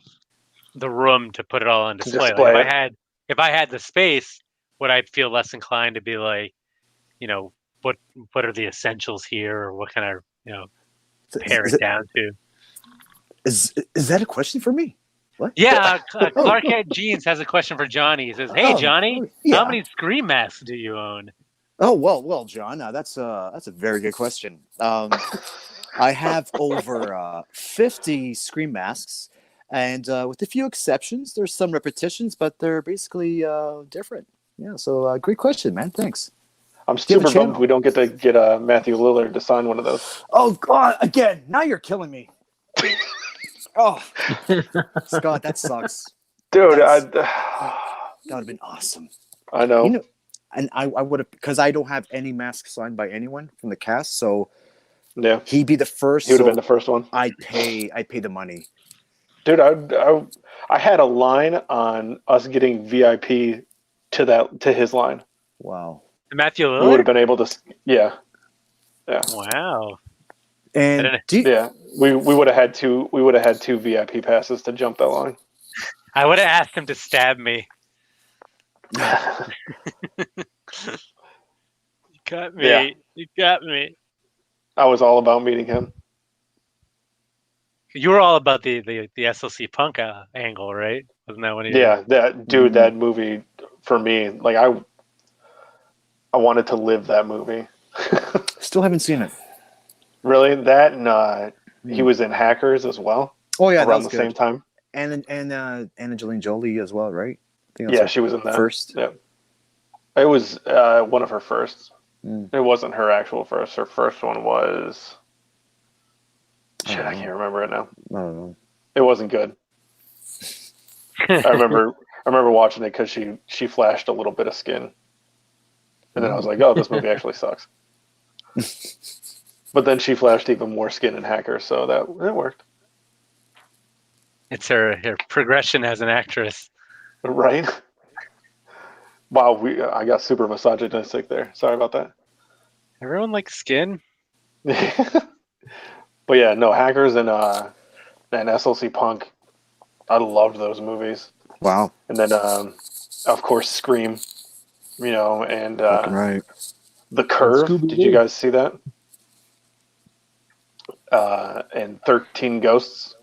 [SPEAKER 1] the room to put it all on display. If I had the space, would I feel less inclined to be what are the essentials here, or what kind of pare it down to?
[SPEAKER 2] Is that a question for me? What?
[SPEAKER 1] Yeah, Clark Jeans has a question for Johnny. He says, "Hey, Johnny, how many Scream masks do you own?"
[SPEAKER 2] Oh well, John. That's a very good question. I have over 50 Scream masks, and with a few exceptions, there's some repetitions, but they're basically different. Yeah. So great question, man. Thanks.
[SPEAKER 3] I'm super bummed we don't get to get Matthew Lillard to sign one of those.
[SPEAKER 2] Oh God! Again, now you're killing me. Oh, Scott, that sucks,
[SPEAKER 3] dude. That
[SPEAKER 2] would have been awesome.
[SPEAKER 3] I know.
[SPEAKER 2] And I would have, because I don't have any mask signed by anyone from the cast. So
[SPEAKER 3] yeah,
[SPEAKER 2] he'd be the first.
[SPEAKER 3] He would have been the first one.
[SPEAKER 2] I'd pay the money.
[SPEAKER 3] Dude, I had a line on us getting VIP to his line.
[SPEAKER 2] Wow.
[SPEAKER 1] Matthew Lillard?
[SPEAKER 3] We would have been able to, yeah.
[SPEAKER 1] Wow.
[SPEAKER 2] And
[SPEAKER 3] we would have had two VIP passes to jump that line.
[SPEAKER 1] I would have asked him to stab me. You got me. Yeah. You got me.
[SPEAKER 3] I was all about meeting him.
[SPEAKER 1] You were all about the SLC Punk angle, right? Wasn't that when he?
[SPEAKER 3] Yeah, that movie for me, I wanted to live that movie.
[SPEAKER 2] Still haven't seen it.
[SPEAKER 3] Really? That and he was in Hackers as well.
[SPEAKER 2] Oh yeah,
[SPEAKER 3] around the same time.
[SPEAKER 2] And Angelina Jolie as well, right? I think
[SPEAKER 3] she was in that
[SPEAKER 2] first.
[SPEAKER 3] Yeah, it was one of her firsts. It wasn't her actual first. Her first one was. Shit, I can't remember it now.
[SPEAKER 2] I don't know.
[SPEAKER 3] It wasn't good. I remember watching it because she flashed a little bit of skin, and then I was like, oh, this movie actually sucks. But then she flashed even more skin in Hacker, so it worked.
[SPEAKER 1] It's her progression as an actress.
[SPEAKER 3] Right? Wow, I got super misogynistic there. Sorry about that.
[SPEAKER 1] Everyone likes skin.
[SPEAKER 3] But yeah, no, Hackers and SLC Punk. I loved those movies.
[SPEAKER 2] Wow.
[SPEAKER 3] And then, of course, Scream. And
[SPEAKER 2] right.
[SPEAKER 3] The Curve. Did you guys see that? And 13 Ghosts.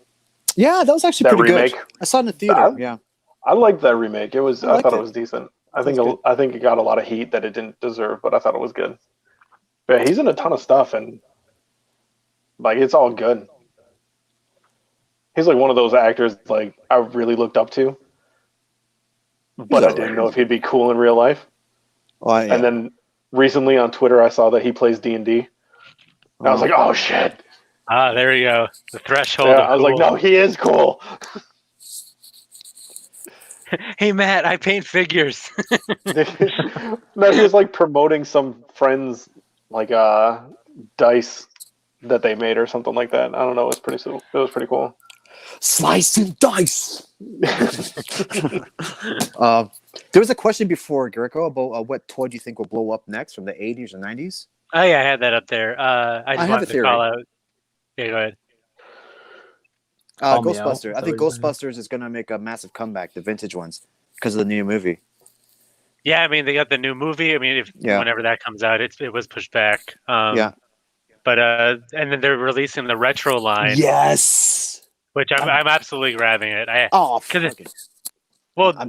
[SPEAKER 2] Yeah, that was actually pretty
[SPEAKER 3] remake.
[SPEAKER 2] good. I saw it in the theater. Yeah.
[SPEAKER 3] I liked that remake. I thought it was decent. I think it got a lot of heat that it didn't deserve, but I thought it was good. But yeah, he's in a ton of stuff, and like it's all good. He's like one of those actors like I really looked up to, but I didn't know if he'd be cool in real life.
[SPEAKER 2] Oh, yeah.
[SPEAKER 3] And then recently on Twitter, I saw that he plays D&D. I was like, oh shit.
[SPEAKER 1] Ah, there you go. The threshold.
[SPEAKER 3] Yeah, I was like, no, he is cool.
[SPEAKER 1] Hey Matt, I paint figures.
[SPEAKER 3] No, he was like promoting some friends like dice that they made or something like that. I don't know. It was pretty cool.
[SPEAKER 2] Slice and dice. There was a question before, Greco, about what toy do you think will blow up next from the 80s or 90s?
[SPEAKER 1] Oh yeah, I had that up there. I just wanted to call out. Yeah, go ahead.
[SPEAKER 2] Ghostbusters. I think Ghostbusters is going to make a massive comeback, the vintage ones, because of the new movie.
[SPEAKER 1] Yeah, I mean, they got the new movie. I mean, whenever that comes out, it was pushed back.
[SPEAKER 2] Yeah.
[SPEAKER 1] But and then they're releasing the retro line.
[SPEAKER 2] Yes.
[SPEAKER 1] Which I'm absolutely grabbing it.
[SPEAKER 2] Well,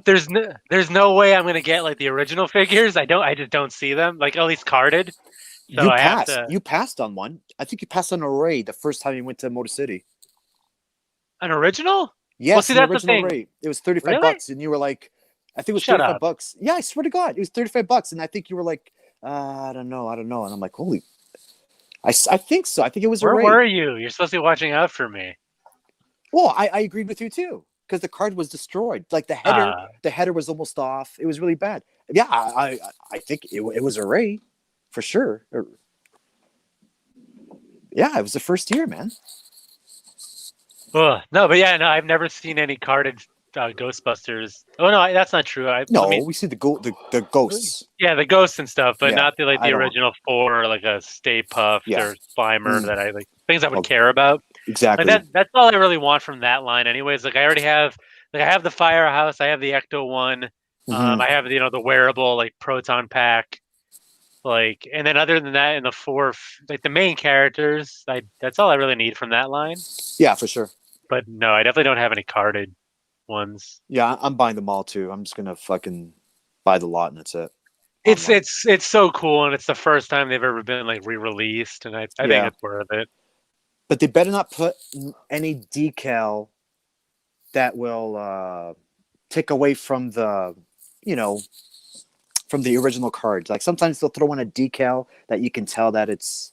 [SPEAKER 1] there's no way I'm gonna get like the original figures. I just don't see them, like at least carded. So
[SPEAKER 2] you passed on one. I think you passed on a Ray the first time you went to Motor City.
[SPEAKER 1] An original?
[SPEAKER 2] Yes,
[SPEAKER 1] well, see, that's
[SPEAKER 2] original
[SPEAKER 1] the thing.
[SPEAKER 2] Ray. It was $35, and you were like, I think it was $35. Yeah, I swear to God, it was $35, and I think you were like, I don't know, and I'm like, holy, I think so. I think it was a Ray.
[SPEAKER 1] Where were you? You're supposed to be watching out for me.
[SPEAKER 2] Well, I agreed with you too, because the card was destroyed. Like the header was almost off. It was really bad. Yeah, I think it was a Ray, for sure. Yeah, it was the first year, man.
[SPEAKER 1] No, but yeah, no, I've never seen any carded Ghostbusters. Oh no, that's not true.
[SPEAKER 2] We see the ghosts.
[SPEAKER 1] Yeah, the ghosts and stuff, but not the original 4, like a Stay Puft or Slimer that I like. Things I would care about.
[SPEAKER 2] Exactly.
[SPEAKER 1] Like that's all I really want from that line, anyways. Like I already have, I have the Firehouse, I have the Ecto one, I have the wearable like Proton Pack, like, and then other than that, in the 4, like the main characters, that's all I really need from that line.
[SPEAKER 2] Yeah, for sure.
[SPEAKER 1] But no, I definitely don't have any carded ones.
[SPEAKER 2] Yeah, I'm buying them all too. I'm just gonna fucking buy the lot and that's it.
[SPEAKER 1] It's so cool, and it's the first time they've ever been like re-released, and I think it's worth it.
[SPEAKER 2] But they better not put any decal that will take away from the, from the original cards. Like sometimes they'll throw in a decal that you can tell that it's,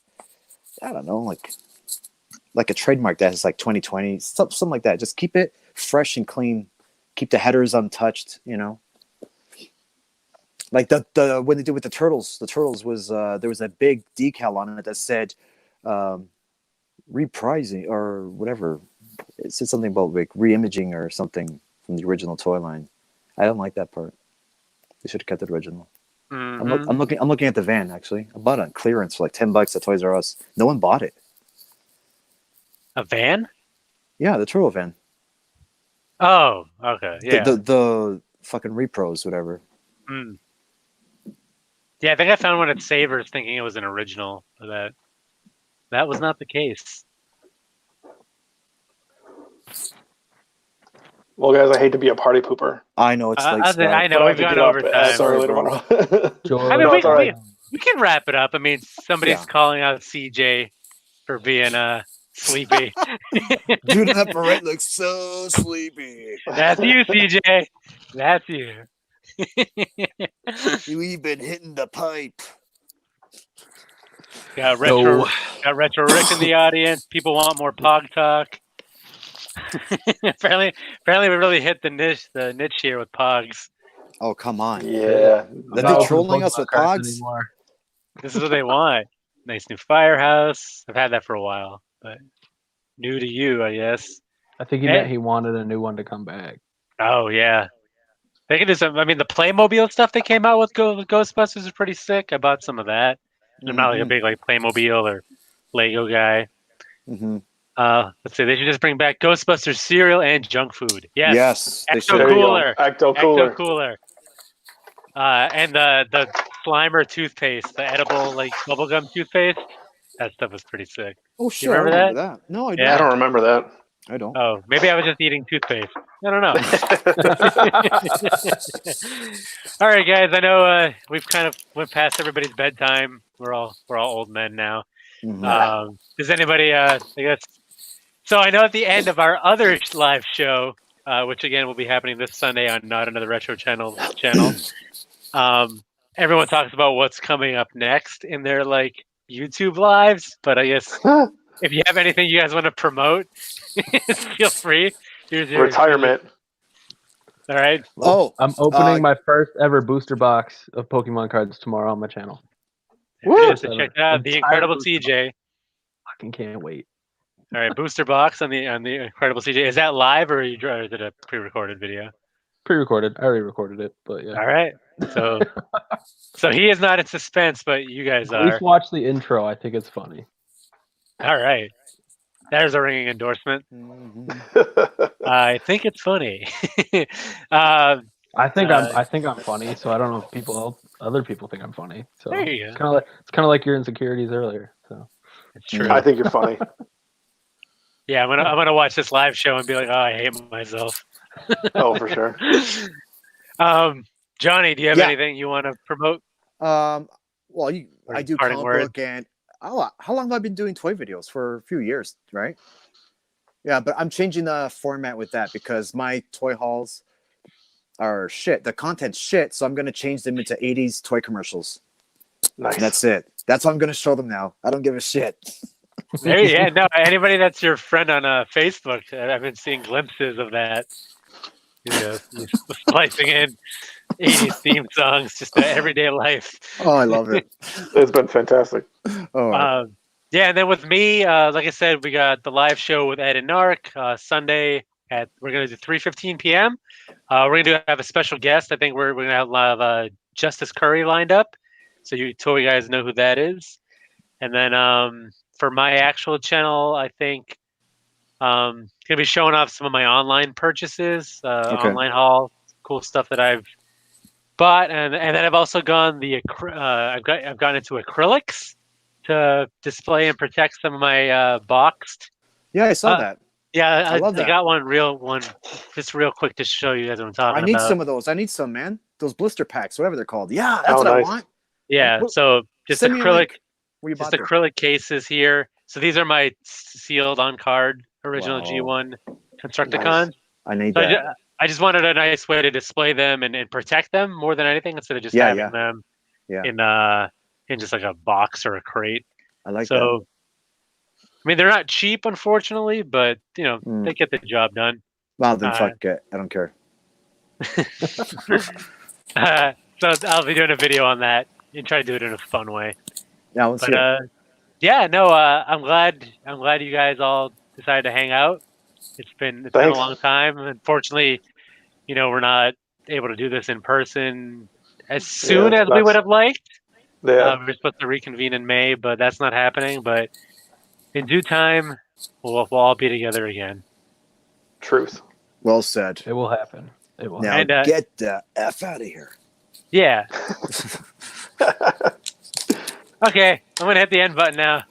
[SPEAKER 2] I don't know, like a trademark that is like 2020, something like that. Just keep it fresh and clean. Keep the headers untouched, Like the when they did with the Turtles was there was a big decal on it that said reprising or whatever. It said something about like re-imaging or something from the original toy line. I don't like that part. They should have kept it original.
[SPEAKER 1] Mm-hmm.
[SPEAKER 2] I'm looking at the van actually. I bought it on clearance for like $10 at Toys R Us. No one bought it.
[SPEAKER 1] A van?
[SPEAKER 2] Yeah, the Turtle van.
[SPEAKER 1] Oh, okay. Yeah.
[SPEAKER 2] The fucking repros, whatever.
[SPEAKER 1] Mm. Yeah, I think I found one at Savers thinking it was an original. That was not the case.
[SPEAKER 3] Well, guys, I hate to be a party pooper.
[SPEAKER 2] I know it's late.
[SPEAKER 1] I know we've gone over time.
[SPEAKER 3] Sorry, tomorrow.
[SPEAKER 1] I mean, we can wrap it up. I mean, somebody's calling out CJ for being sleepy.
[SPEAKER 2] Dude, that beret looks so sleepy.
[SPEAKER 1] That's you, CJ. That's you.
[SPEAKER 2] We've been hitting the pipe.
[SPEAKER 1] Got retro Rick in the audience. People want more Pog Talk. apparently we really hit the niche here with Pogs.
[SPEAKER 2] Oh, come on.
[SPEAKER 3] Yeah.
[SPEAKER 2] Then they're trolling us with Pogs.
[SPEAKER 1] This is what they want. Nice new firehouse. I've had that for a while, but new to you, I guess.
[SPEAKER 4] I think he meant he wanted a new one to come back.
[SPEAKER 1] Oh yeah, they can do some. I mean, the Playmobil stuff they came out with Ghostbusters is pretty sick. I bought some of that. I'm not like a big Playmobil or Lego guy.
[SPEAKER 2] Mm-hmm.
[SPEAKER 1] Let's see. They should just bring back Ghostbusters cereal and junk food. Yes.
[SPEAKER 2] Ecto
[SPEAKER 1] Cooler.
[SPEAKER 3] Ecto Cooler.
[SPEAKER 1] Ecto Cooler. And the Slimer toothpaste, the edible bubblegum toothpaste. That stuff was pretty sick.
[SPEAKER 2] Oh shit!
[SPEAKER 1] You remember
[SPEAKER 2] that? No, I don't.
[SPEAKER 1] Yeah.
[SPEAKER 3] I don't remember that.
[SPEAKER 2] I don't.
[SPEAKER 1] Oh, maybe I was just eating toothpaste. I don't know. All right, guys. I know we've kind of went past everybody's bedtime. We're all old men now.
[SPEAKER 2] Mm-hmm.
[SPEAKER 1] Does anybody? I guess. So I know at the end of our other live show, which again will be happening this Sunday on Not Another Retro channel. Everyone talks about what's coming up next in their YouTube lives, but I guess if you have anything you guys want to promote, feel free. Here's your
[SPEAKER 3] retirement.
[SPEAKER 1] All right.
[SPEAKER 4] Well, I'm opening my first ever booster box of Pokemon cards tomorrow on my channel.
[SPEAKER 1] So check it out, TheIncredibleCJ.
[SPEAKER 4] Fucking can't wait.
[SPEAKER 1] All right, booster box on the Incredible CJ. Is that live or is it a pre-recorded video?
[SPEAKER 4] Pre-recorded. I already recorded it, but yeah.
[SPEAKER 1] All right. So he is not in suspense, but you guys are.
[SPEAKER 4] At least watch the intro. I think it's funny.
[SPEAKER 1] All right. There's a ringing endorsement. I think it's funny.
[SPEAKER 4] I think I'm funny, so I don't know if other people think I'm funny. So
[SPEAKER 1] there you
[SPEAKER 4] go. It's kind of like your insecurities earlier. So
[SPEAKER 1] it's true.
[SPEAKER 3] I think you're funny.
[SPEAKER 1] Yeah, I'm gonna watch this live show and be like, oh, I hate myself.
[SPEAKER 3] Oh, for sure.
[SPEAKER 1] Johnny, do you have anything you want to promote?
[SPEAKER 2] Well, I do comic book, and how long have I been doing toy videos? For a few years, right? Yeah, but I'm changing the format with that because my toy hauls are shit. The content's shit, so I'm gonna change them into 80s toy commercials.
[SPEAKER 3] Nice.
[SPEAKER 2] And that's it. That's what I'm gonna show them now. I don't give a shit.
[SPEAKER 1] No, anybody that's your friend on Facebook, I've been seeing glimpses of that. Splicing in 80s theme songs, just to everyday life.
[SPEAKER 2] Oh, I love it.
[SPEAKER 3] It's been fantastic.
[SPEAKER 1] And then with me, like I said, we got the live show with Ed and Narc Sunday we're gonna do 3:15 p.m. We're gonna have a special guest. I think we're gonna have Justice Curry lined up, so you guys know who that is. And then for my actual channel, I think gonna be showing off some of my online purchases, online haul, cool stuff that I've bought, and then I've also gone I've gone into acrylics to display and protect some of my boxed.
[SPEAKER 2] Yeah, I saw that.
[SPEAKER 1] Yeah,
[SPEAKER 2] I love that.
[SPEAKER 1] I got one just real quick to show you guys what I'm talking about.
[SPEAKER 2] I need some of those. I need some, man. Those blister packs, whatever they're called. Yeah, that's what I want.
[SPEAKER 1] Yeah, so just acrylic.
[SPEAKER 2] Just
[SPEAKER 1] acrylic cases here. So these are my sealed on card original G1 Constructicons.
[SPEAKER 2] Nice. I need that.
[SPEAKER 1] I just wanted a nice way to display them and protect them more than anything instead of just having them in just like a box or a crate.
[SPEAKER 2] I like that.
[SPEAKER 1] I mean, they're not cheap, unfortunately, but they get the job done.
[SPEAKER 2] Well, then fuck it. I don't care.
[SPEAKER 1] So I'll be doing a video on that and try to do it in a fun way.
[SPEAKER 2] Yeah, let's see it.
[SPEAKER 1] I'm glad you guys all decided to hang out. It's been a long time. Unfortunately, we're not able to do this in person as soon as we would have liked.
[SPEAKER 3] Yeah.
[SPEAKER 1] We're supposed to reconvene in May, but that's not happening. But in due time, we'll all be together again.
[SPEAKER 3] Truth.
[SPEAKER 2] Well said.
[SPEAKER 4] It will happen. It will.
[SPEAKER 2] Now get the F out of here.
[SPEAKER 1] Yeah. Okay, I'm gonna hit the end button now.